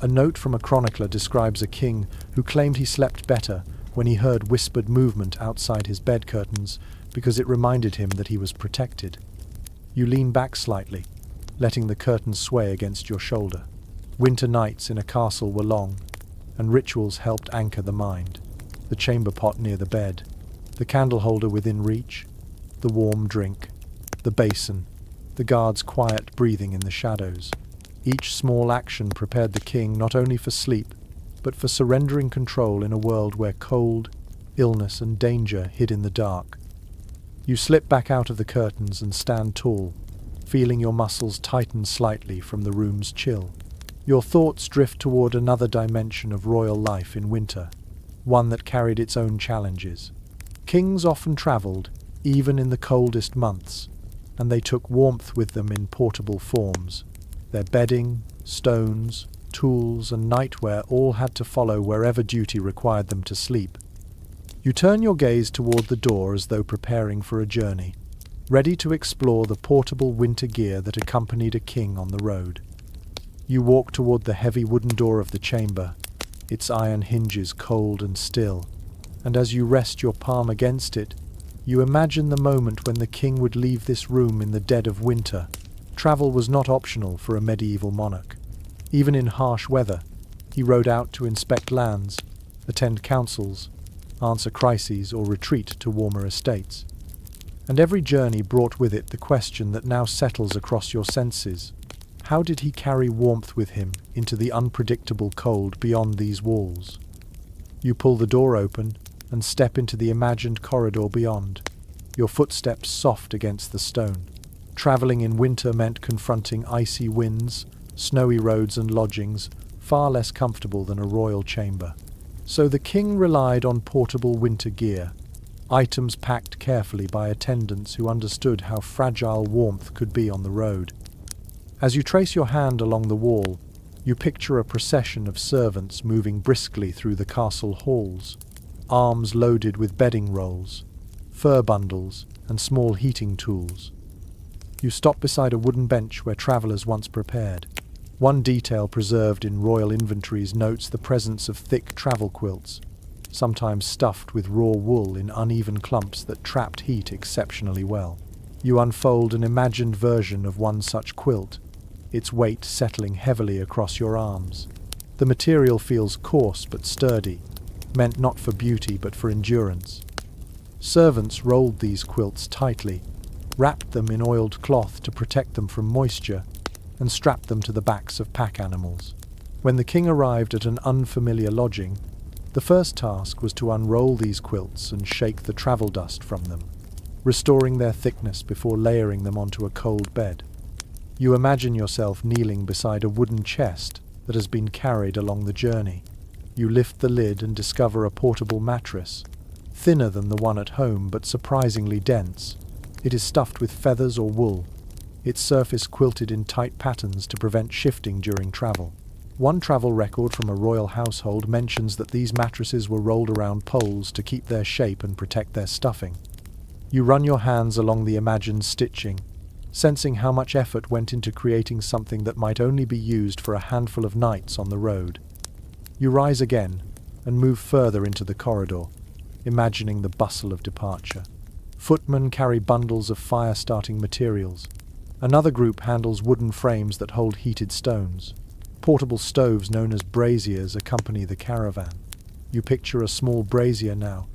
A note from a chronicler describes a king who claimed he slept better when he heard whispered movement outside his bed curtains because it reminded him that he was protected. You lean back slightly, letting the curtains sway against your shoulder. Winter nights in a castle were long, and rituals helped anchor the mind. The chamber pot near the bed, the candle holder within reach, the warm drink, the basin, the guard's quiet breathing in the shadows. Each small action prepared the king not only for sleep, but for surrendering control in a world where cold, illness and danger hid in the dark. You slip back out of the curtains and stand tall, feeling your muscles tighten slightly from the room's chill. Your thoughts drift toward another dimension of royal life in winter, one that carried its own challenges. Kings often traveled, even in the coldest months, and they took warmth with them in portable forms. Their bedding, stones, tools, and nightwear all had to follow wherever duty required them to sleep. You turn your gaze toward the door as though preparing for a journey, ready to explore the portable winter gear that accompanied a king on the road. You walk toward the heavy wooden door of the chamber, its iron hinges cold and still, and as you rest your palm against it, you imagine the moment when the king would leave this room in the dead of winter. Travel was not optional for a medieval monarch. Even in harsh weather, he rode out to inspect lands, attend councils, answer crises, or retreat to warmer estates. And every journey brought with it the question that now settles across your senses. How did he carry warmth with him into the unpredictable cold beyond these walls? You pull the door open and step into the imagined corridor beyond, your footsteps soft against the stone. Traveling in winter meant confronting icy winds, snowy roads and lodgings, far less comfortable than a royal chamber. So the king relied on portable winter gear, items packed carefully by attendants who understood how fragile warmth could be on the road. As you trace your hand along the wall, you picture a procession of servants moving briskly through the castle halls, arms loaded with bedding rolls, fur bundles, and small heating tools. You stop beside a wooden bench where travelers once prepared. One detail preserved in royal inventories notes the presence of thick travel quilts, sometimes stuffed with raw wool in uneven clumps that trapped heat exceptionally well. You unfold an imagined version of one such quilt, its weight settling heavily across your arms. The material feels coarse but sturdy, meant not for beauty but for endurance. Servants rolled these quilts tightly, wrapped them in oiled cloth to protect them from moisture, and strapped them to the backs of pack animals. When the king arrived at an unfamiliar lodging, the first task was to unroll these quilts and shake the travel dust from them, restoring their thickness before layering them onto a cold bed. You imagine yourself kneeling beside a wooden chest that has been carried along the journey. You lift the lid and discover a portable mattress, thinner than the one at home but surprisingly dense. It is stuffed with feathers or wool, its surface quilted in tight patterns to prevent shifting during travel. One travel record from a royal household mentions that these mattresses were rolled around poles to keep their shape and protect their stuffing. You run your hands along the imagined stitching, sensing how much effort went into creating something that might only be used for a handful of nights on the road. You rise again and move further into the corridor, imagining the bustle of departure. Footmen carry bundles of fire-starting materials. Another group handles wooden frames that hold heated stones. Portable stoves known as braziers accompany the caravan. You picture a small brazier now,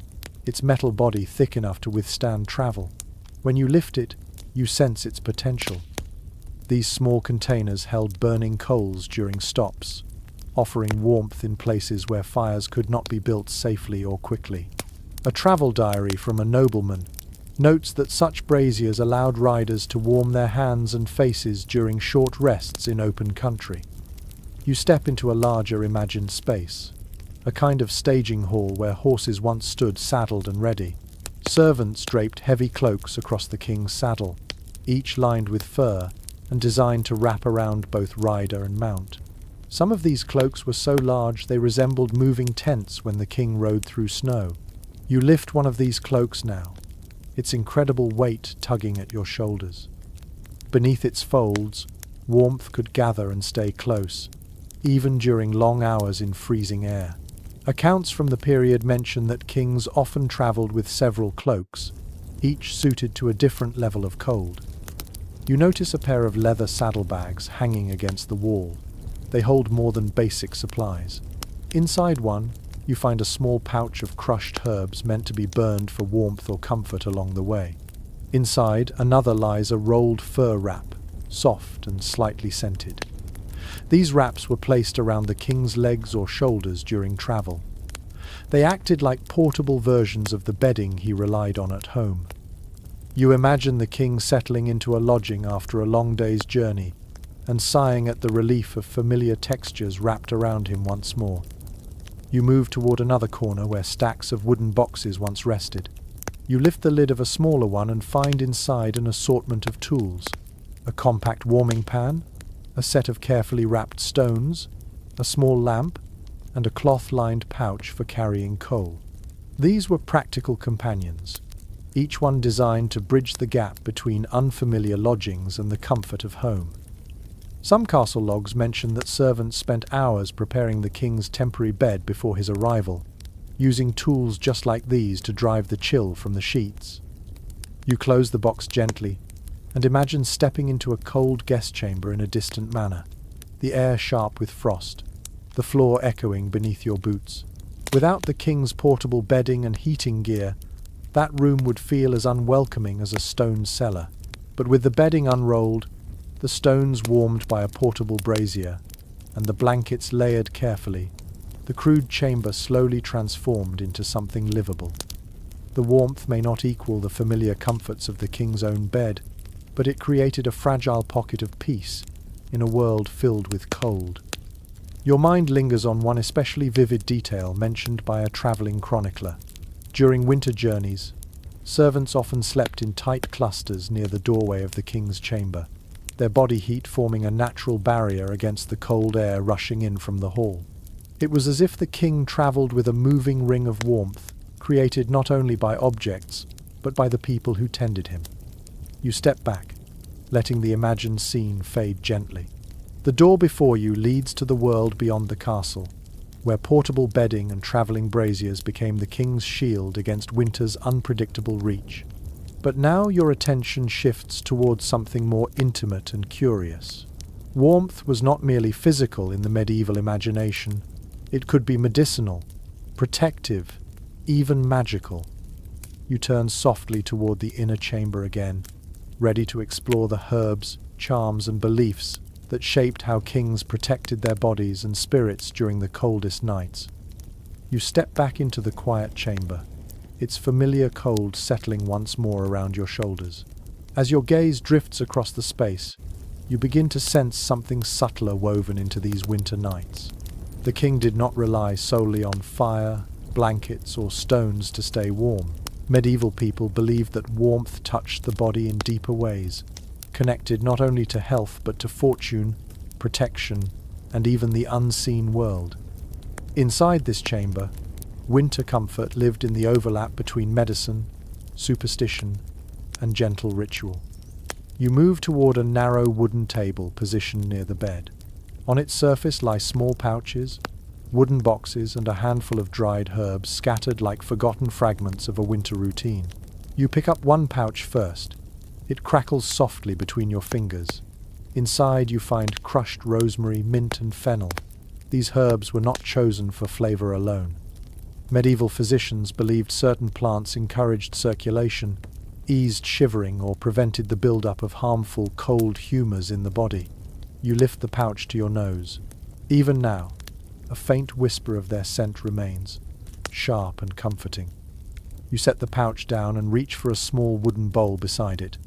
its metal body thick enough to withstand travel. When you lift it, you sense its potential. These small containers held burning coals during stops, offering warmth in places where fires could not be built safely or quickly. A travel diary from a nobleman, notes that such braziers allowed riders to warm their hands and faces during short rests in open country. You step into a larger imagined space, a kind of staging hall where horses once stood saddled and ready. Servants draped heavy cloaks across the king's saddle, each lined with fur and designed to wrap around both rider and mount. Some of these cloaks were so large they resembled moving tents when the king rode through snow. You lift one of these cloaks now, its incredible weight tugging at your shoulders. Beneath its folds, warmth could gather and stay close, even during long hours in freezing air. Accounts from the period mention that kings often travelled with several cloaks, each suited to a different level of cold. You notice a pair of leather saddlebags hanging against the wall. They hold more than basic supplies. Inside one, you find a small pouch of crushed herbs meant to be burned for warmth or comfort along the way. Inside, another lies a rolled fur wrap, soft and slightly scented. These wraps were placed around the king's legs or shoulders during travel. They acted like portable versions of the bedding he relied on at home. You imagine the king settling into a lodging after a long day's journey and sighing at the relief of familiar textures wrapped around him once more. You move toward another corner where stacks of wooden boxes once rested. You lift the lid of a smaller one and find inside an assortment of tools: a compact warming pan, a set of carefully wrapped stones, a small lamp, and a cloth-lined pouch for carrying coal. These were practical companions, each one designed to bridge the gap between unfamiliar lodgings and the comfort of home. Some castle logs mention that servants spent hours preparing the king's temporary bed before his arrival, using tools just like these to drive the chill from the sheets. You close the box gently and imagine stepping into a cold guest chamber in a distant manor, the air sharp with frost, the floor echoing beneath your boots. Without the king's portable bedding and heating gear, that room would feel as unwelcoming as a stone cellar. But with the bedding unrolled, the stones warmed by a portable brazier, and the blankets layered carefully, the crude chamber slowly transformed into something livable. The warmth may not equal the familiar comforts of the king's own bed, but it created a fragile pocket of peace in a world filled with cold. Your mind lingers on one especially vivid detail mentioned by a travelling chronicler. During winter journeys, servants often slept in tight clusters near the doorway of the king's chamber, their body heat forming a natural barrier against the cold air rushing in from the hall. It was as if the king travelled with a moving ring of warmth, created not only by objects, but by the people who tended him. You step back, letting the imagined scene fade gently. The door before you leads to the world beyond the castle, where portable bedding and travelling braziers became the king's shield against winter's unpredictable reach. But now your attention shifts towards something more intimate and curious. Warmth was not merely physical in the medieval imagination. It could be medicinal, protective, even magical. You turn softly toward the inner chamber again, ready to explore the herbs, charms, and beliefs that shaped how kings protected their bodies and spirits during the coldest nights. You step back into the quiet chamber, its familiar cold settling once more around your shoulders. As your gaze drifts across the space, you begin to sense something subtler woven into these winter nights. The king did not rely solely on fire, blankets, or stones to stay warm. Medieval people believed that warmth touched the body in deeper ways, connected not only to health but to fortune, protection, and even the unseen world. Inside this chamber, winter comfort lived in the overlap between medicine, superstition, and gentle ritual. You move toward a narrow wooden table positioned near the bed. On its surface lie small pouches, wooden boxes, and a handful of dried herbs scattered like forgotten fragments of a winter routine. You pick up one pouch first. It crackles softly between your fingers. Inside you find crushed rosemary, mint, and fennel. These herbs were not chosen for flavor alone. Medieval physicians believed certain plants encouraged circulation, eased shivering, or prevented the buildup of harmful cold humors in the body. You lift the pouch to your nose. Even now, a faint whisper of their scent remains, sharp and comforting. You set the pouch down and reach for a small wooden bowl beside it.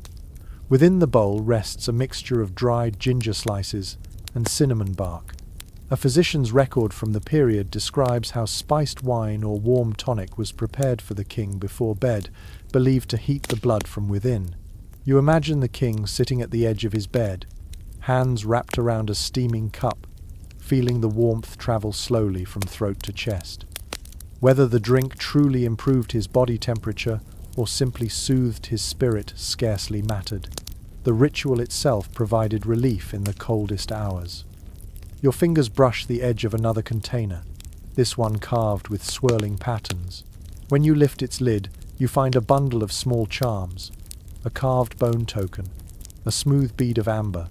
Within the bowl rests a mixture of dried ginger slices and cinnamon bark. A physician's record from the period describes how spiced wine or warm tonic was prepared for the king before bed, believed to heat the blood from within. You imagine the king sitting at the edge of his bed, hands wrapped around a steaming cup, feeling the warmth travel slowly from throat to chest. Whether the drink truly improved his body temperature or simply soothed his spirit scarcely mattered. The ritual itself provided relief in the coldest hours. Your fingers brush the edge of another container, this one carved with swirling patterns. When you lift its lid, you find a bundle of small charms, a carved bone token, a smooth bead of amber,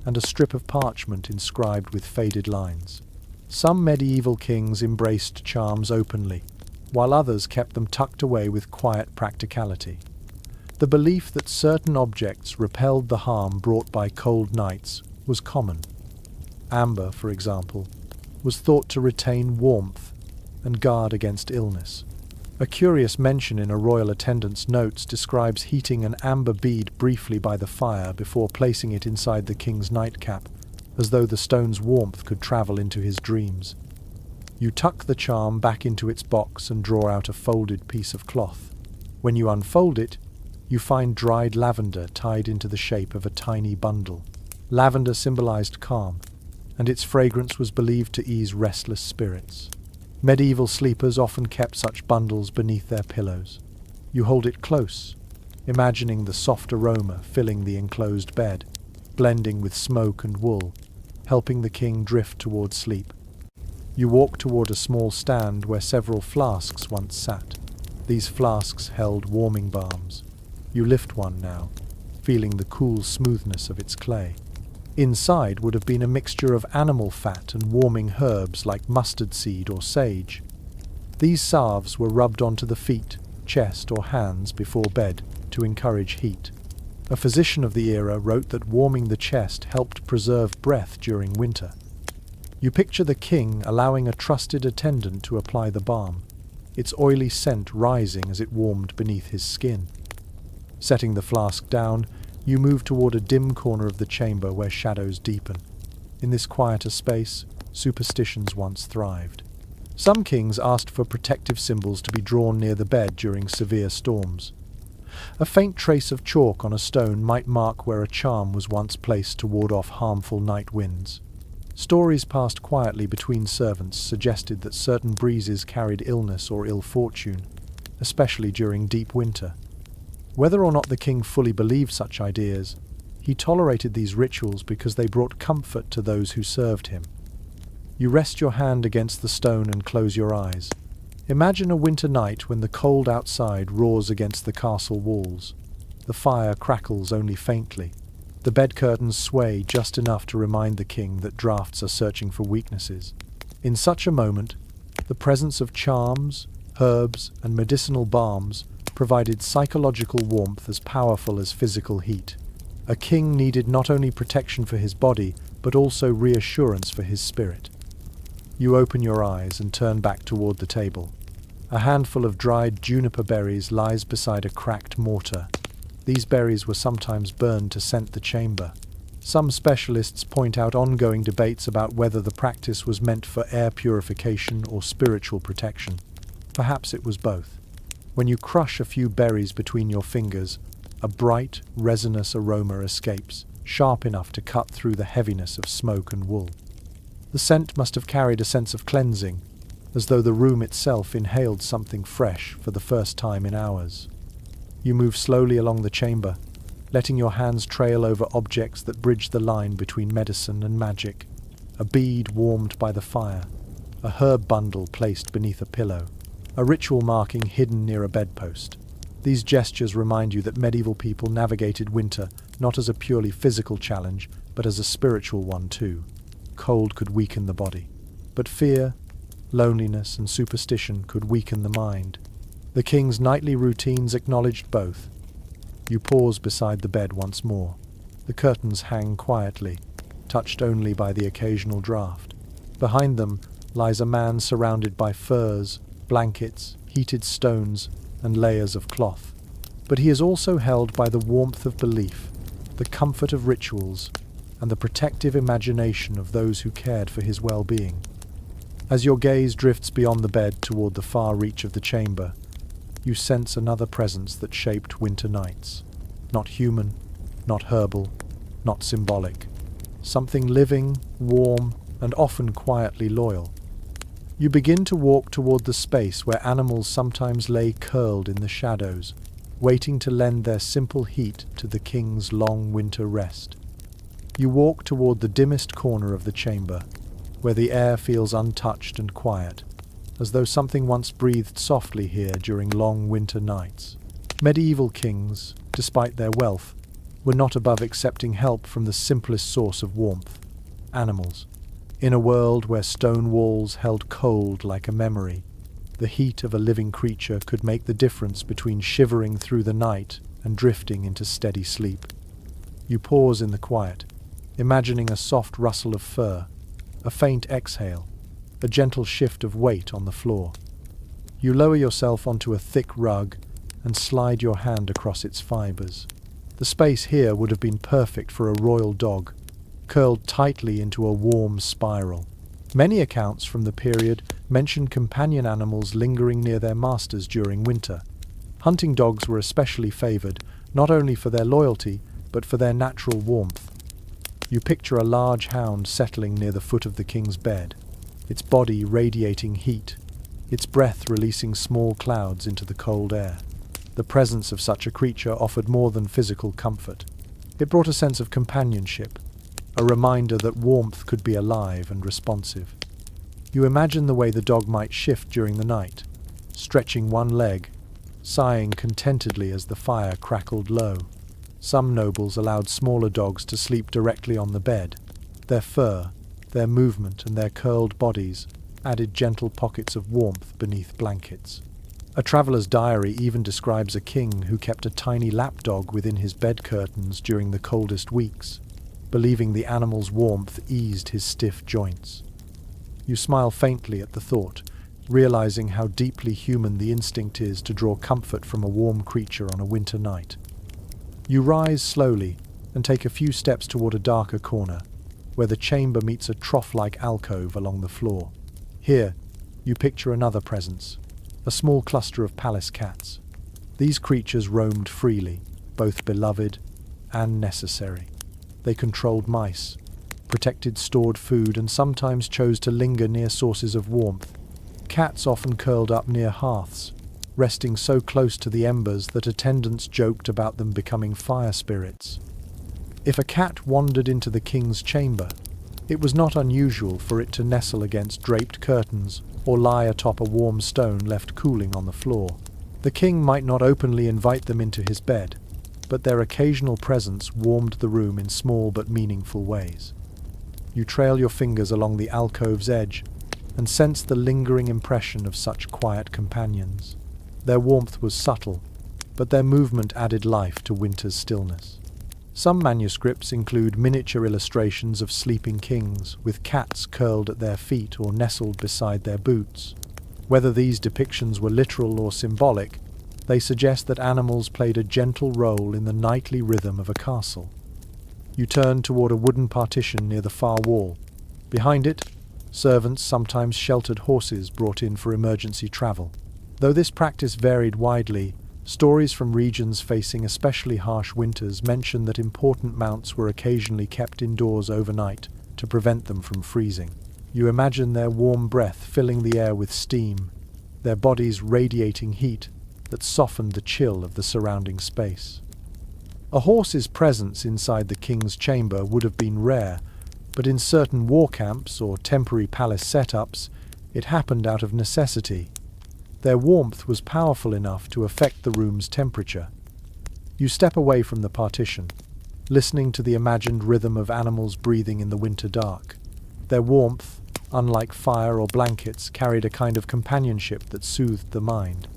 and a strip of parchment inscribed with faded lines. Some medieval kings embraced charms openly, while others kept them tucked away with quiet practicality. The belief that certain objects repelled the harm brought by cold nights was common. Amber, for example, was thought to retain warmth and guard against illness. A curious mention in a royal attendant's notes describes heating an amber bead briefly by the fire before placing it inside the king's nightcap, as though the stone's warmth could travel into his dreams. You tuck the charm back into its box and draw out a folded piece of cloth. When you unfold it, you find dried lavender tied into the shape of a tiny bundle. Lavender symbolized calm, and its fragrance was believed to ease restless spirits. Medieval sleepers often kept such bundles beneath their pillows. You hold it close, imagining the soft aroma filling the enclosed bed, blending with smoke and wool, helping the king drift toward sleep. You walk toward a small stand where several flasks once sat. These flasks held warming balms. You lift one now, feeling the cool smoothness of its clay. Inside would have been a mixture of animal fat and warming herbs like mustard seed or sage. These salves were rubbed onto the feet, chest, or hands before bed to encourage heat. A physician of the era wrote that warming the chest helped preserve breath during winter. You picture the king allowing a trusted attendant to apply the balm, its oily scent rising as it warmed beneath his skin. Setting the flask down, you move toward a dim corner of the chamber where shadows deepen. In this quieter space, superstitions once thrived. Some kings asked for protective symbols to be drawn near the bed during severe storms. A faint trace of chalk on a stone might mark where a charm was once placed to ward off harmful night winds. Stories passed quietly between servants suggested that certain breezes carried illness or ill fortune, especially during deep winter. Whether or not the king fully believed such ideas, he tolerated these rituals because they brought comfort to those who served him. You rest your hand against the stone and close your eyes. Imagine a winter night when the cold outside roars against the castle walls. The fire crackles only faintly. The bed curtains sway just enough to remind the king that drafts are searching for weaknesses. In such a moment, the presence of charms, herbs, and medicinal balms provided psychological warmth as powerful as physical heat. A king needed not only protection for his body, but also reassurance for his spirit. You open your eyes and turn back toward the table. A handful of dried juniper berries lies beside a cracked mortar. These berries were sometimes burned to scent the chamber. Some specialists point out ongoing debates about whether the practice was meant for air purification or spiritual protection. Perhaps it was both. When you crush a few berries between your fingers, a bright, resinous aroma escapes, sharp enough to cut through the heaviness of smoke and wool. The scent must have carried a sense of cleansing, as though the room itself inhaled something fresh for the first time in hours. You move slowly along the chamber, letting your hands trail over objects that bridge the line between medicine and magic. A bead warmed by the fire, a herb bundle placed beneath a pillow, a ritual marking hidden near a bedpost. These gestures remind you that medieval people navigated winter not as a purely physical challenge, but as a spiritual one too. Cold could weaken the body, but fear, loneliness, and superstition could weaken the mind. The king's nightly routines acknowledged both. You pause beside the bed once more. The curtains hang quietly, touched only by the occasional draught. Behind them lies a man surrounded by furs, blankets, heated stones, and layers of cloth. But he is also held by the warmth of belief, the comfort of rituals, and the protective imagination of those who cared for his well-being. As your gaze drifts beyond the bed toward the far reach of the chamber, you sense another presence that shaped winter nights. Not human, not herbal, not symbolic. Something living, warm, and often quietly loyal. You begin to walk toward the space where animals sometimes lay curled in the shadows, waiting to lend their simple heat to the king's long winter rest. You walk toward the dimmest corner of the chamber, where the air feels untouched and quiet, as though something once breathed softly here during long winter nights. Medieval kings, despite their wealth, were not above accepting help from the simplest source of warmth: animals. In a world where stone walls held cold like a memory, the heat of a living creature could make the difference between shivering through the night and drifting into steady sleep. You pause in the quiet, imagining a soft rustle of fur, a faint exhale, a gentle shift of weight on the floor. You lower yourself onto a thick rug and slide your hand across its fibers. The space here would have been perfect for a royal dog, curled tightly into a warm spiral. Many accounts from the period mention companion animals lingering near their masters during winter. Hunting dogs were especially favored, not only for their loyalty, but for their natural warmth. You picture a large hound settling near the foot of the king's bed, its body radiating heat, its breath releasing small clouds into the cold air. The presence of such a creature offered more than physical comfort. It brought a sense of companionship, a reminder that warmth could be alive and responsive. You imagine the way the dog might shift during the night, stretching one leg, sighing contentedly as the fire crackled low. Some nobles allowed smaller dogs to sleep directly on the bed. Their fur, their movement, and their curled bodies added gentle pockets of warmth beneath blankets. A traveller's diary even describes a king who kept a tiny lapdog within his bed curtains during the coldest weeks, believing the animal's warmth eased his stiff joints. You smile faintly at the thought, realizing how deeply human the instinct is to draw comfort from a warm creature on a winter night. You rise slowly and take a few steps toward a darker corner, where the chamber meets a trough-like alcove along the floor. Here, you picture another presence, a small cluster of palace cats. These creatures roamed freely, both beloved and necessary. They controlled mice, protected stored food, and sometimes chose to linger near sources of warmth. Cats often curled up near hearths, resting so close to the embers that attendants joked about them becoming fire spirits. If a cat wandered into the king's chamber, it was not unusual for it to nestle against draped curtains or lie atop a warm stone left cooling on the floor. The king might not openly invite them into his bed, but their occasional presence warmed the room in small but meaningful ways. You trail your fingers along the alcove's edge and sense the lingering impression of such quiet companions. Their warmth was subtle, but their movement added life to winter's stillness. Some manuscripts include miniature illustrations of sleeping kings, with cats curled at their feet or nestled beside their boots. Whether these depictions were literal or symbolic, they suggest that animals played a gentle role in the nightly rhythm of a castle. You turn toward a wooden partition near the far wall. Behind it, servants sometimes sheltered horses brought in for emergency travel. Though this practice varied widely, stories from regions facing especially harsh winters mention that important mounts were occasionally kept indoors overnight to prevent them from freezing. You imagine their warm breath filling the air with steam, their bodies radiating heat that softened the chill of the surrounding space. A horse's presence inside the king's chamber would have been rare, but in certain war camps or temporary palace setups, it happened out of necessity. Their warmth was powerful enough to affect the room's temperature. You step away from the partition, listening to the imagined rhythm of animals breathing in the winter dark. Their warmth, unlike fire or blankets, carried a kind of companionship that soothed the mind.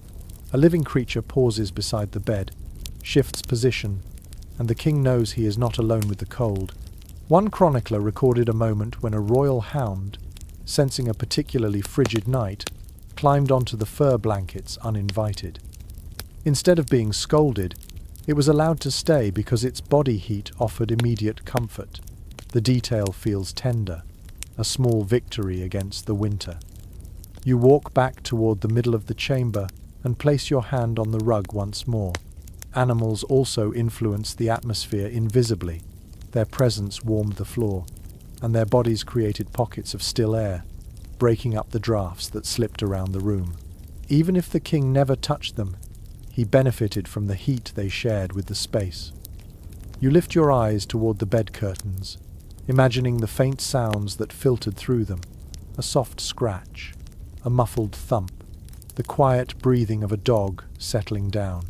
A living creature pauses beside the bed, shifts position, and the king knows he is not alone with the cold. One chronicler recorded a moment when a royal hound, sensing a particularly frigid night, climbed onto the fur blankets uninvited. Instead of being scolded, it was allowed to stay because its body heat offered immediate comfort. The detail feels tender, a small victory against the winter. You walk back toward the middle of the chamber and place your hand on the rug once more. Animals also influenced the atmosphere invisibly. Their presence warmed the floor, and their bodies created pockets of still air, breaking up the drafts that slipped around the room. Even if the king never touched them, he benefited from the heat they shared with the space. You lift your eyes toward the bed curtains, imagining the faint sounds that filtered through them, a soft scratch, a muffled thump, the quiet breathing of a dog settling down.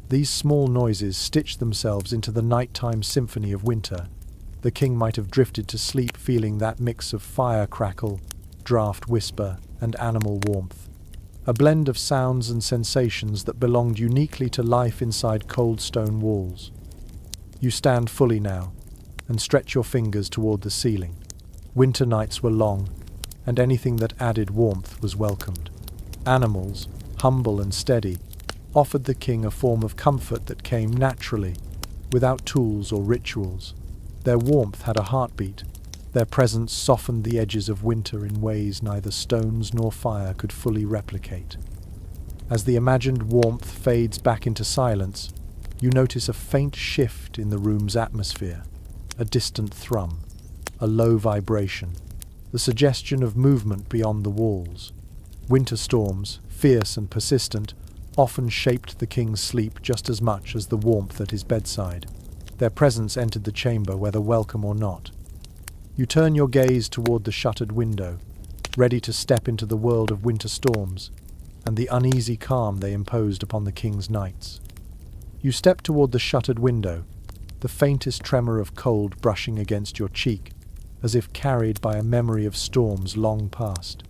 These small noises stitched themselves into the nighttime symphony of winter. The king might have drifted to sleep feeling that mix of fire crackle, draft whisper, and animal warmth. A blend of sounds and sensations that belonged uniquely to life inside cold stone walls. You stand fully now, and stretch your fingers toward the ceiling. Winter nights were long, and anything that added warmth was welcomed. Animals, humble and steady, offered the king a form of comfort that came naturally, without tools or rituals. Their warmth had a heartbeat. Their presence softened the edges of winter in ways neither stones nor fire could fully replicate. As the imagined warmth fades back into silence, you notice a faint shift in the room's atmosphere, a distant thrum, a low vibration, the suggestion of movement beyond the walls. Winter storms, fierce and persistent, often shaped the king's sleep just as much as the warmth at his bedside. Their presence entered the chamber whether welcome or not. You turn your gaze toward the shuttered window, ready to step into the world of winter storms, and the uneasy calm they imposed upon the king's nights. You step toward the shuttered window, the faintest tremor of cold brushing against your cheek, as if carried by a memory of storms long past.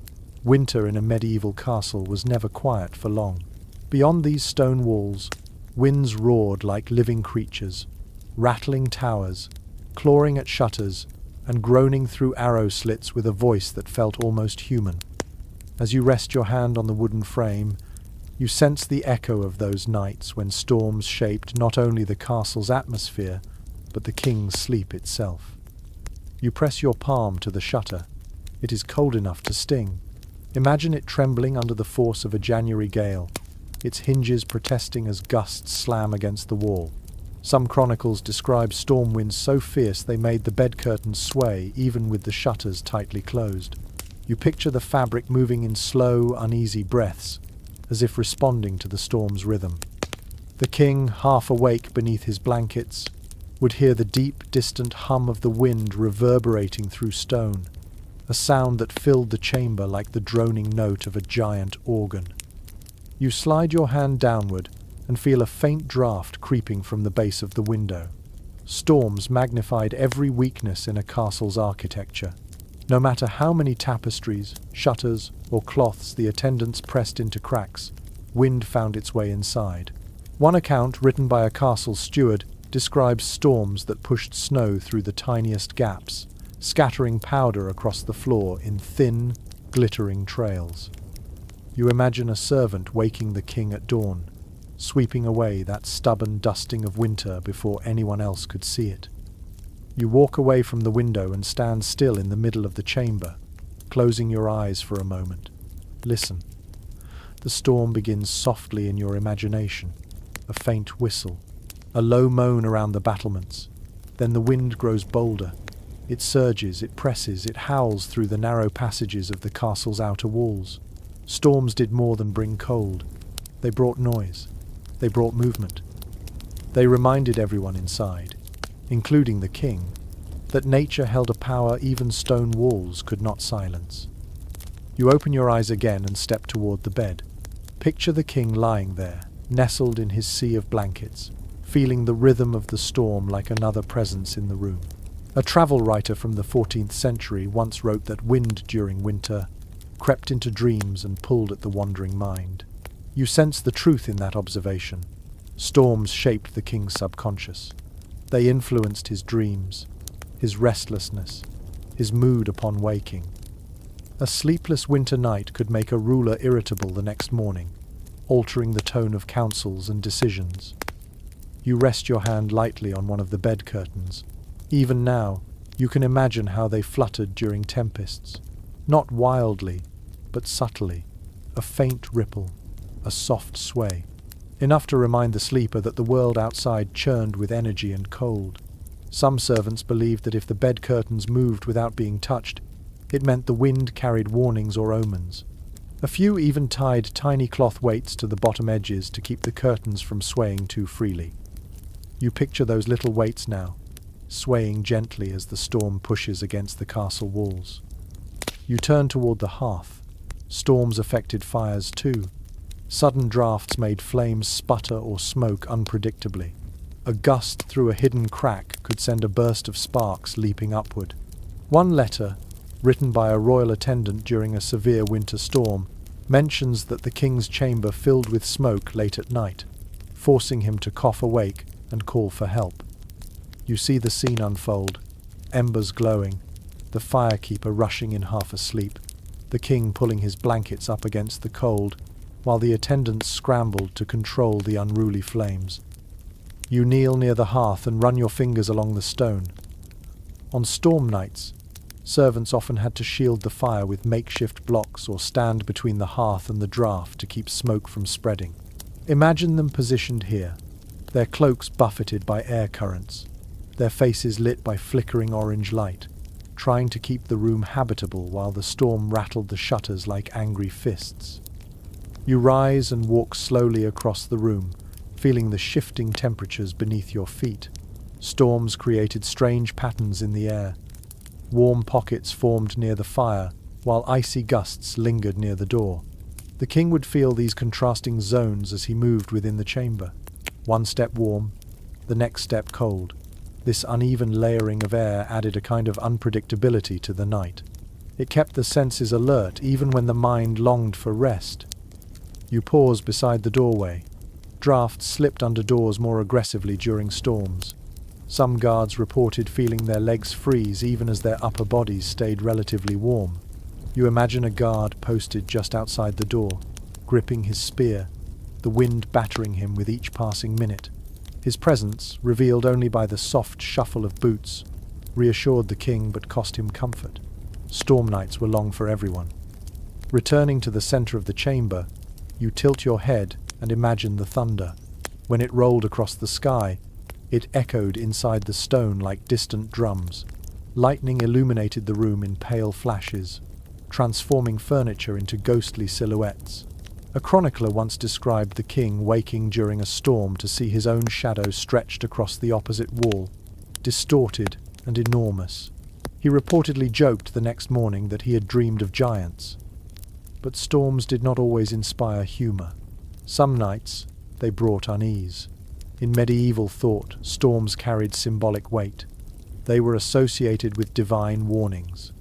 Winter in a medieval castle was never quiet for long. Beyond these stone walls, winds roared like living creatures, rattling towers, clawing at shutters, and groaning through arrow slits with a voice that felt almost human. As you rest your hand on the wooden frame, you sense the echo of those nights when storms shaped not only the castle's atmosphere, but the king's sleep itself. You press your palm to the shutter. It is cold enough to sting. Imagine it trembling under the force of a January gale, its hinges protesting as gusts slam against the wall. Some chronicles describe storm winds so fierce they made the bed curtains sway even with the shutters tightly closed. You picture the fabric moving in slow, uneasy breaths, as if responding to the storm's rhythm. The king, half awake beneath his blankets, would hear the deep, distant hum of the wind reverberating through stone, a sound that filled the chamber like the droning note of a giant organ. You slide your hand downward and feel a faint draft creeping from the base of the window. Storms magnified every weakness in a castle's architecture. No matter how many tapestries, shutters, or cloths the attendants pressed into cracks, wind found its way inside. One account, written by a castle steward, describes storms that pushed snow through the tiniest gaps, scattering powder across the floor in thin, glittering trails. You imagine a servant waking the king at dawn, sweeping away that stubborn dusting of winter before anyone else could see it. You walk away from the window and stand still in the middle of the chamber, closing your eyes for a moment. Listen. The storm begins softly in your imagination, a faint whistle, a low moan around the battlements. Then the wind grows bolder. It surges, it presses, it howls through the narrow passages of the castle's outer walls. Storms did more than bring cold. They brought noise. They brought movement. They reminded everyone inside, including the king, that nature held a power even stone walls could not silence. You open your eyes again and step toward the bed. Picture the king lying there, nestled in his sea of blankets, feeling the rhythm of the storm like another presence in the room. A travel writer from the 14th century once wrote that wind during winter crept into dreams and pulled at the wandering mind. You sense the truth in that observation. Storms shaped the king's subconscious. They influenced his dreams, his restlessness, his mood upon waking. A sleepless winter night could make a ruler irritable the next morning. altering the tone of counsels and decisions. You rest your hand lightly on one of the bed curtains. Even now, you can imagine how they fluttered during tempests. Not wildly, but subtly. A faint ripple, a soft sway. Enough to remind the sleeper that the world outside churned with energy and cold. Some servants believed that if the bed curtains moved without being touched, it meant the wind carried warnings or omens. A few even tied tiny cloth weights to the bottom edges to keep the curtains from swaying too freely. You picture those little weights now, swaying gently as the storm pushes against the castle walls. You turn toward the hearth. Storms affected fires too. Sudden drafts made flames sputter or smoke unpredictably. A gust through a hidden crack could send a burst of sparks leaping upward. One letter, written by a royal attendant during a severe winter storm, mentions that the king's chamber filled with smoke late at night, forcing him to cough awake and call for help. You see the scene unfold, embers glowing, the firekeeper rushing in half asleep, the king pulling his blankets up against the cold, while the attendants scrambled to control the unruly flames. You kneel near the hearth and run your fingers along the stone. On storm nights, servants often had to shield the fire with makeshift blocks or stand between the hearth and the draft to keep smoke from spreading. Imagine them positioned here, their cloaks buffeted by air currents, their faces lit by flickering orange light, trying to keep the room habitable while the storm rattled the shutters like angry fists. You rise and walk slowly across the room, feeling the shifting temperatures beneath your feet. Storms created strange patterns in the air. Warm pockets formed near the fire, while icy gusts lingered near the door. The king would feel these contrasting zones as he moved within the chamber. One step warm, the next step cold. This uneven layering of air added a kind of unpredictability to the night. It kept the senses alert even when the mind longed for rest. You pause beside the doorway. Drafts slipped under doors more aggressively during storms. Some guards reported feeling their legs freeze even as their upper bodies stayed relatively warm. You imagine a guard posted just outside the door, gripping his spear, the wind battering him with each passing minute. His presence, revealed only by the soft shuffle of boots, reassured the king but cost him comfort. Storm nights were long for everyone. Returning to the center of the chamber, you tilt your head and imagine the thunder. When it rolled across the sky, it echoed inside the stone like distant drums. Lightning illuminated the room in pale flashes, transforming furniture into ghostly silhouettes. A chronicler once described the king waking during a storm to see his own shadow stretched across the opposite wall, distorted and enormous. He reportedly joked the next morning that he had dreamed of giants. But storms did not always inspire humor. Some nights, they brought unease. In medieval thought, storms carried symbolic weight. They were associated with divine warnings,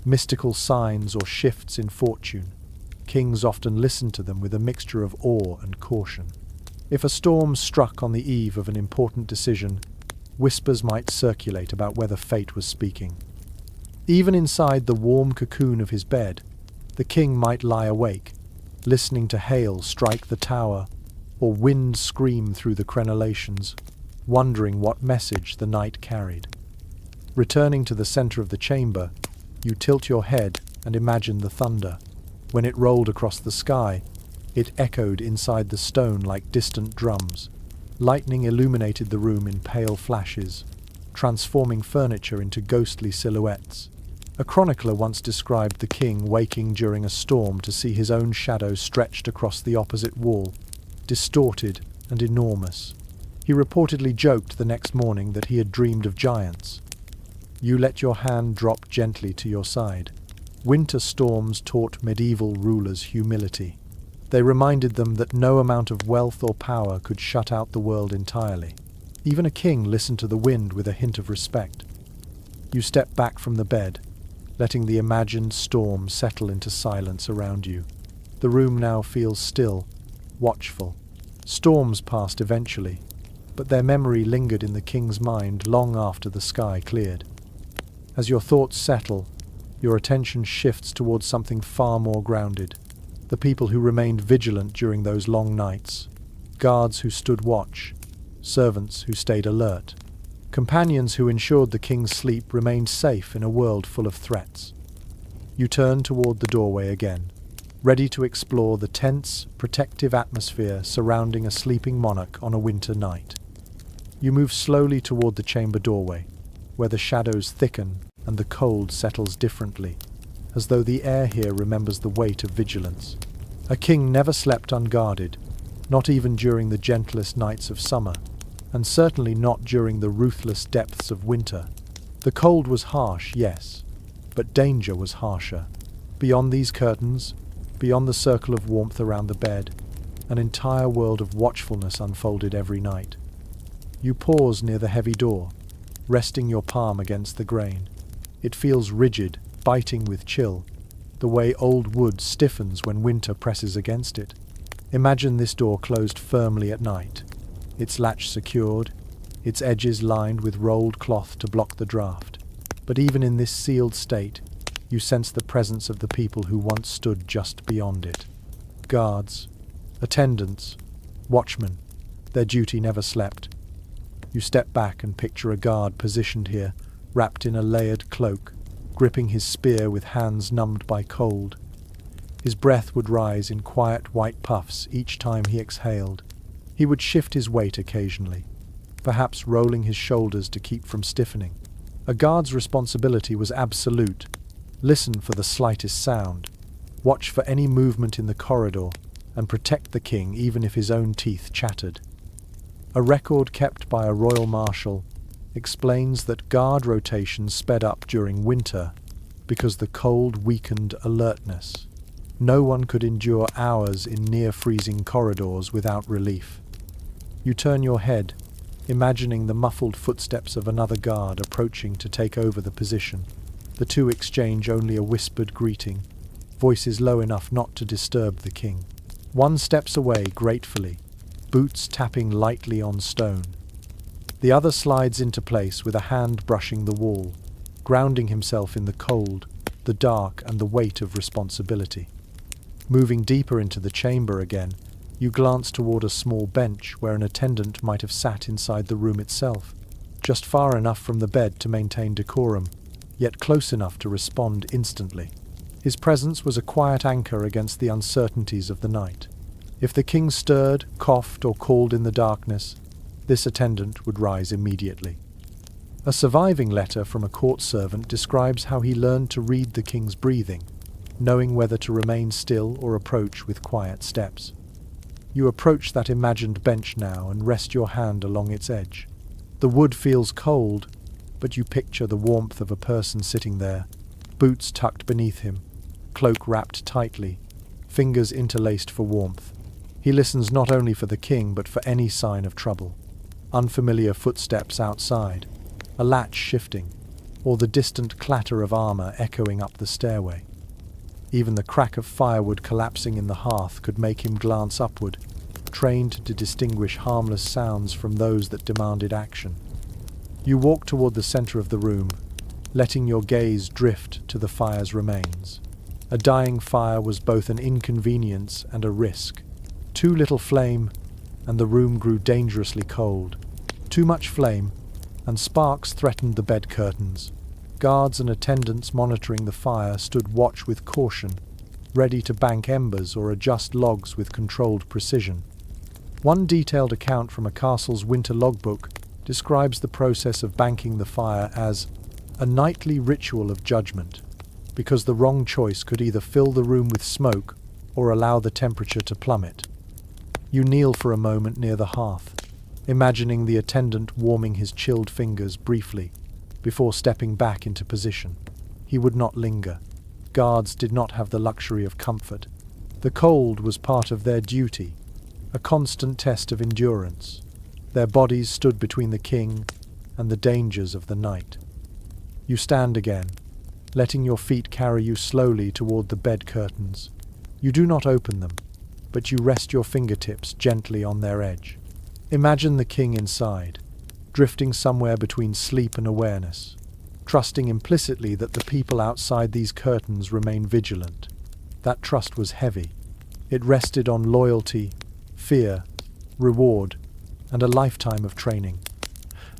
mystical signs or shifts in fortune. Kings often listened to them with a mixture of awe and caution. If a storm struck on the eve of an important decision, whispers might circulate about whether fate was speaking. Even inside the warm cocoon of his bed, the king might lie awake, listening to hail strike the tower or wind scream through the crenellations, wondering what message the night carried. Returning to the center of the chamber, you tilt your head and imagine the thunder. When it rolled across the sky, it echoed inside the stone like distant drums. Lightning illuminated the room in pale flashes, transforming furniture into ghostly silhouettes. A chronicler once described the king waking during a storm to see his own shadow stretched across the opposite wall, distorted and enormous. He reportedly joked the next morning that he had dreamed of giants. You let your hand drop gently to your side. Winter storms taught medieval rulers humility. They reminded them that no amount of wealth or power could shut out the world entirely. Even a king listened to the wind with a hint of respect. You step back from the bed, letting the imagined storm settle into silence around you. The room now feels still, watchful. Storms passed eventually, but their memory lingered in the king's mind long after the sky cleared. As your thoughts settle, your attention shifts towards something far more grounded. the people who remained vigilant during those long nights, guards who stood watch, servants who stayed alert, companions who ensured the king's sleep remained safe in a world full of threats. You turn toward the doorway again, ready to explore the tense, protective atmosphere surrounding a sleeping monarch on a winter night. You move slowly toward the chamber doorway, where the shadows thicken and the cold settles differently, as though the air here remembers the weight of vigilance. A king never slept unguarded, not even during the gentlest nights of summer, and certainly not during the ruthless depths of winter. The cold was harsh, yes, but danger was harsher. Beyond these curtains, beyond the circle of warmth around the bed, an entire world of watchfulness unfolded every night. You pause near the heavy door, resting your palm against the grain. It feels rigid, biting with chill, the way old wood stiffens when winter presses against it. Imagine this door closed firmly at night, its latch secured, its edges lined with rolled cloth to block the draft. But even in this sealed state, you sense the presence of the people who once stood just beyond it. Guards, attendants, watchmen, their duty never slept. You step back and picture a guard positioned here, wrapped in a layered cloak, gripping his spear with hands numbed by cold. His breath would rise in quiet white puffs each time he exhaled. He would shift his weight occasionally, perhaps rolling his shoulders to keep from stiffening. A guard's responsibility was absolute. Listen for the slightest sound, watch for any movement in the corridor, and protect the king even if his own teeth chattered. A record kept by a royal marshal explains that guard rotations sped up during winter because the cold weakened alertness. No one could endure hours in near-freezing corridors without relief. You turn your head, imagining the muffled footsteps of another guard approaching to take over the position. The two exchange only a whispered greeting, voices low enough not to disturb the king. One steps away gratefully, boots tapping lightly on stone. The other slides into place with a hand brushing the wall, grounding himself in the cold, the dark, and the weight of responsibility. Moving deeper into the chamber again, you glance toward a small bench where an attendant might have sat inside the room itself, just far enough from the bed to maintain decorum, yet close enough to respond instantly. His presence was a quiet anchor against the uncertainties of the night. If the king stirred, coughed, or called in the darkness, this attendant would rise immediately. A surviving letter from a court servant describes how he learned to read the king's breathing, knowing whether to remain still or approach with quiet steps. You approach that imagined bench now and rest your hand along its edge. The wood feels cold, but you picture the warmth of a person sitting there, boots tucked beneath him, cloak wrapped tightly, fingers interlaced for warmth. He listens not only for the king but for any sign of trouble. Unfamiliar footsteps outside, a latch shifting, or the distant clatter of armor echoing up the stairway. Even the crack of firewood collapsing in the hearth could make him glance upward, trained to distinguish harmless sounds from those that demanded action. You walk toward the center of the room, letting your gaze drift to the fire's remains. A dying fire was both an inconvenience and a risk. Too little flame, and the room grew dangerously cold. Too much flame, and sparks threatened the bed curtains. Guards and attendants monitoring the fire stood watch with caution, ready to bank embers or adjust logs with controlled precision. One detailed account from a castle's winter logbook describes the process of banking the fire as a nightly ritual of judgment, because the wrong choice could either fill the room with smoke or allow the temperature to plummet. You kneel for a moment near the hearth, imagining the attendant warming his chilled fingers briefly before stepping back into position. He would not linger. Guards did not have the luxury of comfort. The cold was part of their duty, a constant test of endurance. Their bodies stood between the king and the dangers of the night. You stand again, letting your feet carry you slowly toward the bed curtains. You do not open them, but you rest your fingertips gently on their edge. Imagine the king inside, drifting somewhere between sleep and awareness, trusting implicitly that the people outside these curtains remain vigilant. That trust was heavy, It rested on loyalty, fear, reward, and a lifetime of training.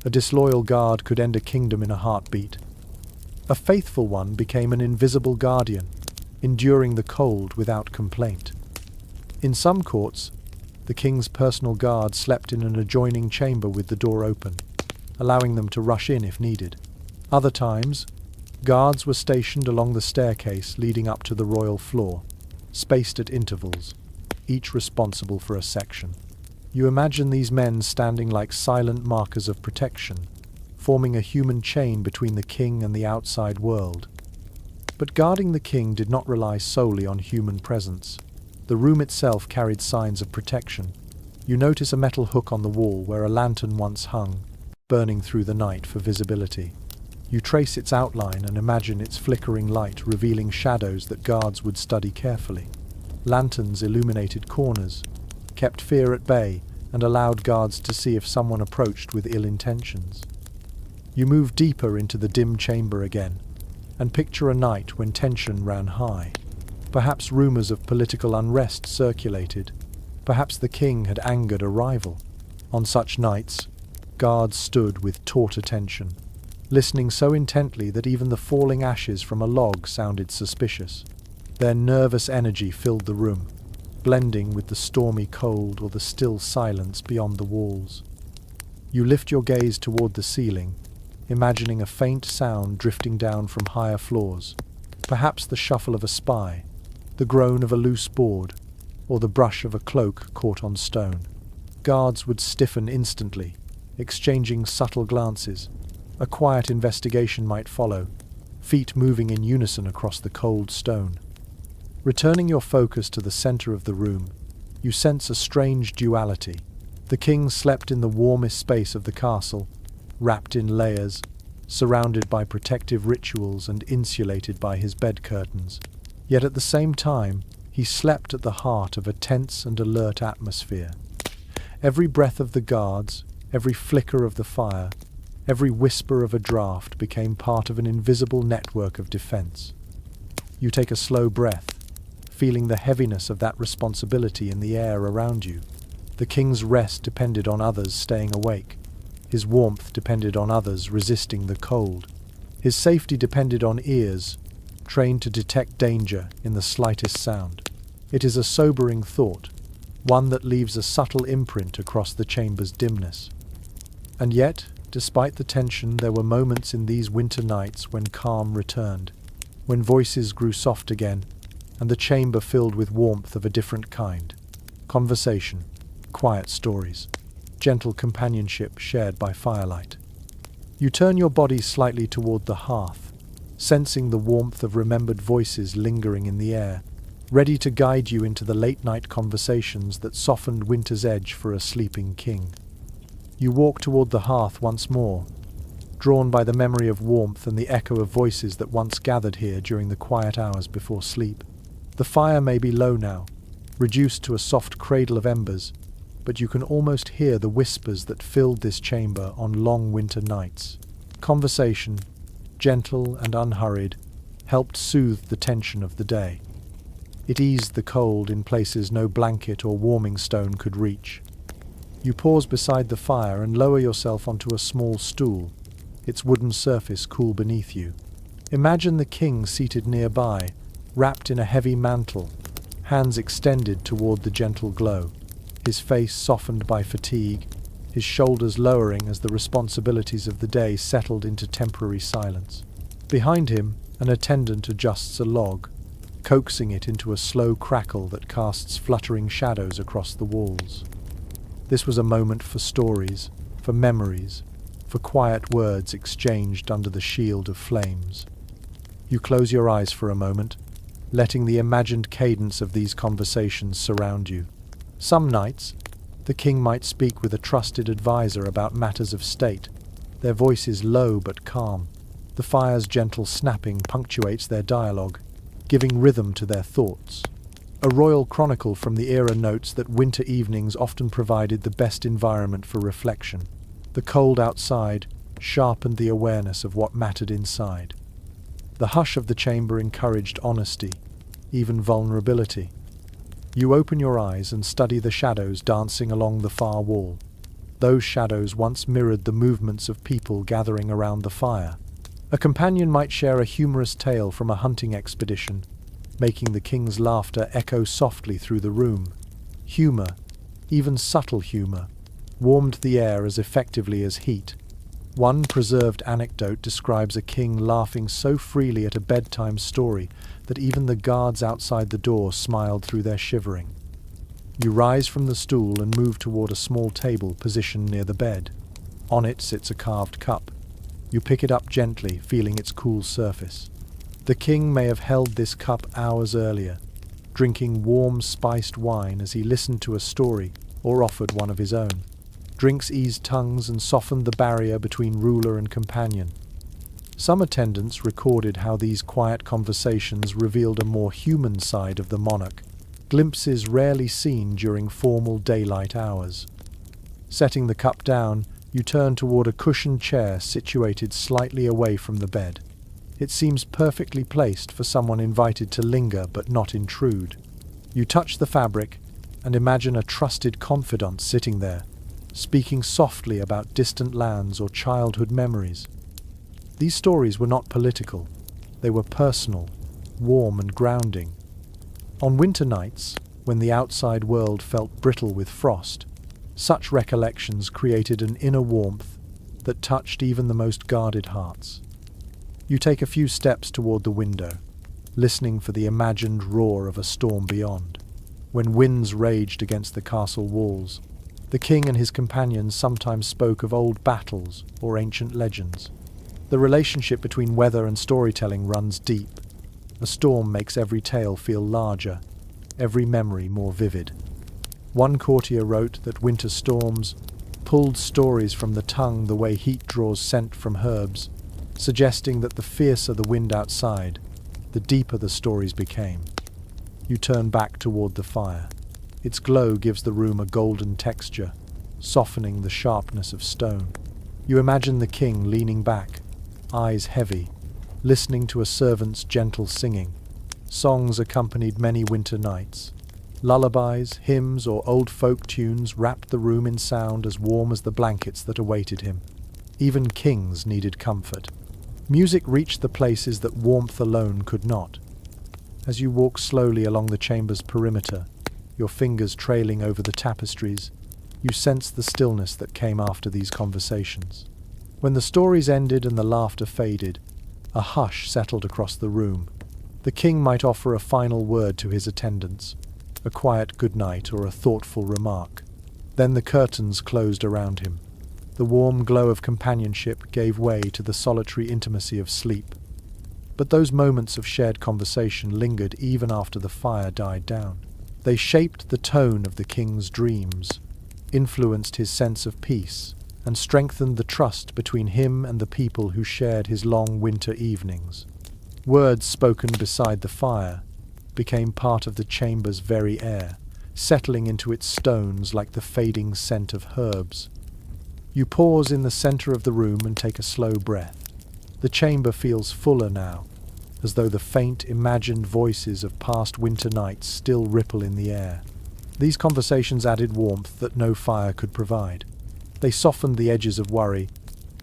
A disloyal guard could end a kingdom in a heartbeat. A faithful one became an invisible guardian, enduring the cold without complaint. In some courts, the king's personal guard slept in an adjoining chamber with the door open, allowing them to rush in if needed. Other times, guards were stationed along the staircase leading up to the royal floor, spaced at intervals, each responsible for a section. You imagine these men standing like silent markers of protection, forming a human chain between the king and the outside world. But guarding the king did not rely solely on human presence. The room itself carried signs of protection. You notice a metal hook on the wall where a lantern once hung, burning through the night for visibility. You trace its outline and imagine its flickering light revealing shadows that guards would study carefully. Lanterns illuminated corners, kept fear at bay, and allowed guards to see if someone approached with ill intentions. You move deeper into the dim chamber again, and picture a night when tension ran high. Perhaps rumors of political unrest circulated. Perhaps the king had angered a rival. On such nights, guards stood with taut attention, listening so intently that even the falling ashes from a log sounded suspicious. Their nervous energy filled the room, blending with the stormy cold or the still silence beyond the walls. You lift your gaze toward the ceiling, imagining a faint sound drifting down from higher floors, perhaps the shuffle of a spy, the groan of a loose board, or the brush of a cloak caught on stone. Guards would stiffen instantly, exchanging subtle glances. A quiet investigation might follow, feet moving in unison across the cold stone. Returning your focus to the center of the room, you sense a strange duality. The king slept in the warmest space of the castle, wrapped in layers, surrounded by protective rituals and insulated by his bed curtains. Yet at the same time, he slept at the heart of a tense and alert atmosphere. Every breath of the guards, every flicker of the fire, every whisper of a draft became part of an invisible network of defense. You take a slow breath, feeling the heaviness of that responsibility in the air around you. The king's rest depended on others staying awake. His warmth depended on others resisting the cold. His safety depended on ears, trained to detect danger in the slightest sound. It is a sobering thought, one that leaves a subtle imprint across the chamber's dimness. And yet, despite the tension, there were moments in these winter nights when calm returned, when voices grew soft again, and the chamber filled with warmth of a different kind. Conversation, quiet stories, gentle companionship shared by firelight. You turn your body slightly toward the hearth, sensing the warmth of remembered voices lingering in the air, ready to guide you into the late-night conversations that softened winter's edge for a sleeping king. You walk toward the hearth once more, drawn by the memory of warmth and the echo of voices that once gathered here during the quiet hours before sleep. The fire may be low now, reduced to a soft cradle of embers, but you can almost hear the whispers that filled this chamber on long winter nights. Conversation, gentle and unhurried, helped soothe the tension of the day. It eased the cold in places no blanket or warming stone could reach. You pause beside the fire and lower yourself onto a small stool, its wooden surface cool beneath you. Imagine the king seated nearby, wrapped in a heavy mantle, hands extended toward the gentle glow, his face softened by fatigue, his shoulders lowering as the responsibilities of the day settled into temporary silence. Behind him, an attendant adjusts a log, coaxing it into a slow crackle that casts fluttering shadows across the walls. This was a moment for stories, for memories, for quiet words exchanged under the shield of flames. You close your eyes for a moment, letting the imagined cadence of these conversations surround you. Some nights, the king might speak with a trusted advisor about matters of state, their voices low but calm. The fire's gentle snapping punctuates their dialogue, giving rhythm to their thoughts. A royal chronicle from the era notes that winter evenings often provided the best environment for reflection. The cold outside sharpened the awareness of what mattered inside. The hush of the chamber encouraged honesty, even vulnerability. You open your eyes and study the shadows dancing along the far wall. Those shadows once mirrored the movements of people gathering around the fire. A companion might share a humorous tale from a hunting expedition, making the king's laughter echo softly through the room. Humor, even subtle humor, warmed the air as effectively as heat. One preserved anecdote describes a king laughing so freely at a bedtime story that even the guards outside the door smiled through their shivering. You rise from the stool and move toward a small table positioned near the bed. On it sits a carved cup. You pick it up gently, feeling its cool surface. The king may have held this cup hours earlier, drinking warm, spiced wine as he listened to a story or offered one of his own. Drinks eased tongues and softened the barrier between ruler and companion. Some attendants recorded how these quiet conversations revealed a more human side of the monarch, glimpses rarely seen during formal daylight hours. Setting the cup down, you turn toward a cushioned chair situated slightly away from the bed. It seems perfectly placed for someone invited to linger but not intrude. You touch the fabric and imagine a trusted confidant sitting there, speaking softly about distant lands or childhood memories. These stories were not political. They were personal, warm and grounding. On winter nights, when the outside world felt brittle with frost, such recollections created an inner warmth that touched even the most guarded hearts. You take a few steps toward the window, listening for the imagined roar of a storm beyond. When winds raged against the castle walls, the king and his companions sometimes spoke of old battles or ancient legends. The relationship between weather and storytelling runs deep. A storm makes every tale feel larger, every memory more vivid. One courtier wrote that winter storms pulled stories from the tongue the way heat draws scent from herbs, suggesting that the fiercer the wind outside, the deeper the stories became. You turn back toward the fire. Its glow gives the room a golden texture, softening the sharpness of stone. You imagine the king leaning back, eyes heavy, listening to a servant's gentle singing. Songs accompanied many winter nights. Lullabies, hymns, or old folk tunes wrapped the room in sound as warm as the blankets that awaited him. Even kings needed comfort. Music reached the places that warmth alone could not. As you walk slowly along the chamber's perimeter, your fingers trailing over the tapestries, you sense the stillness that came after these conversations. When the stories ended and the laughter faded, a hush settled across the room. The king might offer a final word to his attendants, a quiet goodnight or a thoughtful remark. Then the curtains closed around him. The warm glow of companionship gave way to the solitary intimacy of sleep. But those moments of shared conversation lingered even after the fire died down. They shaped the tone of the king's dreams, influenced his sense of peace, and strengthened the trust between him and the people who shared his long winter evenings. Words spoken beside the fire became part of the chamber's very air, settling into its stones like the fading scent of herbs. You pause in the center of the room and take a slow breath. The chamber feels fuller now, as though the faint, imagined voices of past winter nights still ripple in the air. These conversations added warmth that no fire could provide. They softened the edges of worry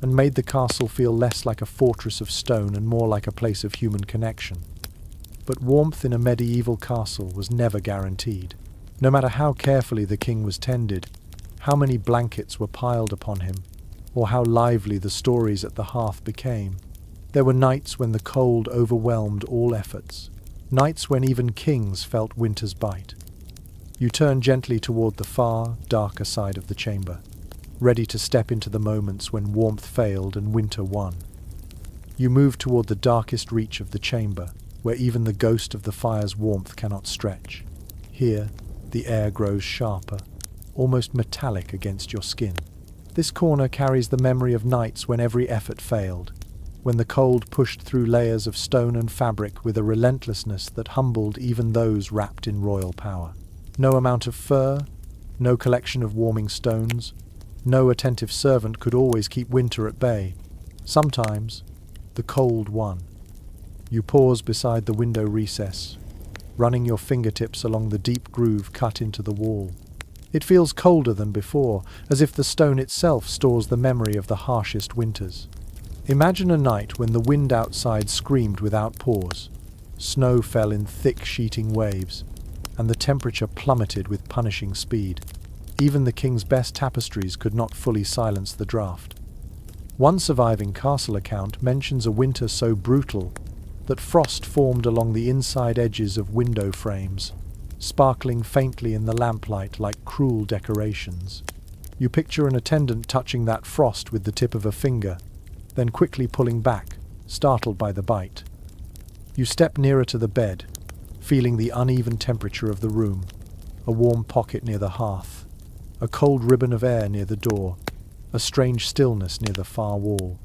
and made the castle feel less like a fortress of stone and more like a place of human connection. But warmth in a medieval castle was never guaranteed. No matter how carefully the king was tended, how many blankets were piled upon him, or how lively the stories at the hearth became, there were nights when the cold overwhelmed all efforts, nights when even kings felt winter's bite. You turn gently toward the far, darker side of the chamber, ready to step into the moments when warmth failed and winter won. You move toward the darkest reach of the chamber, where even the ghost of the fire's warmth cannot stretch. Here, the air grows sharper, almost metallic against your skin. This corner carries the memory of nights when every effort failed, when the cold pushed through layers of stone and fabric with a relentlessness that humbled even those wrapped in royal power. No amount of fur, no collection of warming stones, no attentive servant could always keep winter at bay. Sometimes, the cold won. You pause beside the window recess, running your fingertips along the deep groove cut into the wall. It feels colder than before, as if the stone itself stores the memory of the harshest winters. Imagine a night when the wind outside screamed without pause. Snow fell in thick sheeting waves, and the temperature plummeted with punishing speed. Even the king's best tapestries could not fully silence the draft. One surviving castle account mentions a winter so brutal that frost formed along the inside edges of window frames, sparkling faintly in the lamplight like cruel decorations. You picture an attendant touching that frost with the tip of a finger, then quickly pulling back, startled by the bite. You step nearer to the bed, feeling the uneven temperature of the room, a warm pocket near the hearth, a cold ribbon of air near the door, a strange stillness near the far wall.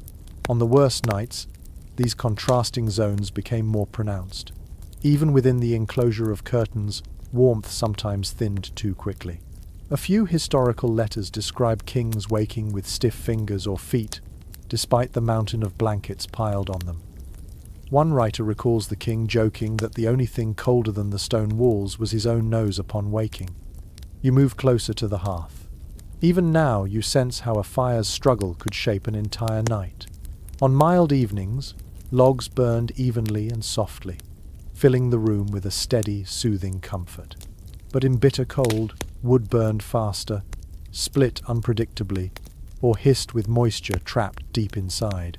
On the worst nights, these contrasting zones became more pronounced. Even within the enclosure of curtains, warmth sometimes thinned too quickly. A few historical letters describe kings waking with stiff fingers or feet, despite the mountain of blankets piled on them. One writer recalls the king joking that the only thing colder than the stone walls was his own nose upon waking. You move closer to the hearth. Even now you sense how a fire's struggle could shape an entire night. On mild evenings, logs burned evenly and softly, filling the room with a steady, soothing comfort. But in bitter cold, wood burned faster, split unpredictably, or hissed with moisture trapped deep inside.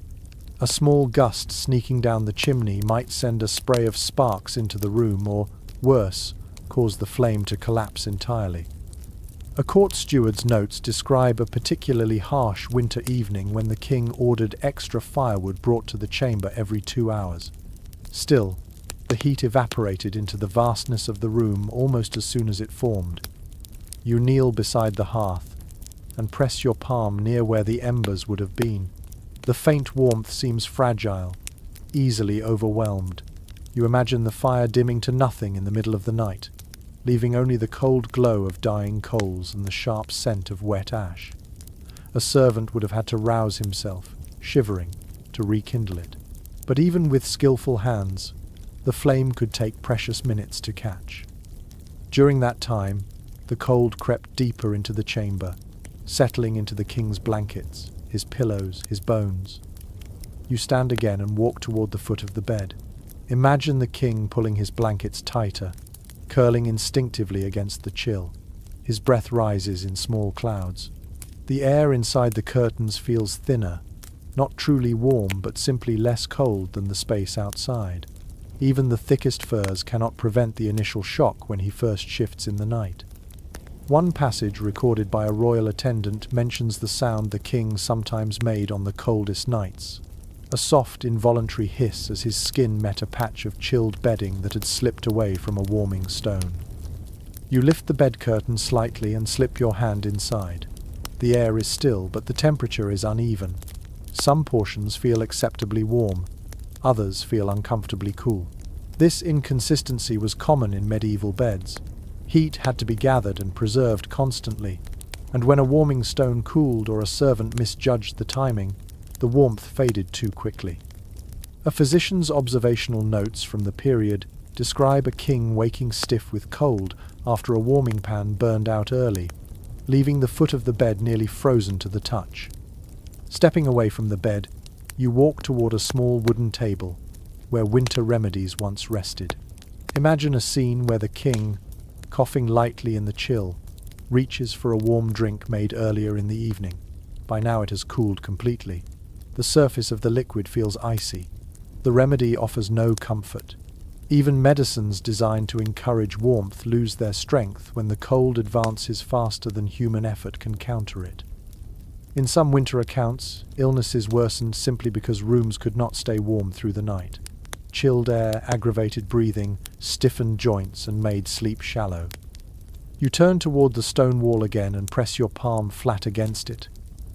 A small gust sneaking down the chimney might send a spray of sparks into the room or, worse, cause the flame to collapse entirely. A court steward's notes describe a particularly harsh winter evening when the king ordered extra firewood brought to the chamber every 2 hours. Still, the heat evaporated into the vastness of the room almost as soon as it formed. You kneel beside the hearth and press your palm near where the embers would have been. The faint warmth seems fragile, easily overwhelmed. You imagine the fire dimming to nothing in the middle of the night, leaving only the cold glow of dying coals and the sharp scent of wet ash. A servant would have had to rouse himself, shivering, to rekindle it. But even with skillful hands, the flame could take precious minutes to catch. During that time, the cold crept deeper into the chamber, settling into the king's blankets, his pillows, his bones. You stand again and walk toward the foot of the bed. Imagine the king pulling his blankets tighter, curling instinctively against the chill. His breath rises in small clouds. The air inside the curtains feels thinner, not truly warm but simply less cold than the space outside. Even the thickest furs cannot prevent the initial shock when he first shifts in the night. One passage recorded by a royal attendant mentions the sound the king sometimes made on the coldest nights, a soft, involuntary hiss as his skin met a patch of chilled bedding that had slipped away from a warming stone. You lift the bed curtain slightly and slip your hand inside. The air is still, but the temperature is uneven. Some portions feel acceptably warm, others feel uncomfortably cool. This inconsistency was common in medieval beds. Heat had to be gathered and preserved constantly, and when a warming stone cooled or a servant misjudged the timing, the warmth faded too quickly. A physician's observational notes from the period describe a king waking stiff with cold after a warming pan burned out early, leaving the foot of the bed nearly frozen to the touch. Stepping away from the bed, you walk toward a small wooden table where winter remedies once rested. Imagine a scene where the king, coughing lightly in the chill, reaches for a warm drink made earlier in the evening. By now it has cooled completely. The surface of the liquid feels icy. The remedy offers no comfort. Even medicines designed to encourage warmth lose their strength when the cold advances faster than human effort can counter it. In some winter accounts, illnesses worsened simply because rooms could not stay warm through the night. Chilled air aggravated breathing, stiffened joints, and made sleep shallow. You turn toward the stone wall again and press your palm flat against it.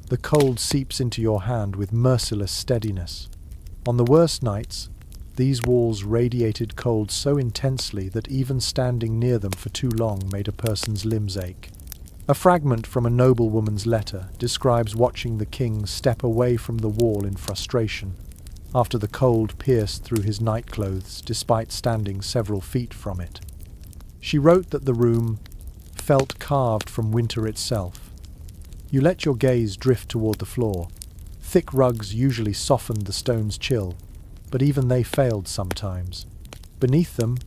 The cold seeps into your hand with merciless steadiness. On the worst nights, these walls radiated cold so intensely that even standing near them for too long made a person's limbs ache. A fragment from a noblewoman's letter describes watching the king step away from the wall in frustration, after the cold pierced through his nightclothes despite standing several feet from it. She wrote that the room felt carved from winter itself. You let your gaze drift toward the floor. Thick rugs usually softened the stone's chill, but even they failed sometimes. Beneath them,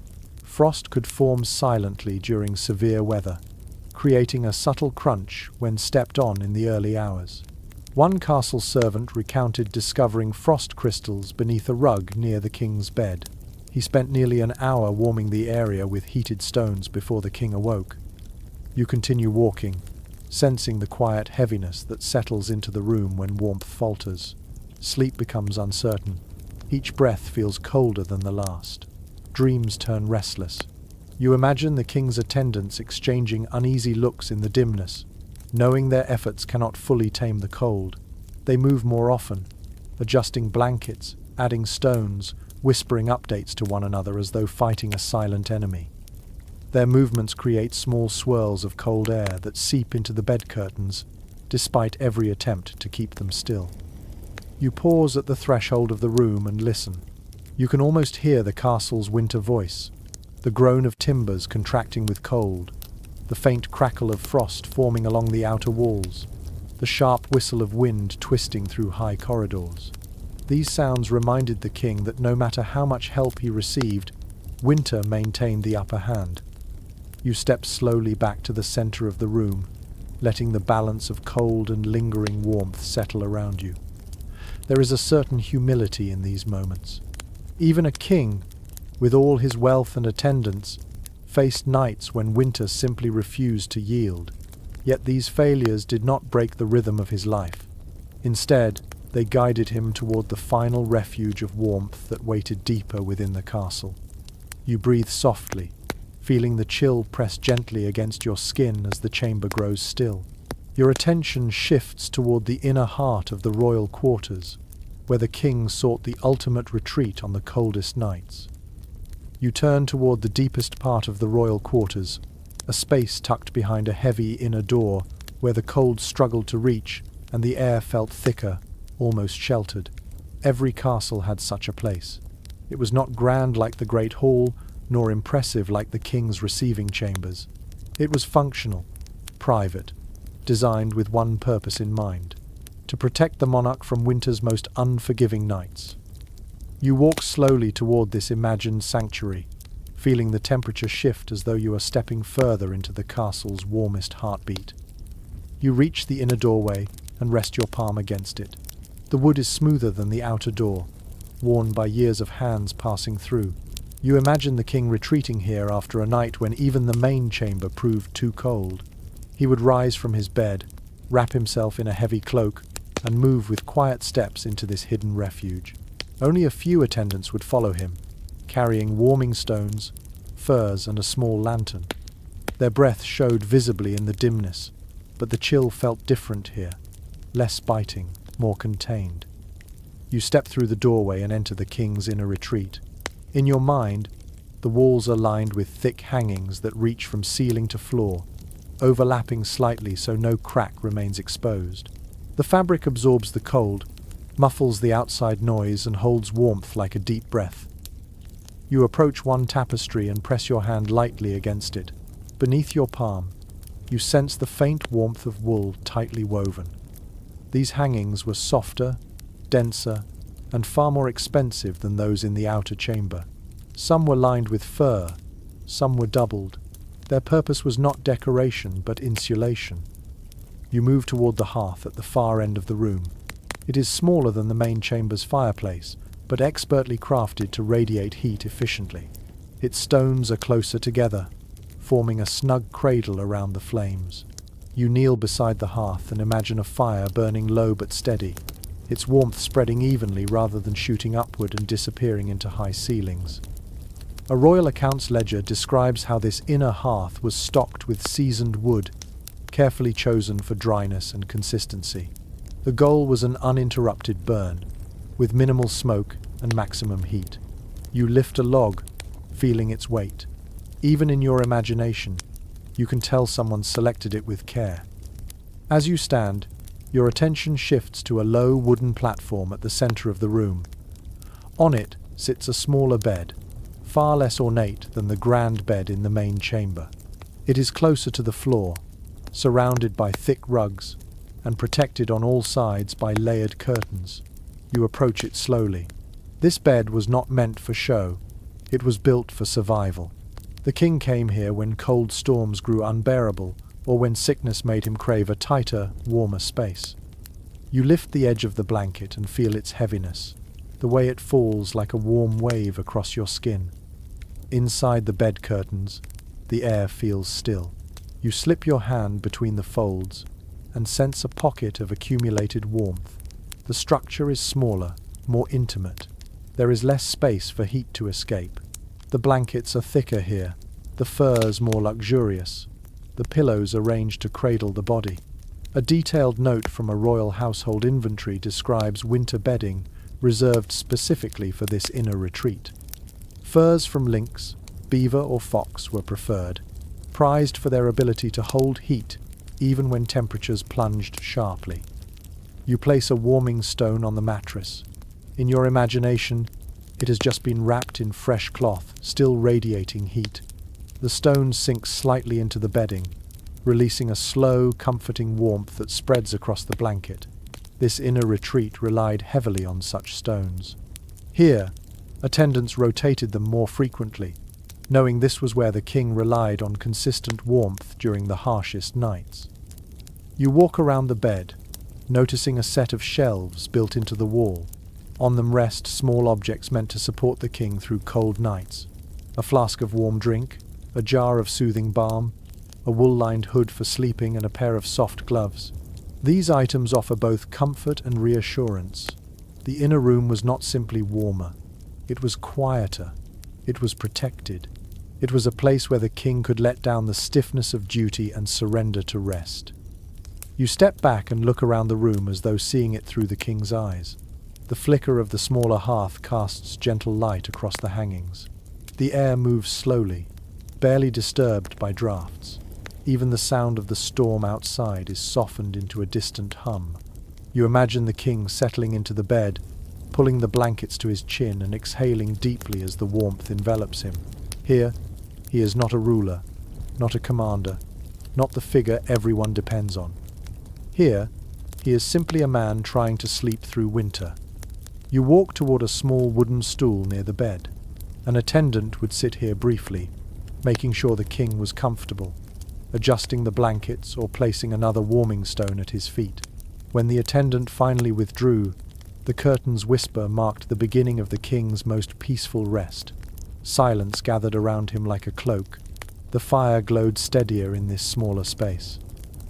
frost could form silently during severe weather, creating a subtle crunch when stepped on in the early hours. One castle servant recounted discovering frost crystals beneath a rug near the king's bed. He spent nearly an hour warming the area with heated stones before the king awoke. You continue walking, sensing the quiet heaviness that settles into the room when warmth falters. Sleep becomes uncertain. Each breath feels colder than the last. Dreams turn restless. You imagine the king's attendants exchanging uneasy looks in the dimness. Knowing their efforts cannot fully tame the cold, they move more often, adjusting blankets, adding stones, whispering updates to one another as though fighting a silent enemy. Their movements create small swirls of cold air that seep into the bed curtains, despite every attempt to keep them still. You pause at the threshold of the room and listen. You can almost hear the castle's winter voice, the groan of timbers contracting with cold, the faint crackle of frost forming along the outer walls, the sharp whistle of wind twisting through high corridors. These sounds reminded the king that no matter how much help he received, winter maintained the upper hand. You step slowly back to the center of the room, letting the balance of cold and lingering warmth settle around you. There is a certain humility in these moments. Even a king, with all his wealth and attendants, faced nights when winter simply refused to yield. Yet these failures did not break the rhythm of his life. Instead, they guided him toward the final refuge of warmth that waited deeper within the castle. You breathe softly, feeling the chill press gently against your skin as the chamber grows still. Your attention shifts toward the inner heart of the royal quarters, where the king sought the ultimate retreat on the coldest nights. You turn toward the deepest part of the royal quarters, a space tucked behind a heavy inner door where the cold struggled to reach and the air felt thicker, almost sheltered. Every castle had such a place. It was not grand like the Great Hall, nor impressive like the king's receiving chambers. It was functional, private, designed with one purpose in mind: to protect the monarch from winter's most unforgiving nights. You walk slowly toward this imagined sanctuary, feeling the temperature shift as though you are stepping further into the castle's warmest heartbeat. You reach the inner doorway and rest your palm against it. The wood is smoother than the outer door, worn by years of hands passing through. You imagine the king retreating here after a night when even the main chamber proved too cold. He would rise from his bed, wrap himself in a heavy cloak, and move with quiet steps into this hidden refuge. Only a few attendants would follow him, carrying warming stones, furs, and a small lantern. Their breath showed visibly in the dimness, but the chill felt different here, less biting, more contained. You step through the doorway and enter the king's inner retreat. In your mind, the walls are lined with thick hangings that reach from ceiling to floor, overlapping slightly so no crack remains exposed. The fabric absorbs the cold, muffles the outside noise, and holds warmth like a deep breath. You approach one tapestry and press your hand lightly against it. Beneath your palm, you sense the faint warmth of wool tightly woven. These hangings were softer, denser, and far more expensive than those in the outer chamber. Some were lined with fur, some were doubled. Their purpose was not decoration, but insulation. You move toward the hearth at the far end of the room. It is smaller than the main chamber's fireplace, but expertly crafted to radiate heat efficiently. Its stones are closer together, forming a snug cradle around the flames. You kneel beside the hearth and imagine a fire burning low but steady, its warmth spreading evenly rather than shooting upward and disappearing into high ceilings. A royal accounts ledger describes how this inner hearth was stocked with seasoned wood, carefully chosen for dryness and consistency. The goal was an uninterrupted burn, with minimal smoke and maximum heat. You lift a log, feeling its weight. Even in your imagination, you can tell someone selected it with care. As you stand, your attention shifts to a low wooden platform at the center of the room. On it sits a smaller bed, far less ornate than the grand bed in the main chamber. It is closer to the floor, surrounded by thick rugs, and protected on all sides by layered curtains. You approach it slowly. This bed was not meant for show. It was built for survival. The king came here when cold storms grew unbearable, or when sickness made him crave a tighter, warmer space. You lift the edge of the blanket and feel its heaviness, the way it falls like a warm wave across your skin. Inside the bed curtains, the air feels still. You slip your hand between the folds and sense a pocket of accumulated warmth. The structure is smaller, more intimate. There is less space for heat to escape. The blankets are thicker here, the furs more luxurious, the pillows arranged to cradle the body. A detailed note from a royal household inventory describes winter bedding reserved specifically for this inner retreat. Furs from lynx, beaver or fox were preferred, prized for their ability to hold heat even when temperatures plunged sharply. You place a warming stone on the mattress. In your imagination, it has just been wrapped in fresh cloth, still radiating heat. The stone sinks slightly into the bedding, releasing a slow, comforting warmth that spreads across the blanket. This inner retreat relied heavily on such stones. Here, attendants rotated them more frequently, knowing this was where the king relied on consistent warmth during the harshest nights. You walk around the bed, noticing a set of shelves built into the wall. On them rest small objects meant to support the king through cold nights. A flask of warm drink, a jar of soothing balm, a wool-lined hood for sleeping, and a pair of soft gloves. These items offer both comfort and reassurance. The inner room was not simply warmer. It was quieter. It was protected. It was a place where the king could let down the stiffness of duty and surrender to rest. You step back and look around the room as though seeing it through the king's eyes. The flicker of the smaller hearth casts gentle light across the hangings. The air moves slowly, barely disturbed by drafts. Even the sound of the storm outside is softened into a distant hum. You imagine the king settling into the bed, pulling the blankets to his chin and exhaling deeply as the warmth envelops him. Here, he is not a ruler, not a commander, not the figure everyone depends on. Here, he is simply a man trying to sleep through winter. You walk toward a small wooden stool near the bed. An attendant would sit here briefly, making sure the king was comfortable, adjusting the blankets or placing another warming stone at his feet. When the attendant finally withdrew, the curtain's whisper marked the beginning of the king's most peaceful rest. Silence gathered around him like a cloak. The fire glowed steadier in this smaller space.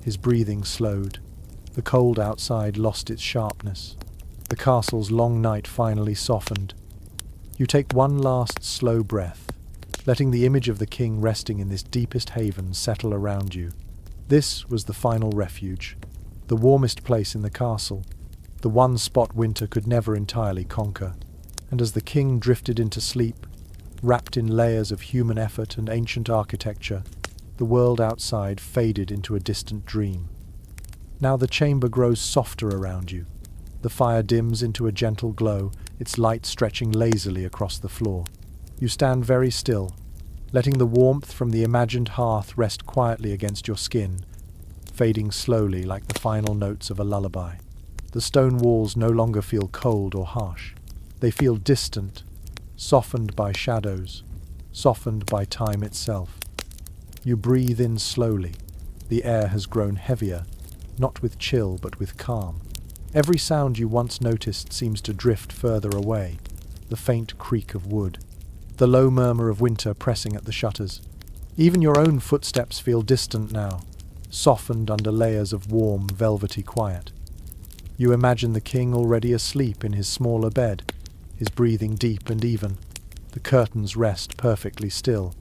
His breathing slowed. The cold outside lost its sharpness. The castle's long night finally softened. You take one last slow breath, letting the image of the king resting in this deepest haven settle around you. This was the final refuge, the warmest place in the castle, the one spot winter could never entirely conquer. And as the king drifted into sleep, wrapped in layers of human effort and ancient architecture, the world outside faded into a distant dream. Now the chamber grows softer around you. The fire dims into a gentle glow, its light stretching lazily across the floor. You stand very still, letting the warmth from the imagined hearth rest quietly against your skin, fading slowly like the final notes of a lullaby. The stone walls no longer feel cold or harsh. They feel distant, softened by shadows, softened by time itself. You breathe in slowly. The air has grown heavier, not with chill but with calm. Every sound you once noticed seems to drift further away. The faint creak of wood, the low murmur of winter pressing at the shutters. Even your own footsteps feel distant now, softened under layers of warm, velvety quiet. You imagine the king already asleep in his smaller bed, his breathing deep and even. The curtains rest perfectly still.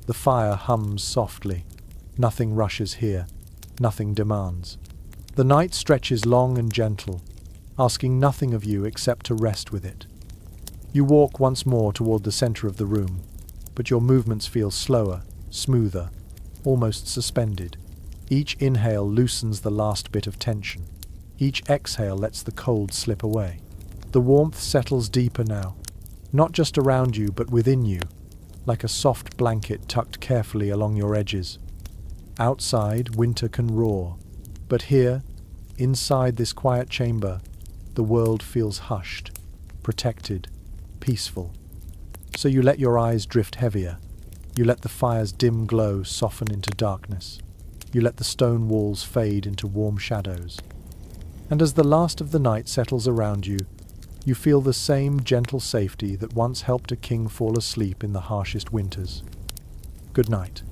The fire hums softly. Nothing rushes here. Nothing demands. The night stretches long and gentle, asking nothing of you except to rest with it. You walk once more toward the center of the room, but your movements feel slower, smoother, almost suspended. Each inhale loosens the last bit of tension. Each exhale lets the cold slip away. The warmth settles deeper now, not just around you but within you, like a soft blanket tucked carefully along your edges. Outside, winter can roar, but here, inside this quiet chamber, the world feels hushed, protected, peaceful. So you let your eyes drift heavier. You let the fire's dim glow soften into darkness. You let the stone walls fade into warm shadows. And as the last of the night settles around you, you feel the same gentle safety that once helped a king fall asleep in the harshest winters. Good night.